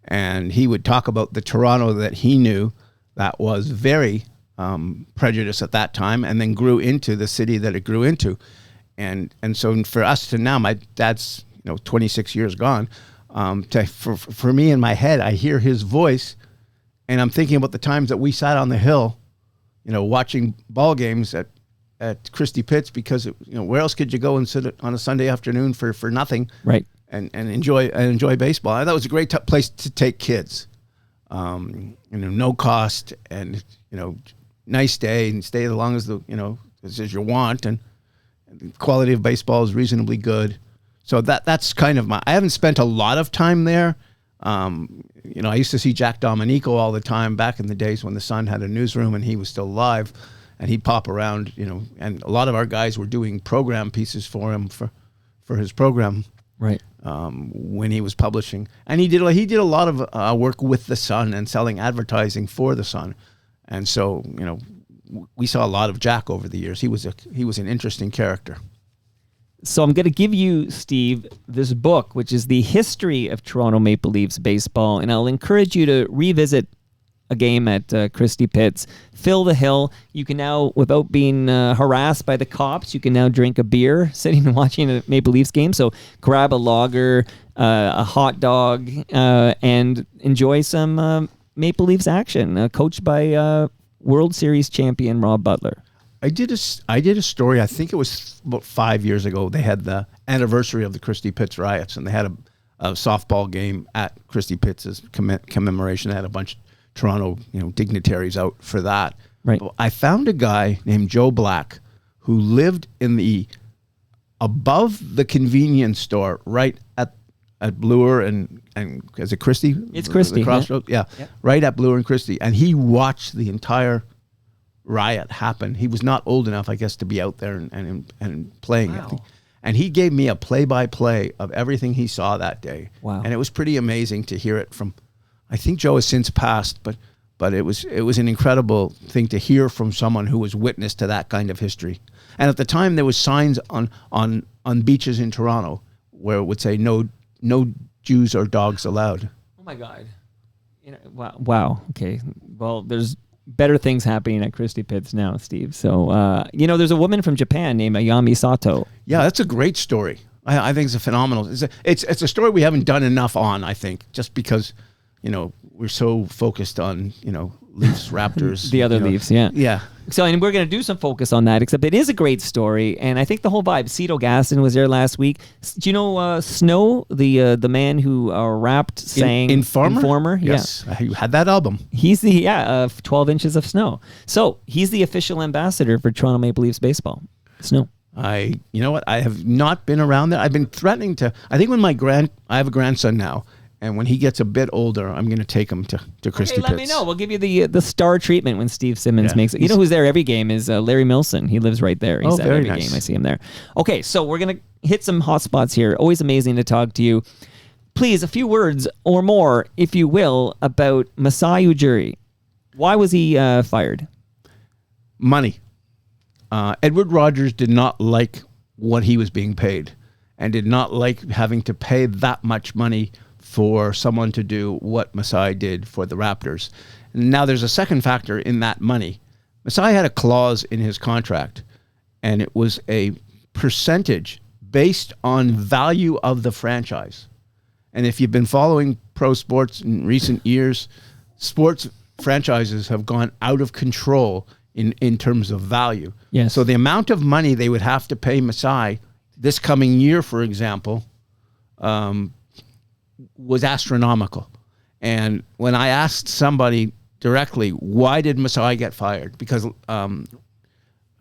And he would talk about the Toronto that he knew that was very prejudiced at that time and then grew into the city that it grew into. And so for us to now, my dad's 26 years gone, for me in my head, I hear his voice and I'm thinking about the times that we sat on the hill, watching ball games at Christie Pitts because, where else could you go and sit on a Sunday afternoon for nothing? Right. And enjoy baseball. I thought it was a great place to take kids. No cost and, nice day and stay as long as as you want. And the quality of baseball is reasonably good. So that's kind of I haven't spent a lot of time there. I used to see Jack Dominico all the time back in the days when the Sun had a newsroom and he was still alive, and he'd pop around, and a lot of our guys were doing program pieces for him for his program. Right. When he was publishing, and he did a lot of work with the Sun and selling advertising for the Sun, and so we saw a lot of Jack over the years. He was an interesting character. So I'm going to give you, Steve, this book, which is the history of Toronto Maple Leafs baseball, and I'll encourage you to revisit a game at Christie Pitts. Fill the hill. You can now, without being harassed by the cops, you can now drink a beer sitting and watching a Maple Leafs game. So grab a lager, a hot dog, and enjoy some Maple Leafs action, coached by World Series champion Rob Butler. I did a story. I think it was about 5 years ago. They had the anniversary of the Christie Pitts riots, and they had a softball game at Christie Pitts as commemoration. They had a bunch of Toronto, dignitaries out for that. Right. But I found a guy named Joe Black who lived in the above the convenience store right at Bloor and is it Christie? It's Christie, The crossroads, yeah. Right at Bloor and Christie, and he watched the entire riot happen. He was not old enough, I guess, to be out there and playing. Wow. I think. And he gave me a play-by-play of everything he saw that day. Wow. And it was pretty amazing to hear it from. I think Joe has since passed, but it was an incredible thing to hear from someone who was witness to that kind of history. And at the time, there was signs on beaches in Toronto where it would say no Jews or dogs allowed. Oh my God! Wow. Okay. Well, there's better things happening at Christie Pitts now, Steve. So there's a woman from Japan named Ayami Sato. Yeah, that's a great story. I think it's a phenomenal. It's a story we haven't done enough on. I think just because we're so focused on Leafs, Raptors, The other Leafs, yeah. Yeah. So, and we're going to do some focus on that, except it is a great story, and I think the whole vibe. Cito Gaston was there last week. Do you know Snow, the man who sang Informer? Yes, you had that album. He's the 12 Inches of Snow. So he's the official ambassador for Toronto Maple Leafs baseball. Snow. You know what? I have not been around there. I've been threatening to. I think when I have a grandson now. And when he gets a bit older, I'm going to take him to Christie Pitts. Let me know. We'll give you the star treatment when Steve Simmons Yeah. makes it. You know who's there every game is Larry Milson. He lives right there. He's at very every nice. game. I see him there. Okay, so we're going to hit some hot spots here. Always amazing to talk to you. Please, a few words or more, if you will, about Masai Ujiri. Why was he fired? Money. Edward Rogers did not like what he was being paid and did not like having to pay that much money for someone to do what Masai did for the Raptors. Now there's a second factor in that money. Masai had a clause in his contract, and it was a percentage based on value of the franchise. And if you've been following pro sports in recent years, sports franchises have gone out of control in terms of value. Yes. So the amount of money they would have to pay Masai this coming year, for example, was astronomical. And when I asked somebody directly, why did Masai get fired? Because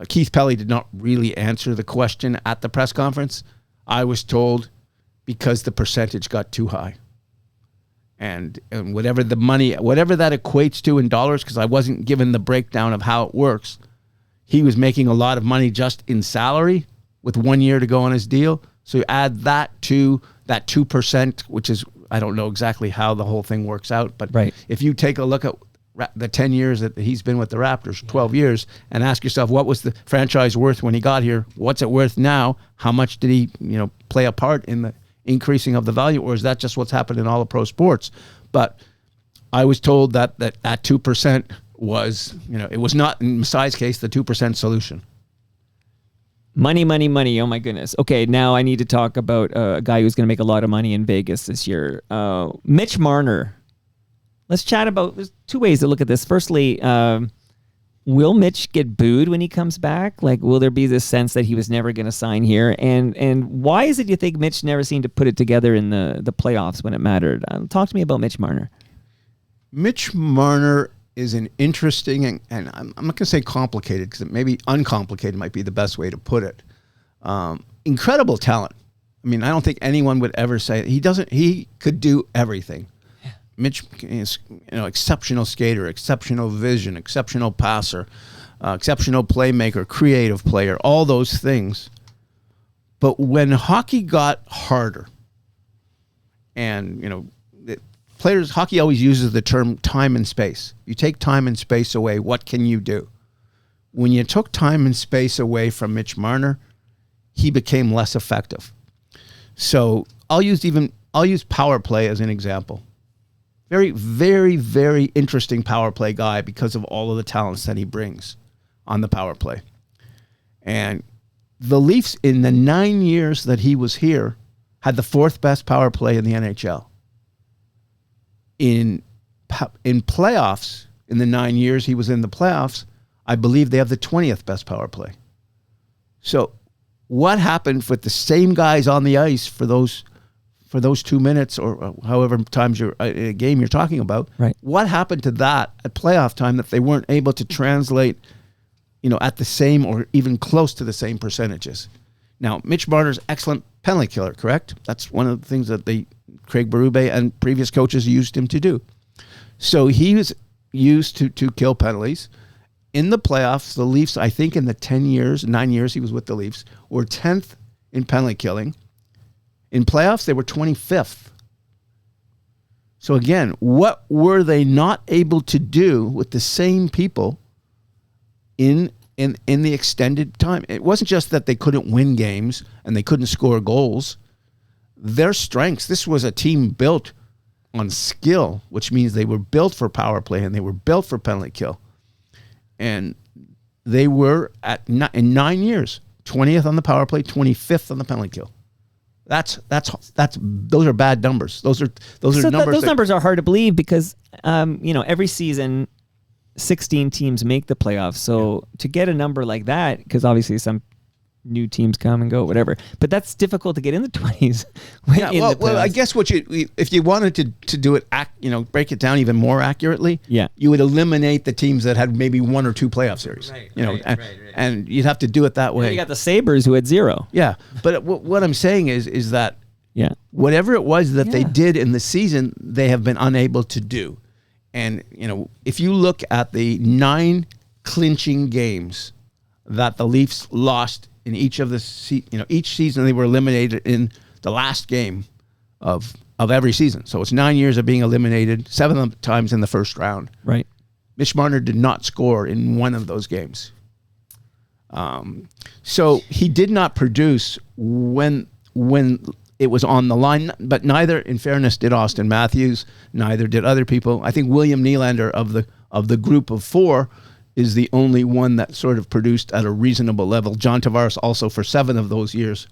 Keith Pelly did not really answer the question at the press conference. I was told because the percentage got too high. And whatever the money, whatever that equates to in dollars, because I wasn't given the breakdown of how it works, he was making a lot of money just in salary with 1 year to go on his deal. So you add that to that 2%, which is, I don't know exactly how the whole thing works out, but Right. if you take a look at the 10 years that he's been with the Raptors, 12 years, and ask yourself, what was the franchise worth when he got here? What's it worth now? How much did he, play a part in the increasing of the value, or is that just what's happened in all of pro sports? But I was told that 2% was, it was not, in Masai's case, the 2% solution. Money, money, money. Oh, my goodness. Okay, now I need to talk about a guy who's going to make a lot of money in Vegas this year. Mitch Marner. Let's chat about, there's two ways to look at this. Firstly, will Mitch get booed when he comes back? Like, will there be this sense that he was never going to sign here? And why is it you think Mitch never seemed to put it together in the playoffs when it mattered? Talk to me about Mitch Marner. Mitch Marner is an interesting, and I'm not going to say complicated, because maybe uncomplicated might be the best way to put it. Incredible talent. I mean, I don't think anyone would ever say he could do everything. Yeah. Mitch is, exceptional skater, exceptional vision, exceptional passer, exceptional playmaker, creative player, all those things. But when hockey got harder, and, hockey always uses the term time and space. You take time and space away, what can you do? When you took time and space away from Mitch Marner, he became less effective. So I'll use power play as an example. Very, very, very interesting power play guy because of all of the talents that he brings on the power play. And the Leafs, in the 9 years that he was here, had the 4th best power play in the NHL. In playoffs, in the 9 years he was in the playoffs, I believe they have the 20th best power play. So what happened with the same guys on the ice for those 2 minutes or however times you're in a game you're talking about? Right. What happened to that at playoff time that they weren't able to translate, at the same or even close to the same percentages? Now, Mitch Marner's excellent penalty killer, correct? That's one of the things that Craig Berube and previous coaches used him to do. So he was used to kill penalties. In the playoffs, the Leafs, I think in the 9 years he was with the Leafs, were 10th in penalty killing. In playoffs, they were 25th. So again, what were they not able to do with the same people in the extended time? It wasn't just that they couldn't win games and they couldn't score goals. Their strengths, this was a team built on skill, which means they were built for power play and they were built for penalty kill. And they were in 9 years, 20th on the power play, 25th on the penalty kill. Those are bad numbers. Those are numbers. Those numbers are hard to believe because every season 16 teams make the playoffs. So to get a number like that, because obviously some new teams come and go, whatever. But that's difficult to get in the 20s. Well, I guess if you wanted to do it, break it down even more accurately, you would eliminate the teams that had maybe 1 or 2 playoff series. And you'd have to do it that way. You got the Sabres who had 0. Yeah, but what I'm saying is that whatever it was that they did in the season, they have been unable to do. And if you look at the 9 clinching games that the Leafs lost in each of each season, they were eliminated in the last game of every season. So it's 9 years of being eliminated, 7 times in the first round. Right. Mitch Marner did not score in one of those games. So he did not produce when it was on the line, but neither, in fairness, did Austin Matthews, neither did other people. I think William Nylander of the group of 4 is the only one that sort of produced at a reasonable level. John Tavares also for 7 of those years,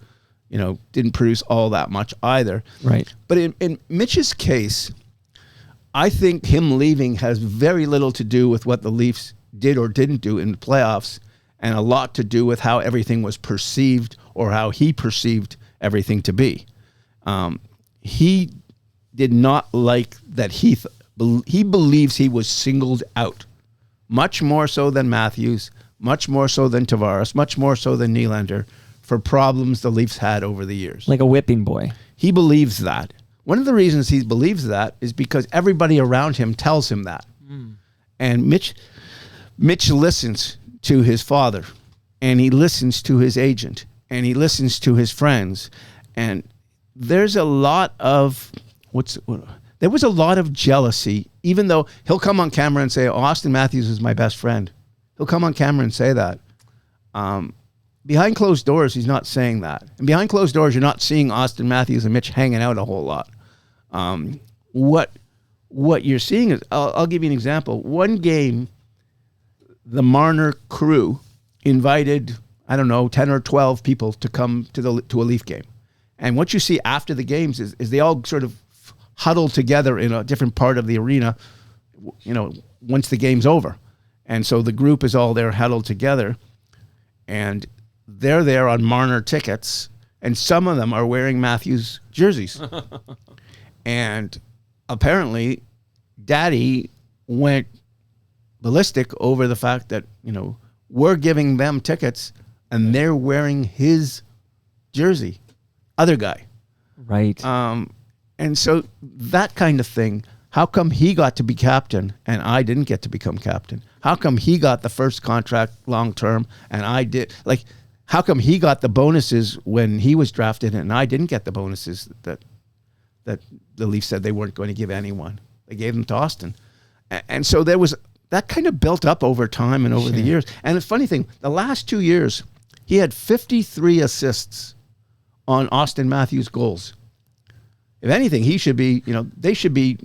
didn't produce all that much either. Right. But in Mitch's case, I think him leaving has very little to do with what the Leafs did or didn't do in the playoffs, and a lot to do with how everything was perceived or how he perceived everything to be. He did not like that he believes he was singled out, much more so than Matthews, much more so than Tavares, much more so than Nylander, for problems the Leafs had over the years. Like a whipping boy. He believes that. One of the reasons he believes that is because everybody around him tells him that. And Mitch listens to his father, and he listens to his agent, and he listens to his friends. And there's a lot of there was a lot of jealousy, even though he'll come on camera and say, Austin Matthews is my best friend. He'll come on camera and say that. Behind closed doors, he's not saying that. And behind closed doors, you're not seeing Austin Matthews and Mitch hanging out a whole lot. What you're seeing is, I'll give you an example. One game, the Marner crew invited, 10 or 12 people to come to a Leaf game. And what you see after the games is they all sort of huddle together in a different part of the arena, once the game's over. And so the group is all there huddled together, and they're there on Marner tickets, and some of them are wearing Matthews jerseys. And apparently Daddy went ballistic over the fact that, we're giving them tickets and they're wearing his jersey, other guy. Right. And so that kind of thing, how come he got to be captain and I didn't get to become captain? How come he got the first contract long-term and I did? Like, how come he got the bonuses when he was drafted and I didn't get the bonuses that the Leafs said they weren't going to give anyone? They gave them to Austin. And so there was that kind of built up over time and over the years. And the funny thing, the last 2 years, He had 53 assists on Austin Matthews' goals. If anything, he should be, they should be,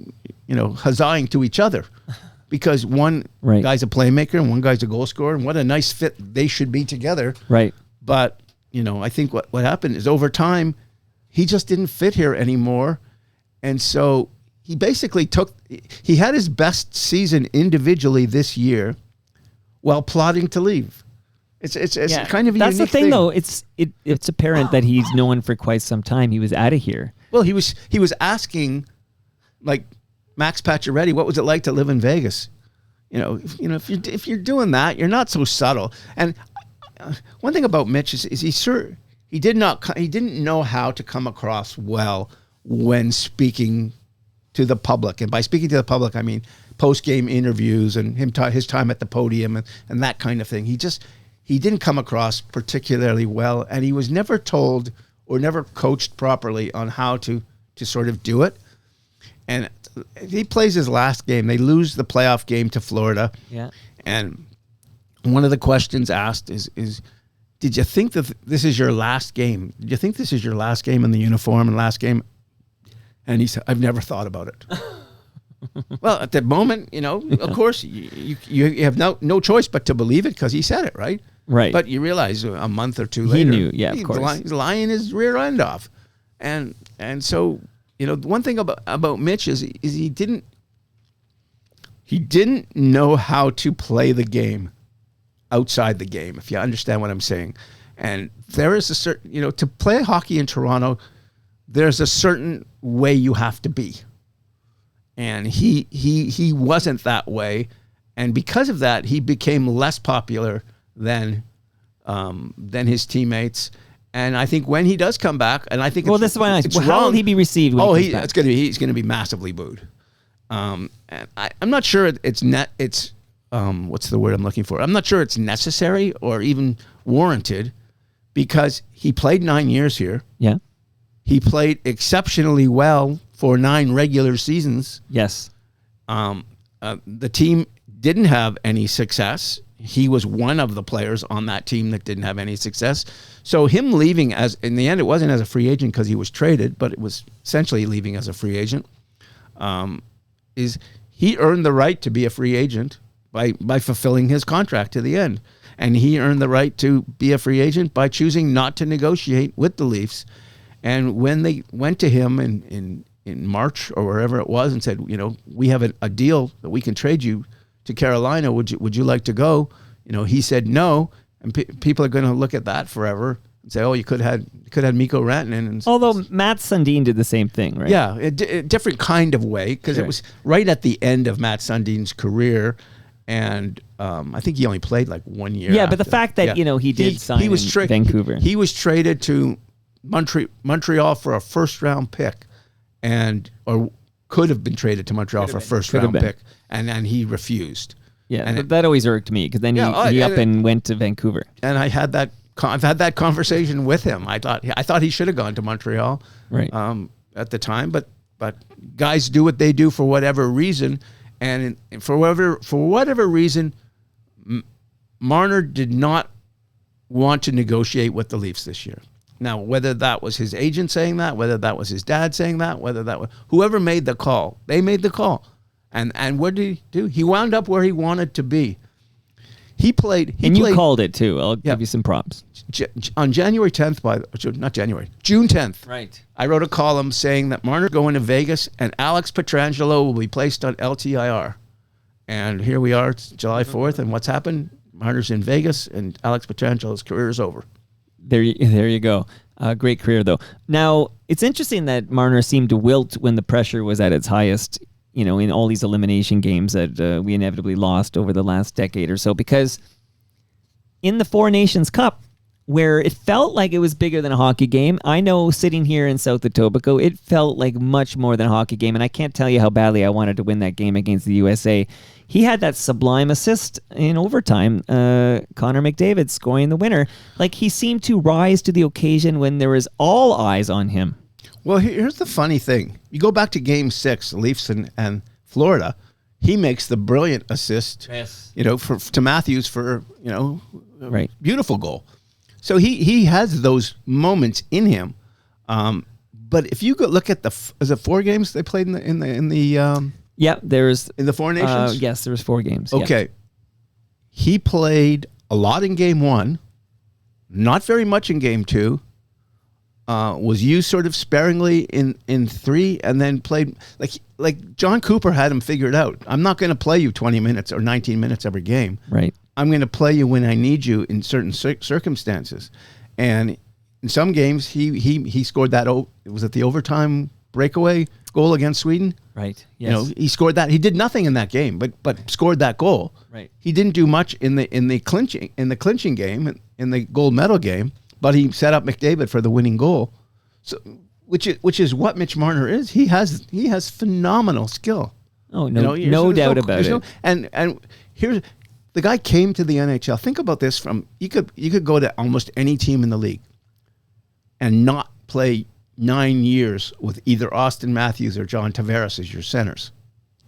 huzzahing to each other, because one guy's a playmaker and one guy's a goal scorer, and what a nice fit they should be together. Right. But, I think what happened is over time, he just didn't fit here anymore. And so he basically he had his best season individually this year while plotting to leave. It's kind of a that's unique the thing, though. It's apparent that he's known for quite some time. He was out of here. Well, he was asking, like, Max Pacioretty, what was it like to live in Vegas? If you're doing that, you're not so subtle. And one thing about Mitch is he didn't know how to come across well when speaking to the public. And by speaking to the public, I mean post-game interviews and his time at the podium and that kind of thing. He didn't come across particularly well, and he was never told or never coached properly on how to sort of do it. And he plays his last game. They lose the playoff game to Florida. Yeah. And one of the questions asked is did you think that this is your last game? Did you think this is your last game in the uniform and last game? And he said, I've never thought about it. Well, at that moment, of course, you have no choice but to believe it because he said it, right? Right. But you realize a month or two later, he knew, of course. He's lying his rear end off. And so, one thing about Mitch is he didn't know how to play the game outside the game, if you understand what I'm saying. And there is a certain, to play hockey in Toronto, there's a certain way you have to be. And he wasn't that way. And because of that, he became less popular than his teammates. And I think when he does come back, and I think this is why how will he be received? When he comes back? He's going to be massively booed. And I'm not sure it's what's the word I'm looking for? I'm not sure it's necessary or even warranted, because he played 9 years here. Yeah. He played exceptionally well for 9 regular seasons. Yes. The team didn't have any success. He was one of the players on that team that didn't have any success. So him leaving in the end, it wasn't as a free agent because he was traded, but it was essentially leaving as a free agent. Is he earned the right to be a free agent by fulfilling his contract to the end. And he earned the right to be a free agent by choosing not to negotiate with the Leafs. And when they went to him in March or wherever it was and said, we have a deal that we can trade you to Carolina, would you like to go? He said no, and people are going to look at that forever and say, oh, you could have had Mikko Rantanen. Although Matt Sundin did the same thing, right? Yeah, a different kind of way, because It was right at the end of Matt Sundin's career, and I think he only played like 1 year. Yeah, but the fact that he did sign in Vancouver, he was traded to Montreal for a first-round pick, or could have been traded to Montreal for a first-round pick, and then he refused. Yeah, and that always irked me, because then he up and went to Vancouver. And I've had that conversation with him. I thought he should have gone to Montreal, right? At the time, but guys do what they do for whatever reason, and for whatever reason, Marner did not want to negotiate with the Leafs this year. Now, whether that was his agent saying that, whether that was his dad saying that, whether that was whoever made the call, they made the call. And what did he do? He wound up where he wanted to be. He played. You called it too. I'll give you some props. On January 10th, not January, June 10th. Right. I wrote a column saying that Marner going to Vegas and Alex Pietrangelo will be placed on LTIR. And here we are, it's July 4th, and what's happened? Marner's in Vegas, and Alex Pietrangelo's career is over. There you go. Great career, though. Now, it's interesting that Marner seemed to wilt when the pressure was at its highest, in all these elimination games that we inevitably lost over the last decade or so, because in the Four Nations Cup, where it felt like it was bigger than a hockey game, I know sitting here in South Etobicoke, it felt like much more than a hockey game, and I can't tell you how badly I wanted to win that game against the USA. He had that sublime assist in overtime, Connor McDavid scoring the winner. Like, he seemed to rise to the occasion when there was all eyes on him. Well, here's the funny thing. You go back to Game 6, Leafs and Florida, he makes the brilliant assist, yes. To Matthews for, right. beautiful goal. So he has those moments in him. But if you go look at is it 4 games they played in the Yeah, there's in the Four Nations? yes, there was 4 games. yeah. Okay. He played a lot in game 1, not very much in game 2. Was used sort of sparingly in 3, and then played like John Cooper had him figured out. I'm not going to play you 20 minutes or 19 minutes every game. Right. I'm going to play you when I need you in certain circumstances. And in some games, he scored that. Was it the overtime breakaway goal against Sweden? Right. Yes. You know, he scored that. He did nothing in that game, but scored that goal. Right. He didn't do much in the clinching game, in the gold medal game, but he set up McDavid for the winning goal. So, which is what Mitch Marner is. He has phenomenal skill. Oh no, no doubt about it. And here's the guy came to the NHL. Think about this: you could go to almost any team in the league and not play 9 years with either Austin Matthews or John Tavares as your centers.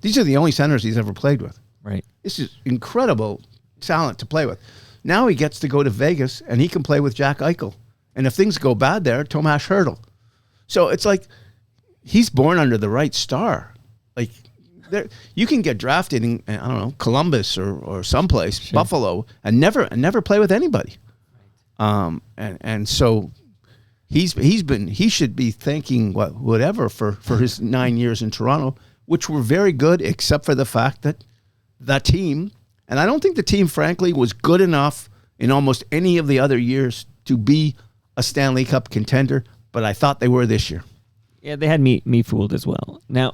These are the only centers he's ever played with. Right. This is incredible talent to play with. Now he gets to go to Vegas and he can play with Jack Eichel. And if things go bad there, Tomas Hertl. So it's like he's born under the right star. Like you can get drafted in, I don't know, Columbus or someplace, sure. Buffalo, and never play with anybody. And so he should be thanking whatever for his 9 years in Toronto, which were very good, except for the fact that that team, and I don't think the team, frankly, was good enough in almost any of the other years to be a Stanley Cup contender, but I thought they were this year. Yeah, they had me fooled as well. Now,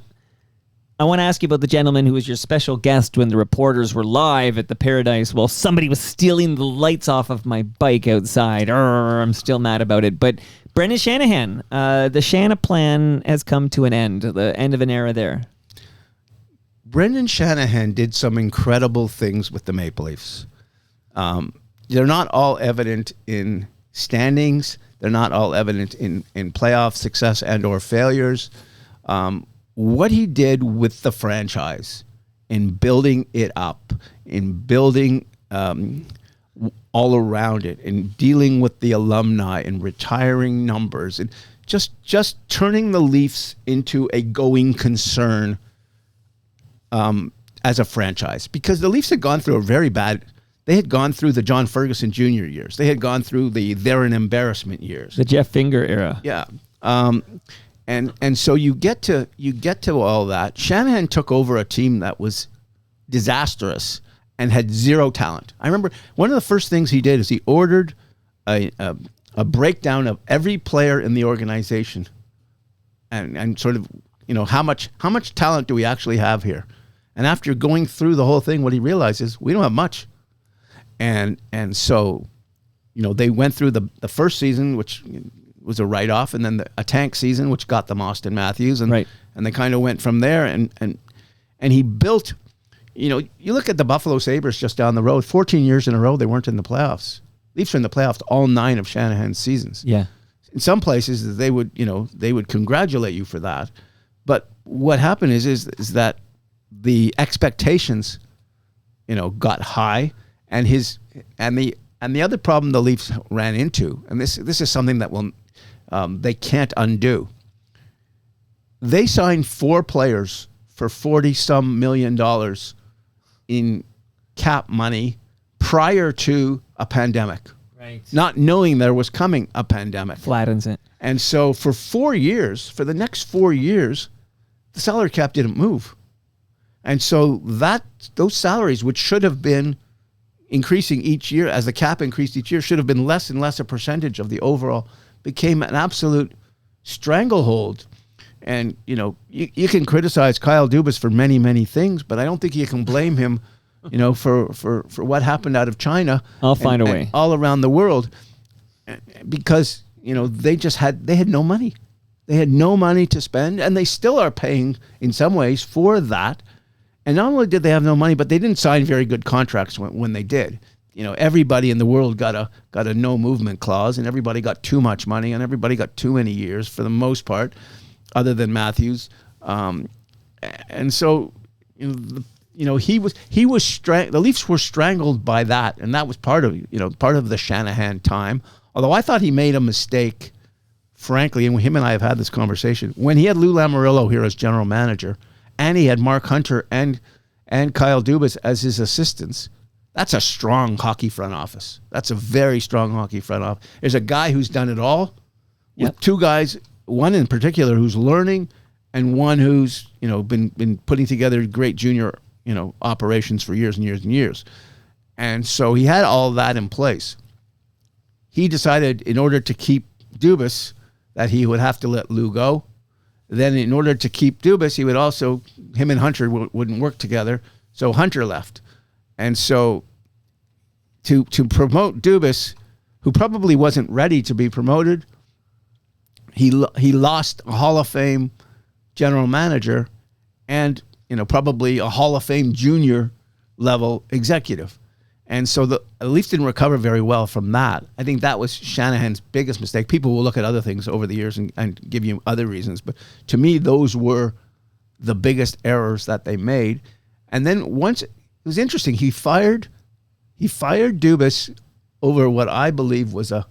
I want to ask you about the gentleman who was your special guest when the reporters were live at the Paradise while somebody was stealing the lights off of my bike outside. I'm still mad about it. But Brendan Shanahan, the Shana plan has come to an end, the end of an era there. Brendan Shanahan did some incredible things with the Maple Leafs. They're not all evident in standings. They're not all evident in playoff success and or failures. What he did with the franchise in building it up, in building all around it, in dealing with the alumni and retiring numbers, and just turning the Leafs into a going concern as a franchise, because the Leafs had gone through they had gone through the John Ferguson Jr. years. They had gone through they're an embarrassment years. The Jeff Finger era. Yeah. And so you get to all that. Shanahan took over a team that was disastrous and had zero talent. I remember one of the first things he did is he ordered a breakdown of every player in the organization and sort of, how much talent do we actually have here? And after going through the whole thing, what he realized is we don't have much. And so, they went through the first season, which was a write-off, and then a tank season, which got them Austin Matthews, and they kind of went from there. And he built, you look at the Buffalo Sabres just down the road, 14 years in a row, they weren't in the playoffs. Leafs were in the playoffs all 9 of Shanahan's seasons. Yeah. In some places, they would congratulate you for that. But what happened is that the expectations, got high, and the other problem the Leafs ran into, and this is something that they can't undo. They signed 4 players for $40-some million in cap money prior to a pandemic. Right. Not knowing there was coming a pandemic. Flattens it. And so for the next 4 years, the salary cap didn't move. And so those salaries, which should have been increasing each year as the cap increased each year, should have been less and less a percentage of the overall, became an absolute stranglehold. And, you can criticize Kyle Dubas for many, many things, but I don't think you can blame him, for what happened out of China. I'll find a way. And all around the world, because, they had no money. They had no money to spend, and they still are paying in some ways for that. And not only did they have no money, but they didn't sign very good contracts when they did. Everybody in the world got a no movement clause, and everybody got too much money, and everybody got too many years for the most part, other than Matthews. And so, the Leafs were strangled by that, and that was part of the Shanahan time. Although I thought he made a mistake, frankly, and him and I have had this conversation, when he had Lou Lamoriello here as general manager, and he had Mark Hunter and Kyle Dubas as his assistants. That's a strong hockey front office. That's a very strong hockey front office. There's a guy who's done it all with two guys, one in particular who's learning and one who's, been putting together great junior, operations for years and years and years. And so he had all that in place. He decided in order to keep Dubas that he would have to let Lou go. Then in order to keep Dubas, he would also, him and Hunter wouldn't work together. So Hunter left. And so to promote Dubas, who probably wasn't ready to be promoted, he lost a Hall of Fame general manager and, probably a Hall of Fame junior level executive. And so the Leafs didn't recover very well from that. I think that was Shanahan's biggest mistake. People will look at other things over the years and give you other reasons. But to me, those were the biggest errors that they made. And then once, it was interesting, he fired Dubas over what I believe was a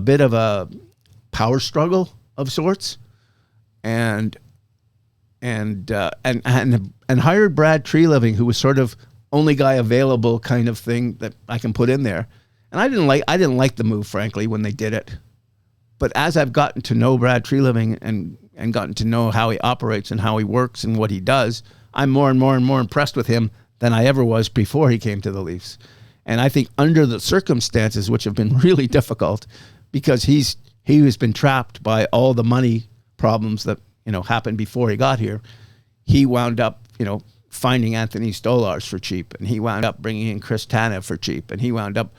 bit of a power struggle of sorts. And hired Brad Treliving, who was sort of only guy available kind of thing that I can put in there. And I didn't like the move, frankly, when they did it. But as I've gotten to know Brad Treliving and gotten to know how he operates and how he works and what he does, I'm more and more and more impressed with him than I ever was before he came to the Leafs. And I think under the circumstances, which have been really difficult, because he has been trapped by all the money problems that happened before he got here, he wound up finding Anthony Stolarz for cheap, and he wound up bringing in Chris Tanev for cheap, and he wound up,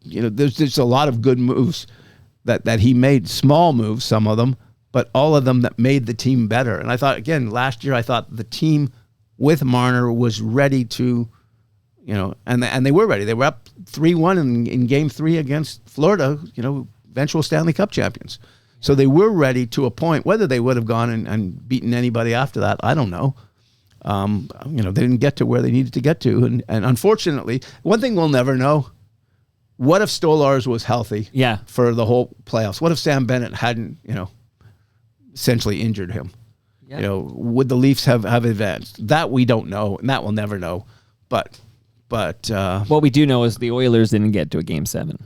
there's a lot of good moves that he made, small moves, some of them, but all of them that made the team better. And I thought, again, last year, I thought the team with Marner was ready to, and they were ready. They were up 3-1 in Game 3 against Florida, eventual Stanley Cup champions. So they were ready to a point. Whether they would have gone and beaten anybody after that, I don't know. They didn't get to where they needed to get to. And unfortunately, one thing we'll never know, what if Stolarz was healthy for the whole playoffs? What if Sam Bennett hadn't, essentially injured him? Yeah. Would the Leafs have advanced? That we don't know, and that we'll never know. But what we do know is the Oilers didn't get to a Game 7.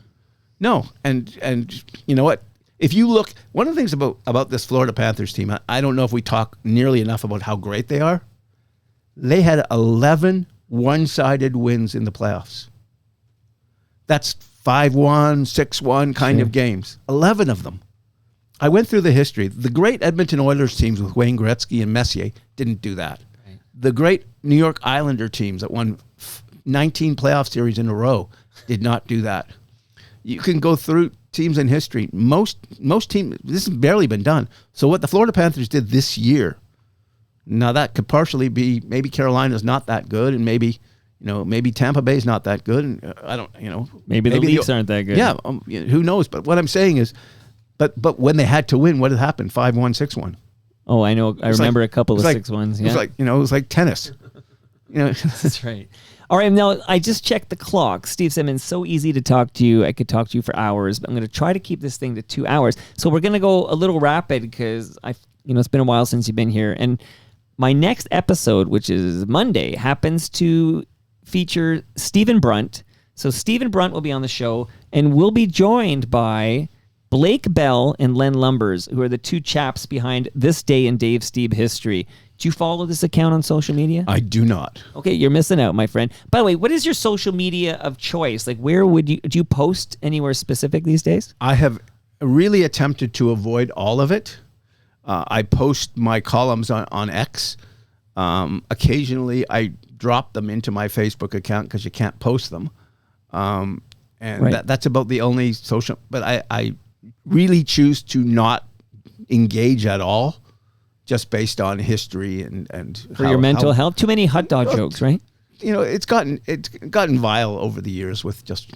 No, and you know what? If you look, one of the things about this Florida Panthers team, I don't know if we talk nearly enough about how great they are. They had 11 one-sided wins in the playoffs. That's 5-1, 6-1 kind of games. 11 of them. I went through the history. The great Edmonton Oilers teams with Wayne Gretzky and Messier didn't do that. Right. The great New York Islander teams that won 19 playoff series in a row did not do that. You can go through teams in history. Most teams, this has barely been done. So what the Florida Panthers did this year, now that could partially be maybe Carolina's not that good, and maybe Tampa Bay's not that good, and I don't, maybe the Leafs aren't that good. Yeah, who knows? But what I'm saying is, but when they had to win, what had happened? 5-1, 6-1. Oh, I know. I remember a couple of 6-1s. Yeah, it was like tennis. That's right. All right, now I just checked the clock. Steve Simmons, so easy to talk to you. I could talk to you for hours, but I'm going to try to keep this thing to 2 hours. So we're going to go a little rapid because it's been a while since you've been here. And my next episode, which is Monday, happens to feature Stephen Brunt. So Stephen Brunt will be on the show, and we'll be joined by Blake Bell and Len Lumbers, who are the two chaps behind This Day in Dave Stieb History. Do you follow this account on social media? I do not. Okay, you're missing out, my friend. By the way, what is your social media of choice? Like, where do you post anywhere specific these days? I have really attempted to avoid all of it. I post my columns on X. Occasionally, I drop them into my Facebook account because you can't post them. That's about the only social. But I really choose to not engage at all, just based on history and for your mental health. Too many hot dog jokes, right? It's gotten vile over the years with just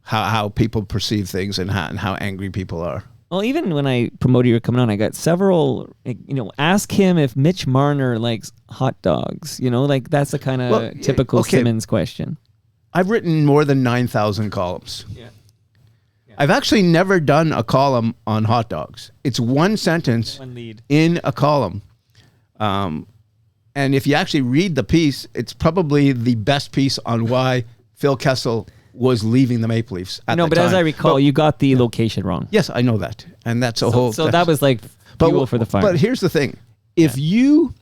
how people perceive things and how angry people are. Well, even when I promoted you coming on, I got several, ask him if Mitch Marner likes hot dogs. That's the kind of typical Simmons question. I've written more than 9,000 columns. Yeah. I've actually never done a column on hot dogs. It's one sentence One lead. in a column. And if you actually read the piece, it's probably the best piece on why Phil Kessel was leaving the Maple Leafs at No, the but time. as I recall, you got the location wrong. Yes, I know that. And that's a whole... So that was like fuel for the fire. But here's the thing. If you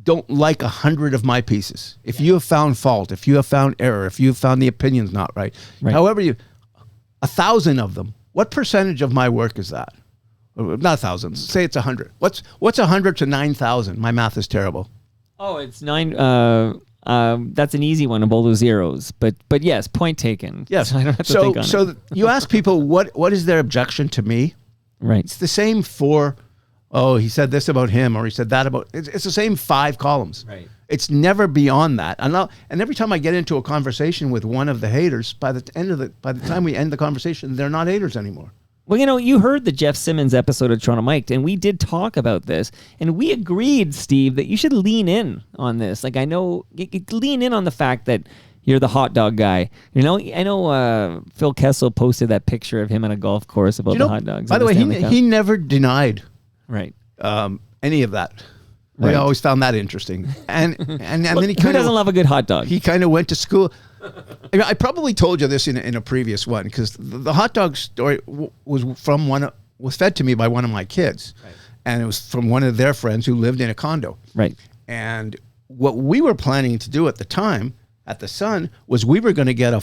don't like 100 of my pieces, if you have found fault, if you have found error, if you have found the opinions not right, however 1,000 of them, what percentage of my work is that? Not 1,000. Say it's 100. What's 100 to 9,000? My math is terrible. Oh, it's 9. That's an easy one of all those zeros. But yes, point taken. Yes. So I don't have to think on it. You ask people what is their objection to me? Right. It's the same for, oh, he said this about him, or he said that about. It's the same 5 columns. Right. It's never beyond that. And every time I get into a conversation with one of the haters, by the time we end the conversation, they're not haters anymore. Well, you heard the Jeff Simmons episode of Toronto Mike, and we did talk about this, and we agreed, Steve, that you should lean in on this. Like, I know, lean in on the fact that you're the hot dog guy. I know Phil Kessel posted that picture of him on a golf course about the hot dogs. By the way, he never denied right any of that. Right. I always found that interesting. And then he who doesn't love a good hot dog? He kind of went to school. I probably told you this in a previous one, because the hot dog story was fed to me by one of my kids, and it was from one of their friends who lived in a condo. Right. And what we were planning to do at the time at the Sun was we were going to get a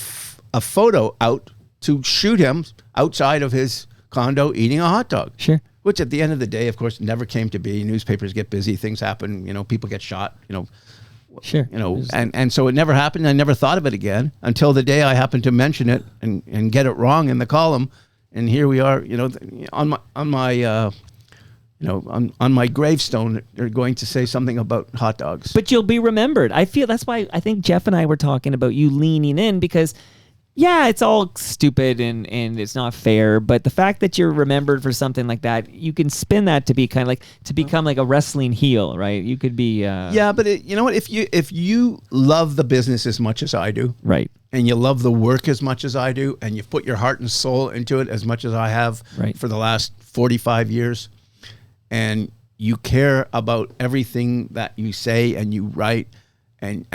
photo out to shoot him outside of his condo eating a hot dog. Sure. Which at the end of the day, of course, never came to be. Newspapers get busy, things happen. People get shot. Sure. And so it never happened. I never thought of it again until the day I happened to mention it and get it wrong in the column. And here we are, on my gravestone, they're going to say something about hot dogs. But you'll be remembered. I feel that's why I think Jeff and I were talking about you leaning in, because yeah, it's all stupid and it's not fair, but the fact that you're remembered for something like that, you can spin that to be kind of like to become like a wrestling heel, right? You could be yeah, but you know what? If you love the business as much as I do, right, and you love the work as much as I do, and you've put your heart and soul into it as much as I have for the last 45 years, and you care about everything that you say and you write, and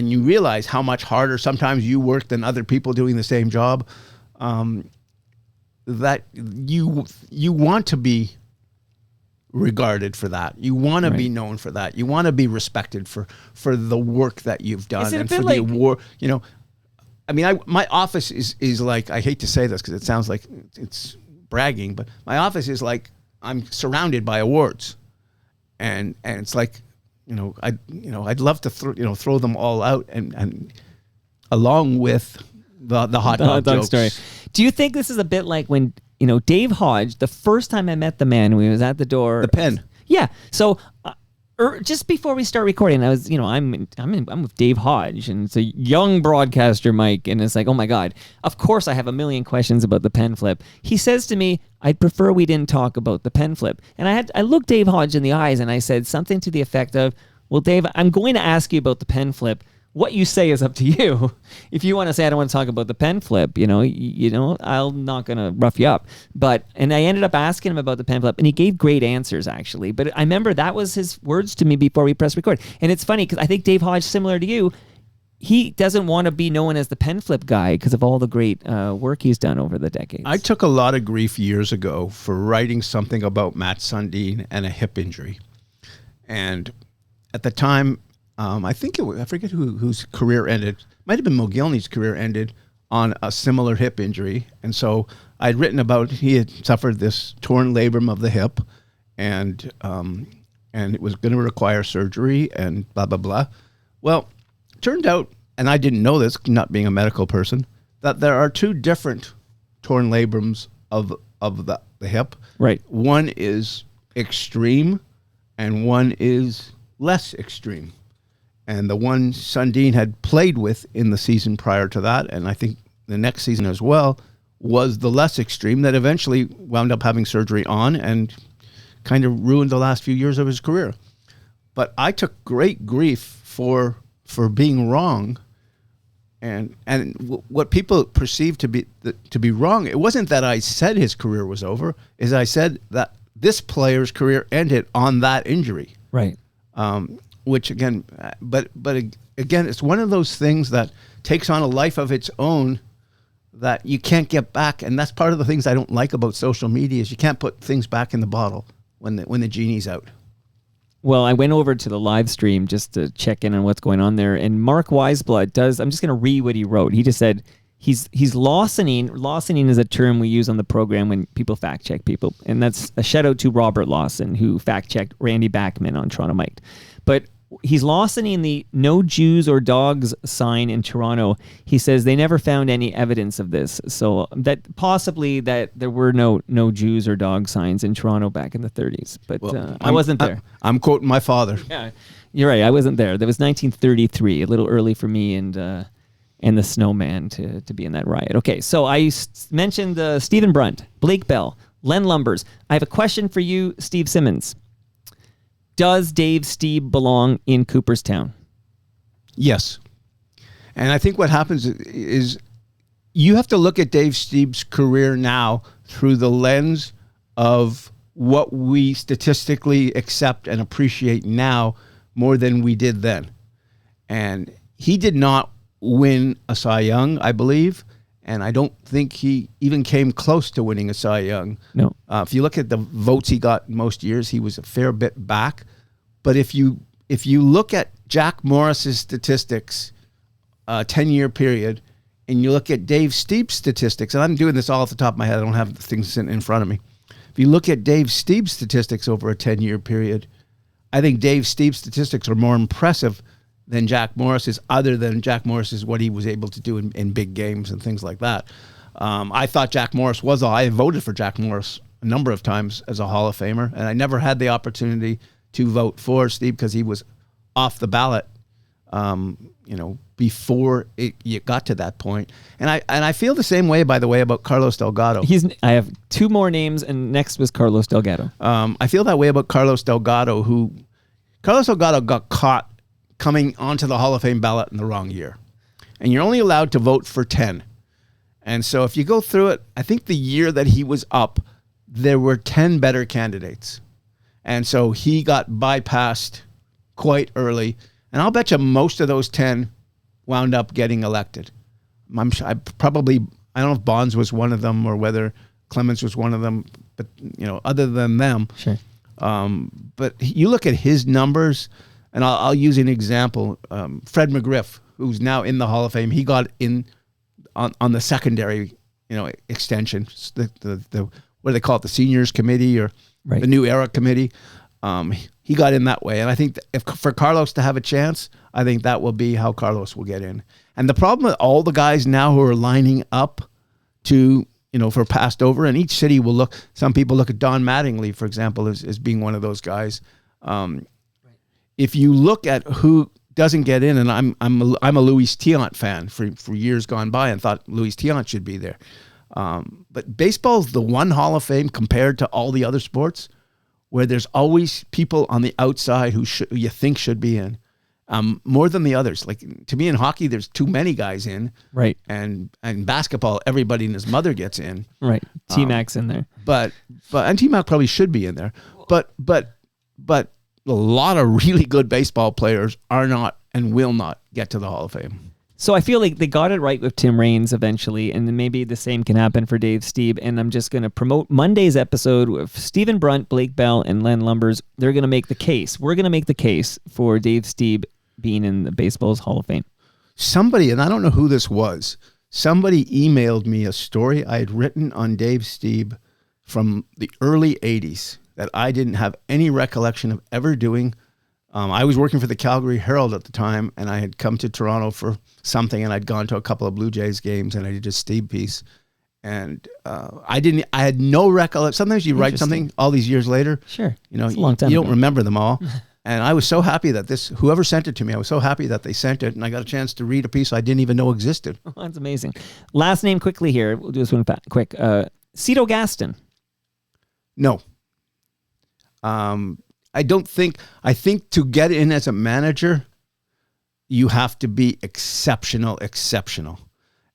you realize how much harder sometimes you work than other people doing the same job, that you want to be regarded for that. You want to be known for that. You want to be respected for the work that you've done and for the award. I mean, my office is like, I hate to say this because it sounds like it's bragging, but my office is like I'm surrounded by awards, and it's like, I'd love to throw them all out and along with the hot dog jokes. Story. Do you think this is a bit like when Dave Hodge, the first time I met the man, when he was at the door, the pen? Yeah. So just before we start recording, I was I'm with Dave Hodge, and it's a young broadcaster, Mike, and it's like, oh my God, of course I have a million questions about the pen flip. He says to me, I'd prefer we didn't talk about the pen flip. And I looked Dave Hodge in the eyes and I said something to the effect of, well, Dave, I'm going to ask you about the pen flip. What you say is up to you. If you want to say I don't want to talk about the pen flip, I'm not going to rough you up. And I ended up asking him about the pen flip, and he gave great answers, actually. But I remember that was his words to me before we pressed record. And it's funny because I think Dave Hodge, similar to you, he doesn't want to be known as the pen flip guy because of all the great work he's done over the decades. I took a lot of grief years ago for writing something about Matt Sundin and a hip injury. And at the time, I forget whose career ended. Might have been Mogilny's career ended on a similar hip injury. And so I'd written about, he had suffered this torn labrum of the hip, and it was going to require surgery and blah, blah, blah. Well, it turned out, and I didn't know this, not being a medical person, that there are 2 different torn labrums of the hip. Right. One is extreme and one is less extreme. And the one Sundin had played with in the season prior to that, and I think the next season as well, was the less extreme that eventually wound up having surgery on and kind of ruined the last few years of his career. But I took great grief for being wrong what people perceive to be wrong, it wasn't that I said his career was over, is I said that this player's career ended on that injury. Right. Which again, but again, it's one of those things that takes on a life of its own that you can't get back, and that's part of the things I don't like about social media is you can't put things back in the bottle when the genie's out. Well, I went over to the live stream just to check in on what's going on there, and Mark Weisblood does. I'm just going to read what he wrote. He just said he's Lawsoning. Lawsoning is a term we use on the program when people fact check people, and that's a shout out to Robert Lawson who fact checked Randy Backman on Toronto Mike. But he's Lawsoning the "No Jews or Dogs" sign in Toronto. He says they never found any evidence of this, so that possibly that there were no Jews or dog signs in Toronto back in the 30s. But I wasn't there. I'm quoting my father. Yeah, you're right. I wasn't there. That was 1933, a little early for me and the Snowman to be in that riot. Okay, so I mentioned Stephen Brunt, Blake Bell, Len Lumbers. I have a question for you, Steve Simmons. Does Dave Stieb belong in Cooperstown? Yes. And I think what happens is you have to look at Dave Stieb's career now through the lens of what we statistically accept and appreciate now more than we did then. And he did not win a Cy Young, I believe. And I don't think he even came close to winning a Cy Young. No. If you look at the votes he got most years, he was a fair bit back. But if you look at Jack Morris's statistics, 10-year period, and you look at Dave Stieb's statistics, and I'm doing this all off the top of my head, I don't have the things in front of me. If you look at Dave Stieb's statistics over a 10-year period, I think Dave Stieb's statistics are more impressive than Jack Morris's, other than Jack Morris's what he was able to do in big games and things like that. I thought Jack Morris I voted for Jack Morris a number of times as a Hall of Famer, and I never had the opportunity to vote for Stieb because he was off the ballot, before it got to that point. And I feel the same way, by the way, about Carlos Delgado. I have two more names, and next was Carlos Delgado. I feel that way about Carlos Delgado, Carlos Delgado got caught coming onto the Hall of Fame ballot in the wrong year. And you're only allowed to vote for 10. And so if you go through it, I think the year that he was up, there were 10 better candidates. And so he got bypassed quite early. And I'll bet you most of those 10 wound up getting elected. I don't know if Bonds was one of them or whether Clemens was one of them, but other than them. Sure. But you look at his numbers, and I'll use an example. Fred McGriff, who's now in the Hall of Fame, he got in on the secondary, extension. The what do they call it? The Seniors Committee or right. The New Era Committee. He got in that way, and I think if for Carlos to have a chance, I think that will be how Carlos will get in. And the problem with all the guys now who are lining up to for passed over, and each city will look. Some people look at Don Mattingly, for example, as being one of those guys. If you look at who doesn't get in, and I'm a Luis Tiant fan for years gone by, and thought Luis Tiant should be there. But baseball's the one Hall of Fame compared to all the other sports where there's always people on the outside who you think should be in, more than the others. Like to me in hockey, there's too many guys in, right? And basketball, everybody and his mother gets in, right? T-Mac's in there, but and T-Mac probably should be in there, but a lot of really good baseball players are not and will not get to the Hall of Fame. So I feel like they got it right with Tim Raines eventually, and then maybe the same can happen for Dave Stieb. And I'm just going to promote Monday's episode with Stephen Brunt, Blake Bell, and Len Lumbers. They're going to make the case. We're going to make the case for Dave Stieb being in the baseball's Hall of Fame. Somebody, and I don't know who this was, somebody emailed me a story I had written on Dave Stieb from the early 80s that I didn't have any recollection of ever doing. I was working for the Calgary Herald at the time, and I had come to Toronto for something, and I'd gone to a couple of Blue Jays games, and I did a Stieb piece. And I had no recollection. Sometimes you write something all these years later. Sure. It's a long time you ago. don't remember them all. And I was so happy that whoever sent it to me, I was so happy that they sent it, and I got a chance to read a piece I didn't even know existed. Oh, that's amazing. Last name quickly here. We'll do this one quick. Cito Gaston. No. I think to get in as a manager, you have to be exceptional.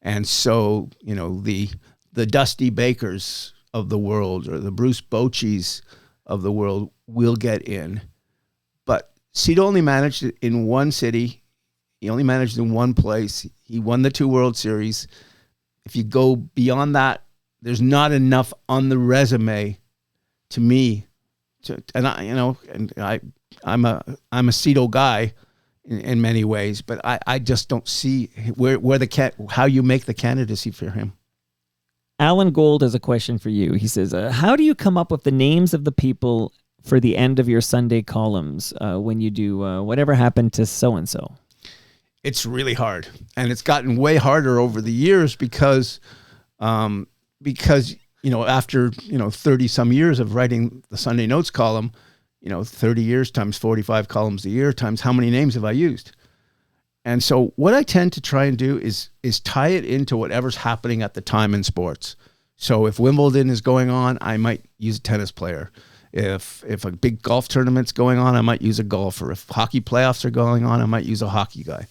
And so, the Dusty Bakers of the world or the Bruce Bochy's of the world will get in. But Cito only managed it in one city. He only managed in one place. He won the 2 World Series. If you go beyond that, there's not enough on the resume to me. I'm a Cito guy in many ways, but I just don't see how you make the candidacy for him. Alan Gold has a question for you. He says, how do you come up with the names of the people for the end of your Sunday columns when you do whatever happened to so-and-so? It's really hard. And it's gotten way harder over the years because after 30 some years of writing the Sunday Notes column, 30 years times 45 columns a year times how many names have I used? And so what I tend to try and do is tie it into whatever's happening at the time in sports. So if Wimbledon is going on, I might use a tennis player. If a big golf tournament's going on, I might use a golfer. If hockey playoffs are going on, I might use a hockey guy.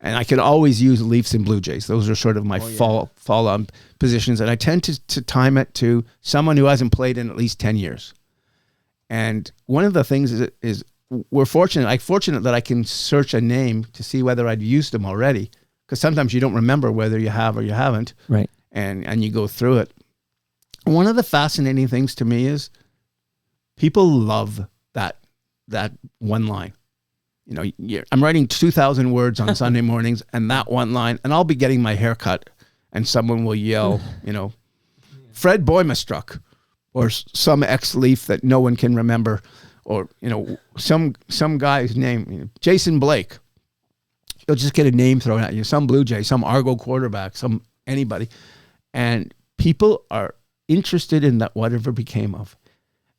And I can always use Leafs and Blue Jays. Those are sort of my fall on positions. And I tend to time it to someone who hasn't played in at least 10 years. And one of the things is we're fortunate that I can search a name to see whether I'd used them already. Because sometimes you don't remember whether you have or you haven't. Right. And you go through it. One of the fascinating things to me is people love that one line. I'm writing 2,000 words on Sunday mornings, and that one line, and I'll be getting my hair cut, and someone will yell, Fred Boymastruck, or some ex-Leaf that no one can remember, or some guy's name, Jason Blake. You'll just get a name thrown at you, some Blue Jay, some Argo quarterback, some anybody, and people are interested in that whatever became of.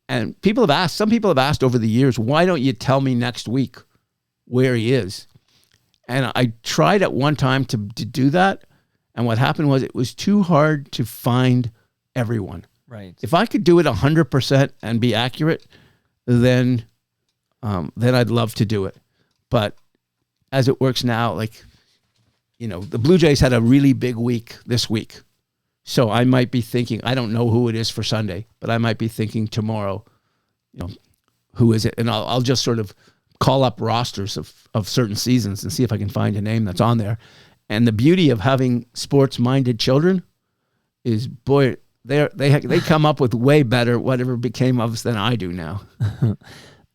And some people have asked over the years, why don't you tell me next week where he is? And I tried at one time to do that. And what happened was it was too hard to find everyone. Right. If I could do it 100% and be accurate, then I'd love to do it. But as it works now, the Blue Jays had a really big week this week. So I might be thinking, I don't know who it is for Sunday, but I might be thinking tomorrow, who is it? And I'll just sort of call up rosters of certain seasons and see if I can find a name that's on there. And the beauty of having sports-minded children is, boy, they come up with way better whatever became of us than I do now.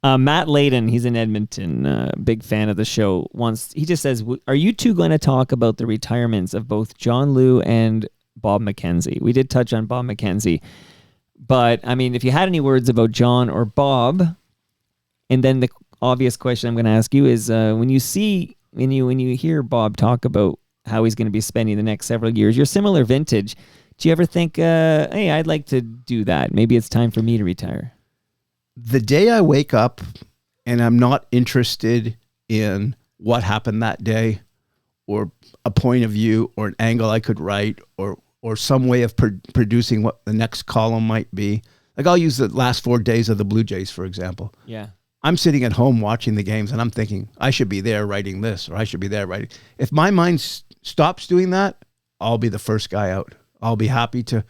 Matt Layden, he's in Edmonton, big fan of the show. He just says, are you two going to talk about the retirements of both John Liu and Bob McKenzie? We did touch on Bob McKenzie, but I mean, if you had any words about John or Bob, and then the obvious question I'm going to ask you is, when you hear Bob talk about how he's going to be spending the next several years, you're similar vintage. Do you ever think, hey, I'd like to do that? Maybe it's time for me to retire. The day I wake up and I'm not interested in what happened that day, or a point of view, or an angle I could write, or some way of producing what the next column might be. Like I'll use the last 4 days of the Blue Jays, for example. Yeah. I'm sitting at home watching the games and I'm thinking, I should be there writing this, or I should be there writing. If my mind stops doing that, I'll be the first guy out. I'll be happy to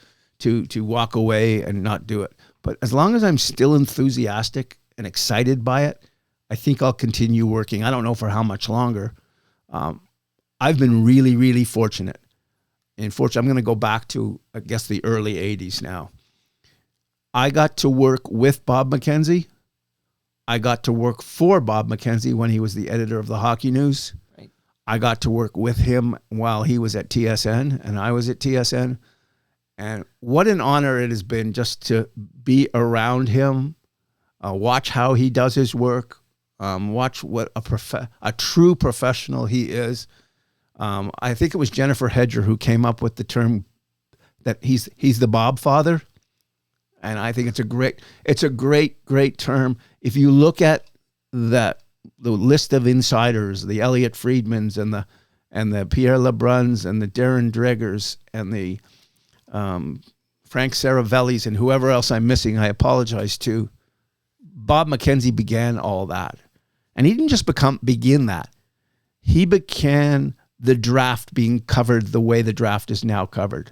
walk away and not do it. But as long as I'm still enthusiastic and excited by it, I think I'll continue working. I don't know for how much longer. I've been really, really fortunate. I'm going to go back to, I guess, the early 80s now. I got to work with Bob McKenzie. I got to work for Bob McKenzie when he was the editor of the Hockey News. Right. I got to work with him while he was at TSN and I was at TSN. And what an honor it has been just to be around him, watch how he does his work, watch what a true professional he is. I think it was Jennifer Hedger who came up with the term that he's the Bob father. And I think it's a great term. If you look at the list of insiders, the Elliot Friedmans and the Pierre Lebruns and the Darren Dreggers and the Frank Saravellis and whoever else I'm missing, I apologize to. Bob McKenzie began all that. And he didn't just begin that. he began the draft being covered the way the draft is now covered.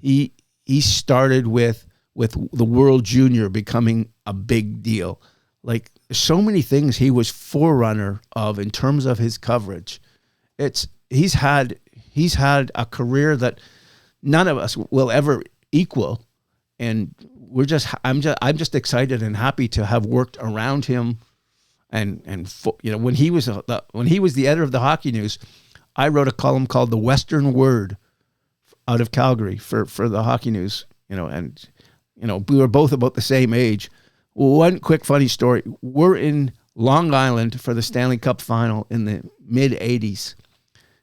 He started with the World Junior becoming a big deal. Like, so many things he was forerunner of in terms of his coverage. He's had a career that none of us will ever equal, and I'm just excited and happy to have worked around him. And when he was the editor of the Hockey News, I wrote a column called "The Western Word" out of Calgary for the Hockey News. And we were both about the same age. One quick funny story: we're in Long Island for the Stanley Cup Final in the mid '80s.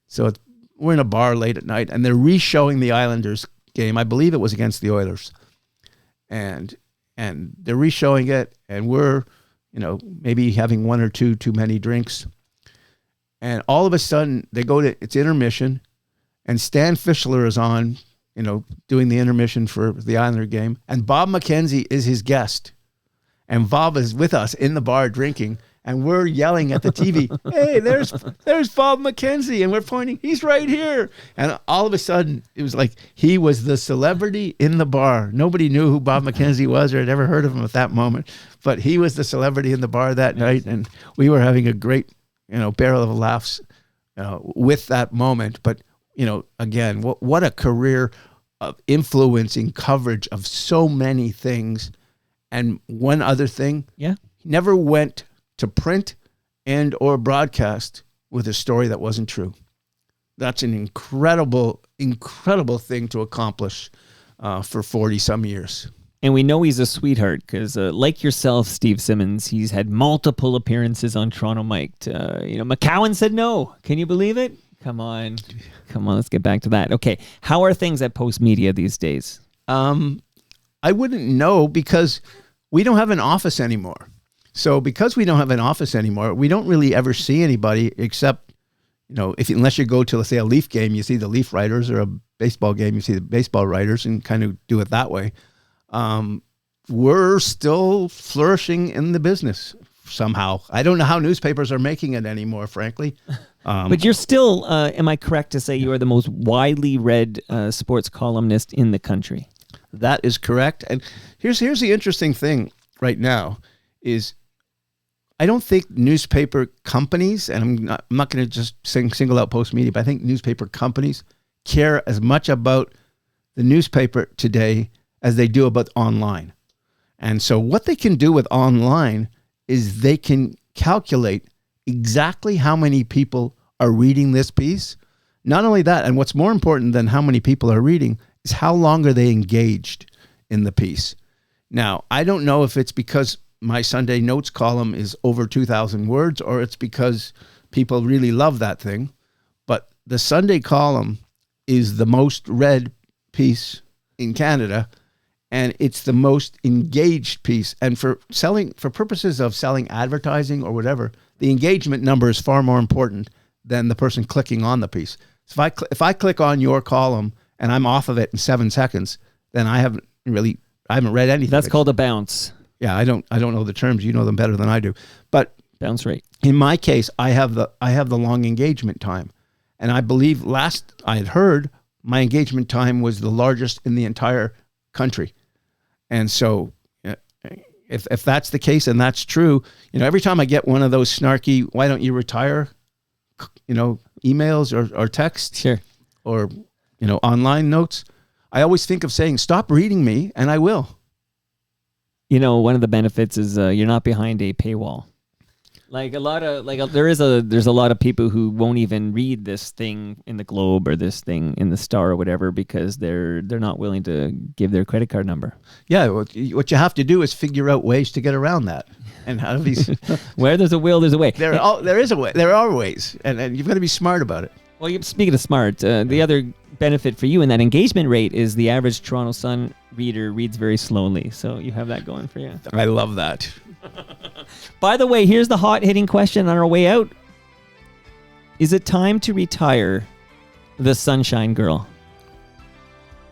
So we're in a bar late at night, and they're re-showing the Islanders game. I believe it was against the Oilers, and they're re-showing it, and we're maybe having one or two too many drinks. And all of a sudden, it's intermission, and Stan Fischler is on, doing the intermission for the Islander game, and Bob McKenzie is his guest. And Bob is with us in the bar drinking, and we're yelling at the TV, "Hey, there's Bob McKenzie," and we're pointing, "He's right here." And all of a sudden, it was like he was the celebrity in the bar. Nobody knew who Bob McKenzie was or had ever heard of him at that moment, but he was the celebrity in the bar that night, and we were having a great, barrel of laughs with that moment. But, again, what a career of influencing coverage of so many things. And one other thing, he never went to print and or broadcast with a story that wasn't true. That's an incredible, incredible thing to accomplish for 40 some years. And we know he's a sweetheart because, like yourself, Steve Simmons, he's had multiple appearances on Toronto Mic'd. McCowan said no. Can you believe it? Come on, let's get back to that. Okay, how are things at Post Media these days? I wouldn't know because we don't have an office anymore. So because we don't have an office anymore, we don't really ever see anybody except, unless you go to, let's say, a Leaf game, you see the Leaf writers, or a baseball game, you see the baseball writers, and kind of do it that way. We're still flourishing in the business somehow. I don't know how newspapers are making it anymore, frankly. But you're still, am I correct to say you are the most widely read sports columnist in the country? That is correct. And here's the interesting thing right now is I don't think newspaper companies, and I'm not going to just single out Post Media, but I think newspaper companies care as much about the newspaper today as they do about online. And so what they can do with online is they can calculate exactly how many people are reading this piece. Not only that, and what's more important than how many people are reading is how long are they engaged in the piece. Now, I don't know if it's because my Sunday Notes column is over 2,000 words or it's because people really love that thing, but the Sunday column is the most read piece in Canada, and it's the most engaged piece. And for purposes of selling advertising or whatever, the engagement number is far more important than the person clicking on the piece. So if I click on your column and I'm off of it in 7 seconds, then I haven't read anything. That's called a bounce. Yeah, I don't know the terms. You know them better than I do. But bounce rate. In my case, I have the long engagement time. And I believe last I had heard, my engagement time was the largest in the entire country. And so if that's the case and that's true, every time I get one of those snarky, "Why don't you retire?" emails or texts, sure, or online notes, I always think of saying, "Stop reading me and I will." One of the benefits is you're not behind a paywall. There's a lot of people who won't even read this thing in the Globe or this thing in the Star or whatever because they're not willing to give their credit card number. Yeah, what you have to do is figure out ways to get around that. And how do these? Where there's a will, there's a way. There is a way. There are ways, and you've got to be smart about it. Well, speaking of smart, the other benefit for you in that engagement rate is the average Toronto Sun reader reads very slowly. So you have that going for you. I love that. By the way, here's the hot-hitting question on our way out. Is it time to retire the Sunshine Girl?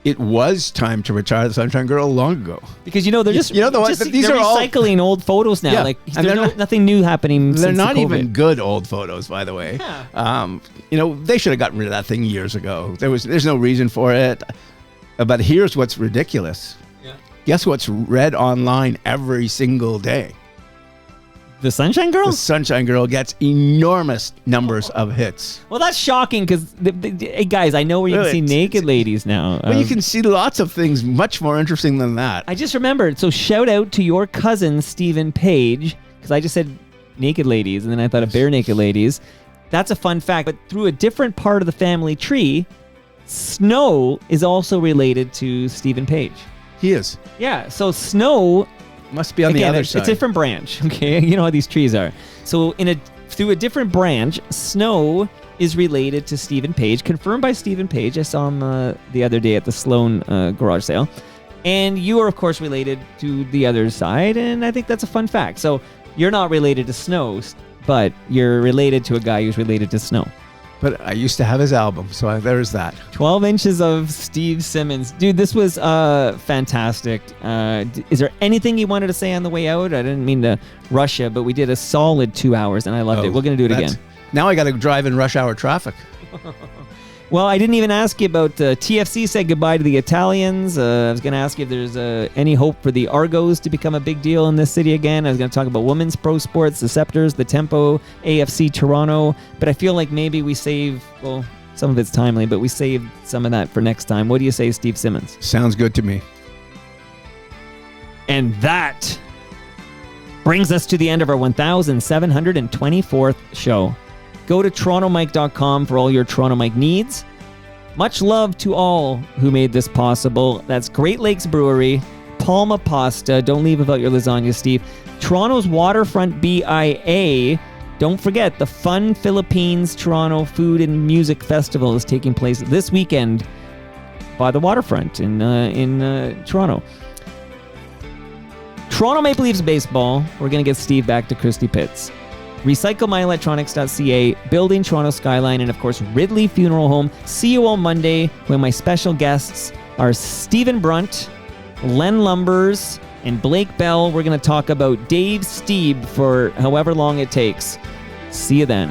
it was time to retire the Sunshine Girl long ago. Because they're just these they're are all recycling old photos now. Yeah, Like and there's nothing new happening. They're since not the COVID. even good old photos, by the way. Yeah. They should have gotten rid of that thing years ago. There's no reason for it. But here's what's ridiculous. Yeah. Guess what's read online every single day? The Sunshine Girl? The Sunshine Girl gets enormous numbers of hits. Well, that's shocking because, hey guys, I know where you can Really, see naked ladies now. But you can see lots of things much more interesting than that. I just remembered. So shout out to your cousin, Stephen Page, because I just said naked ladies, and then I thought of bare naked ladies. That's a fun fact. But through a different part of the family tree, Snow is also related to Stephen Page. He is. Yeah, so Snow... Must be on the Again, other it's side. a different branch, okay? You know how these trees are. So through a different branch, Snow is related to Stephen Page, confirmed by Stephen Page. I saw him the other day at the Sloan garage sale. And you are, of course, related to the other side, and I think that's a fun fact. So you're not related to Snow, but you're related to a guy who's related to Snow. But I used to have his album, so there's that. 12 inches of Steve Simmons. Dude, this was fantastic. Is there anything you wanted to say on the way out? I didn't mean to rush you, but we did a solid 2 hours, and I loved it. We're going to do it again. Now I got to drive in rush hour traffic. Well, I didn't even ask you about TFC said goodbye to the Italians. I was going to ask you if there's any hope for the Argos to become a big deal in this city again. I was going to talk about women's pro sports, the Scepters, the Tempo, AFC Toronto. But I feel like maybe we save, well, some of it's timely, but we saved some of that for next time. What do you say, Steve Simmons? Sounds good to me. And that brings us to the end of our 1,724th show. Go to TorontoMike.com for all your Toronto Mike needs. Much love to all who made this possible. That's Great Lakes Brewery, Palma Pasta. Don't leave without your lasagna, Steve. Toronto's Waterfront BIA. Don't forget, the Fun Philippines Toronto Food and Music Festival is taking place this weekend by the waterfront in Toronto. Toronto Maple Leafs baseball. We're going to get Steve back to Christie Pitts. RecycleMyElectronics.ca, Building Toronto Skyline, and of course Ridley Funeral Home. See you all Monday when my special guests are Stephen Brunt, Len Lumbers, and Blake Bell. We're going to talk about Dave Steeb for however long it takes. See you then.